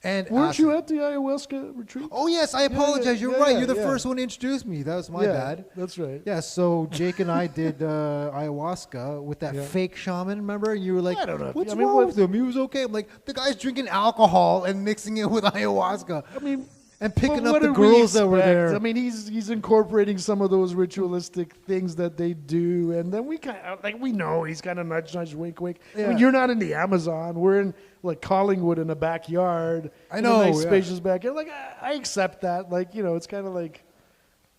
And Weren't you acid. at the ayahuasca retreat? Oh yes, I apologize. You're yeah, right. yeah, You're the yeah. first one to introduce me. That was my bad. That's right. Yeah, so Jake and I did ayahuasca with that Yeah. fake shaman, remember? And you were like, I don't know. what's I mean, wrong what- with him? He was okay. I'm like, the guy's drinking alcohol and mixing it with ayahuasca. I mean, And picking well, up what the did we girls that were expect? there. I mean, he's incorporating some of those ritualistic things that they do, and then we kind of we know he's kind of nudge, wink, wink. I Yeah. mean, you're not in the Amazon. We're in like Collingwood in a backyard. I in know, a nice yeah. spacious backyard. Like I accept that. Like it's kind of like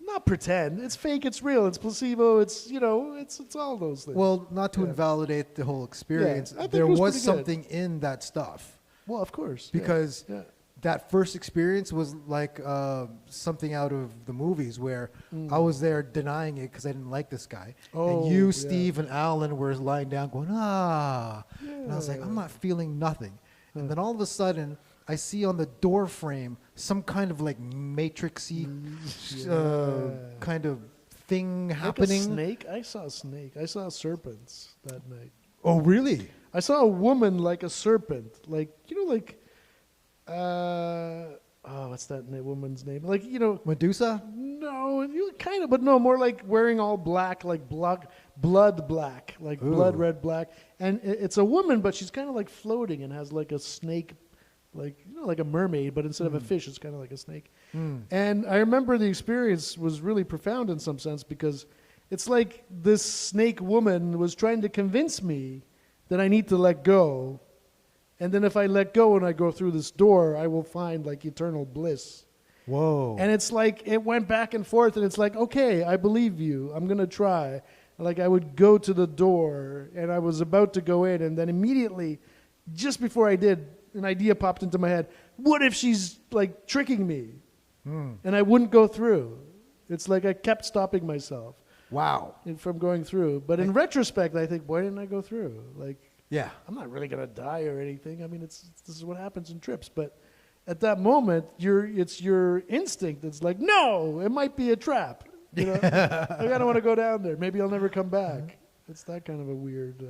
not pretend. It's fake. It's real. It's placebo. It's it's all those things. Well, not to Yeah. invalidate the whole experience, I think there it was was pretty good. something in that stuff. Well, of course, yeah. Because Yeah. that first experience was like something out of the movies where Mm. I was there denying it because I didn't like this guy. Oh, and you, yeah. Steve, and Alan were lying down going, And I was like, I'm not feeling nothing. And then all of a sudden, I see on the door frame some kind of like matrixy kind of thing happening. Like a snake. I saw a snake. I saw serpents that night. Oh, really? I saw a woman like a serpent, like what's that woman's name? Like Medusa? no, you kind of, but no, more like wearing all black, like blood black, like blood Ooh. red black, and it's a woman, but she's kind of like floating and has like a snake, like like a mermaid, but instead of a fish, it's kind of like a snake. And I remember the experience was really profound in some sense because it's like this snake woman was trying to convince me that I need to let go. And then if I let go and I go through this door, I will find like eternal bliss. Whoa. And it's like it went back and forth, and it's like, okay, I believe you. I'm gonna try. Like I would go to the door, and I was about to go in, and then immediately, just before I did, an idea popped into my head. What if she's like tricking me? And I wouldn't go through. It's like I kept stopping myself Wow. from going through. But in retrospect, I think, why didn't I go through? Like, Yeah. I'm not really gonna die or anything. I mean, this is what happens in trips. But at that moment, it's your instinct that's like, no, it might be a trap. Like, I don't want to go down there. Maybe I'll never come back. It's that kind of a weird.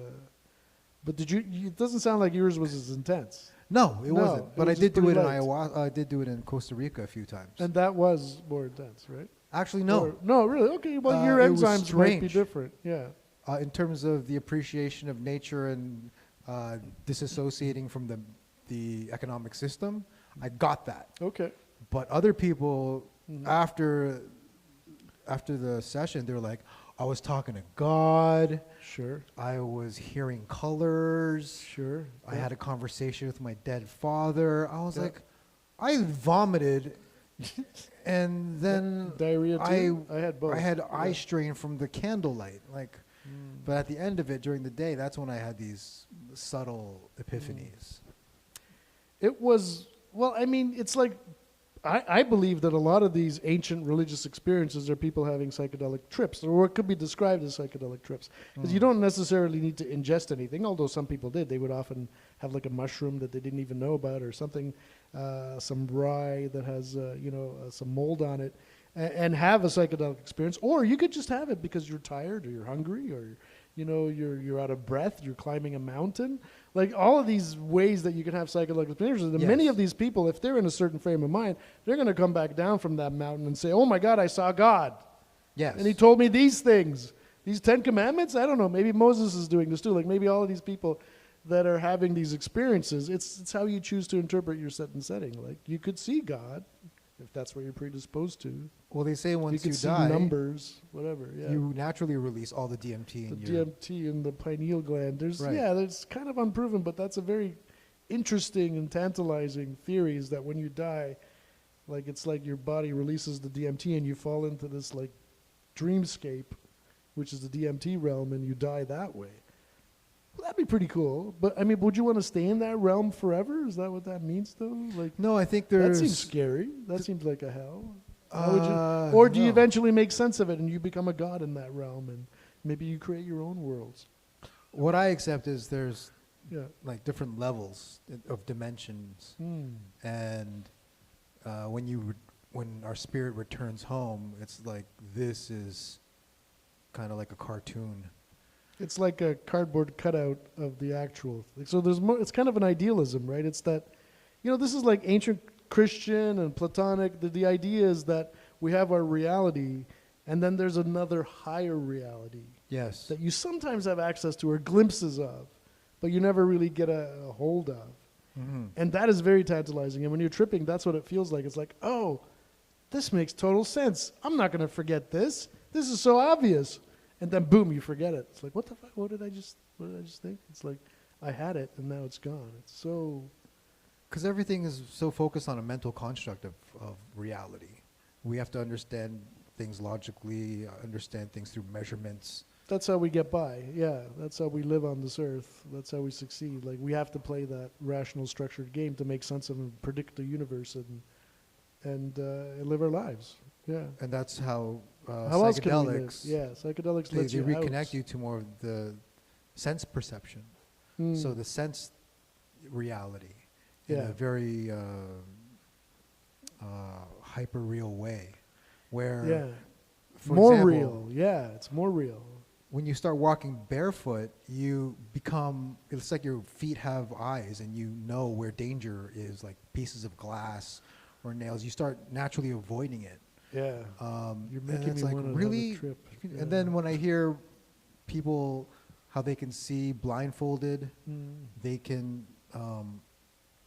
But it doesn't sound like yours was as intense. No, it No, wasn't. it But was I did just do it in pretty light. Iowa. I did do it in Costa Rica a few times. And that was more intense, right? Actually, no. No, really? Okay, well, your It was enzymes might be strange. different. Yeah. In terms of the appreciation of nature and disassociating from the economic system, I got that. Okay. But other people, after the session, they were like, I was talking to God. Sure. I was hearing colors. Sure. I had a conversation with my dead father. I was Yeah. like, I vomited, and then Diarrhea too? I had both. I had Yeah. eye strain from the candlelight. Like, but at the end of it, during the day, that's when I had these subtle epiphanies. It was, well, I mean, it's like, I believe that a lot of these ancient religious experiences are people having psychedelic trips, or what could be described as psychedelic trips. Because you don't necessarily need to ingest anything, although some people did. They would often have like a mushroom that they didn't even know about, or something, some rye that has, some mold on it, and have a psychedelic experience. Or you could just have it because you're tired, or you're hungry, or you're out of breath, you're climbing a mountain. Like all of these ways that you can have psychedelic experiences. And many Yes. of these people, if they're in a certain frame of mind, they're going to come back down from that mountain and say, oh my God, I saw God. Yes. And he told me these things. These 10 commandments? I don't know. Maybe Moses is doing this too. Like maybe all of these people that are having these experiences, it's how you choose to interpret your set and setting. Like you could see God if that's what you're predisposed to. Well, they say You once could you see die, numbers, whatever. Yeah. you naturally release all the DMT The in your... DMT in the pineal gland. Right. That's kind of unproven, but that's a very interesting and tantalizing theory. Is that when you die, like it's like your body releases the DMT and you fall into this like dreamscape, which is the DMT realm, and you die that way. Well, that'd be pretty cool. But I mean, would you want to stay in that realm forever? Is that what that means, though? Like No, I think that there's... seems scary. That seems like a hell. How would you, or do you no. eventually make sense of it and you become a god in that realm, and maybe you create your own worlds? What I accept is there's Yeah. like different levels of dimensions. And when you when our spirit returns home, it's like this is kind of like a cartoon. It's like a cardboard cutout of the actual. So there's more. It's kind of an idealism, right? It's that, this is like ancient Christian and Platonic. The idea is that we have our reality, and then there's another higher reality Yes. that you sometimes have access to or glimpses of, but you never really get a hold of. Mm-hmm. And that is very tantalizing. And when you're tripping, that's what it feels like. It's like, oh, this makes total sense. I'm not going to forget this. This is so obvious. And then boom, you forget it. It's like, what the fuck? What did I just think? It's like, I had it and now it's gone. It's so... Because everything is so focused on a mental construct of reality. We have to understand things logically, understand things through measurements. That's how we get by. Yeah, that's how we live on this earth. That's how we succeed. Like, we have to play that rational, structured game to make sense of and predict the universe and live our lives. Yeah. And that's how else can we live? psychedelics, Yeah, psychedelics they let you reconnect out. you to more of the sense perception. Mm. So the sense reality in Yeah. a very hyper real way, where Yeah. for More example, real. Yeah, it's more real. when you start walking barefoot, you become, it's like your feet have eyes and you know where danger is, like pieces of glass or nails. You start naturally avoiding it. Yeah. You're And making it's me like, want to really? have a trip. Yeah. And then when I hear people, how they can see blindfolded, they can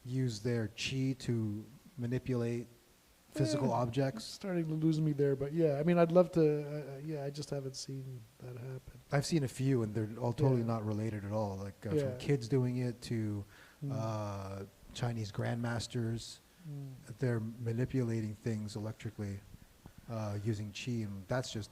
use their chi to manipulate physical objects. Starting to lose me there, but yeah, I mean, I'd love to. I just haven't seen that happen. I've seen a few, and they're all totally Yeah. not related at all. Like Yeah. from kids doing it to Mm. Chinese grandmasters. Mm. They're manipulating things electrically using chi, and that's just,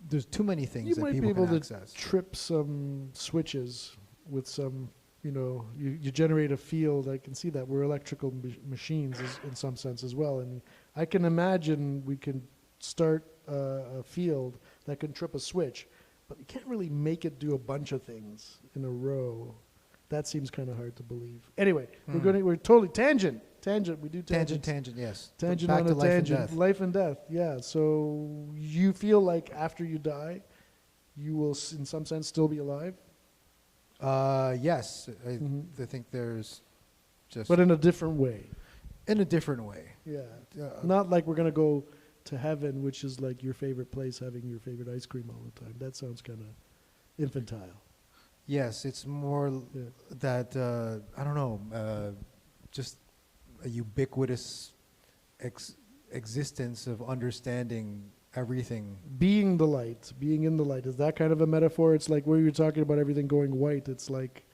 there's too many things You that might be people able can to access. trip some switches with some. You generate a field. I can see that we're electrical machines in some sense as well, and I can imagine we can start a field that can trip a switch, but you can't really make it do a bunch of things in a row. That seems kind of hard to believe. Anyway, we're totally tangent. We do tangents. Tangent, yes. Tangent Back on to a life and tangent. death. Life and death. Yeah. So you feel like after you die, you will, in some sense, still be alive, Yes, Mhm. I think there's just but in a different way. in a different way. Yeah. Uh, Not like we're gonna go to heaven, which is like your favorite place, having your favorite ice cream all the time. That sounds kind of infantile. Yes, it's more Yeah. that I don't know, just a ubiquitous existence of understanding everything. Being the light, being in the light, is that kind of a metaphor? It's like where you're talking about everything going white. It's like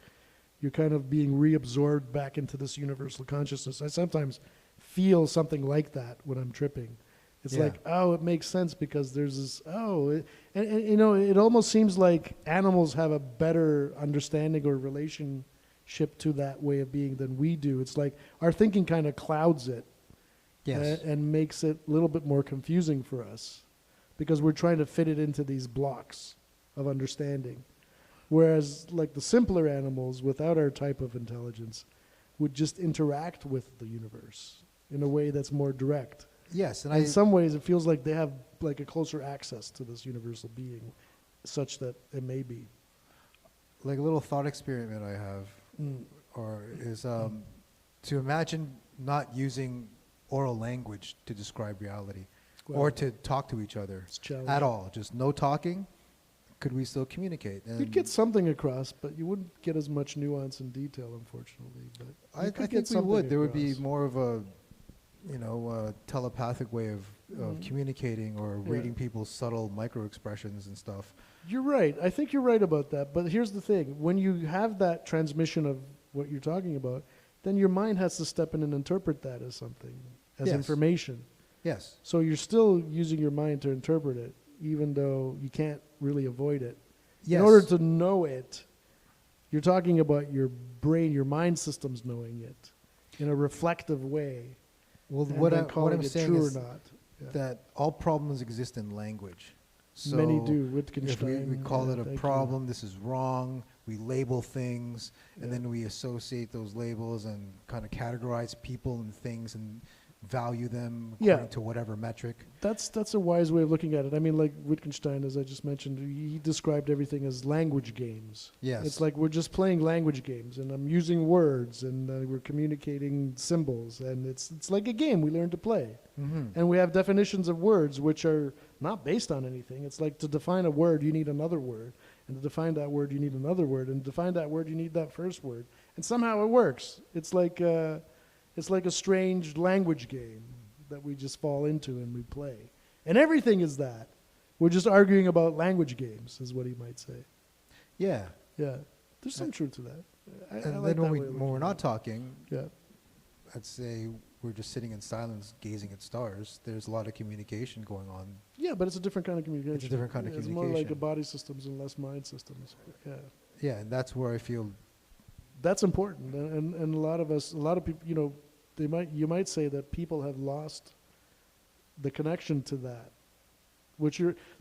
you're kind of being reabsorbed back into this universal consciousness. I sometimes feel something like that when I'm tripping. It's Yeah. like, oh, it makes sense because there's this, and it almost seems like animals have a better understanding or relationship to that way of being than we do. It's like our thinking kind of clouds it. Yes. And makes it a little bit more confusing for us because we're trying to fit it into these blocks of understanding. Whereas like the simpler animals without our type of intelligence would just interact with the universe in a way that's more direct. Yes, and In some ways it feels like they have like a closer access to this universal being such that it may be. like a little thought experiment I have, is to imagine not using oral language to describe reality, Well, or to talk to each other it's challenging. at all. Just no talking. Could we still communicate? And You'd get something across, but you wouldn't get as much nuance and detail, unfortunately. But I you could think get we something would. There would be across. more of a, telepathic way of communicating or Yeah. reading people's subtle micro expressions and stuff. You're right. I think you're right about that. But here's the thing. When you have that transmission of what you're talking about, then your mind has to step in and interpret that as something, as Yes. information. Yes. So you're still using your mind to interpret it, even though you can't really avoid it. Yes. In order to know it, you're talking about your brain, your mind systems knowing it in a reflective way. Well, and what then I'm calling it saying true is or not. Yeah. that all problems exist in language. So Many do. if Wittgenstein. we call yeah, it a thank you. problem, this is wrong, we label things, and Yeah. then we associate those labels and kind of categorize people and things, and value them Yeah. according to whatever metric. That's a wise way of looking at it. I mean, like Wittgenstein, as I just mentioned, he described everything as language games. Yes. It's like we're just playing language games, and I'm using words, and we're communicating symbols, and it's like a game we learn to play. Mm-hmm. And we have definitions of words which are not based on anything. It's like to define a word, you need another word, and to define that word, you need another word, and to define that word, you need that first word, and somehow it works. It's like a strange language game that we just fall into and we play. And everything is that. We're just arguing about language games, is what he might say. Yeah. Yeah, there's some truth to that. I And like then that when way of we're looking not at talking, it. Yeah, I'd say we're just sitting in silence, gazing at stars. There's a lot of communication going on. yeah, but it's a different kind of communication. It's a different kind of It's more like communication. a body systems and less mind systems. Yeah. Yeah, and that's where I feel. That's important, and a lot of people, you know, you might say that people have lost the connection to that,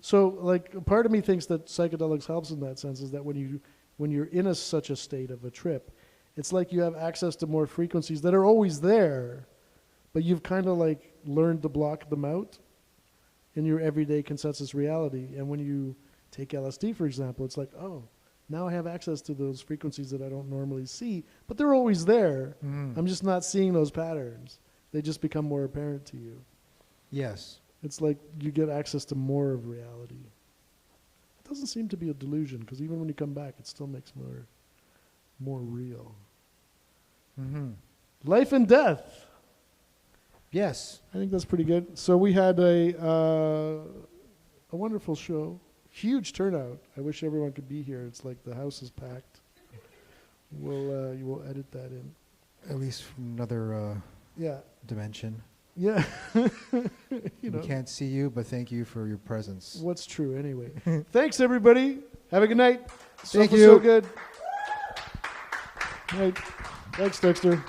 so like part of me thinks that psychedelics helps in that sense is that when you're in such a state of a trip, it's like you have access to more frequencies that are always there, but you've kind of like learned to block them out in your everyday consensus reality. And when you take LSD, for example, it's like, oh, now I have access to those frequencies that I don't normally see, but they're always there. Mm. I'm just not seeing those patterns. They just become more apparent to you. Yes. It's like you get access to more of reality. It doesn't seem to be a delusion, because even when you come back, it still makes more real. Mm-hmm. Life and death. Yes. I think that's pretty good. So we had a wonderful show. Huge turnout. I wish everyone could be here. It's like the house is packed. You will edit that in. At least from another Yeah. dimension. Yeah. You know, We can't see you, but thank you for your presence. what's true anyway. Thanks, everybody. Have a good night. Thank So you. good. Right. Thanks, Dexter.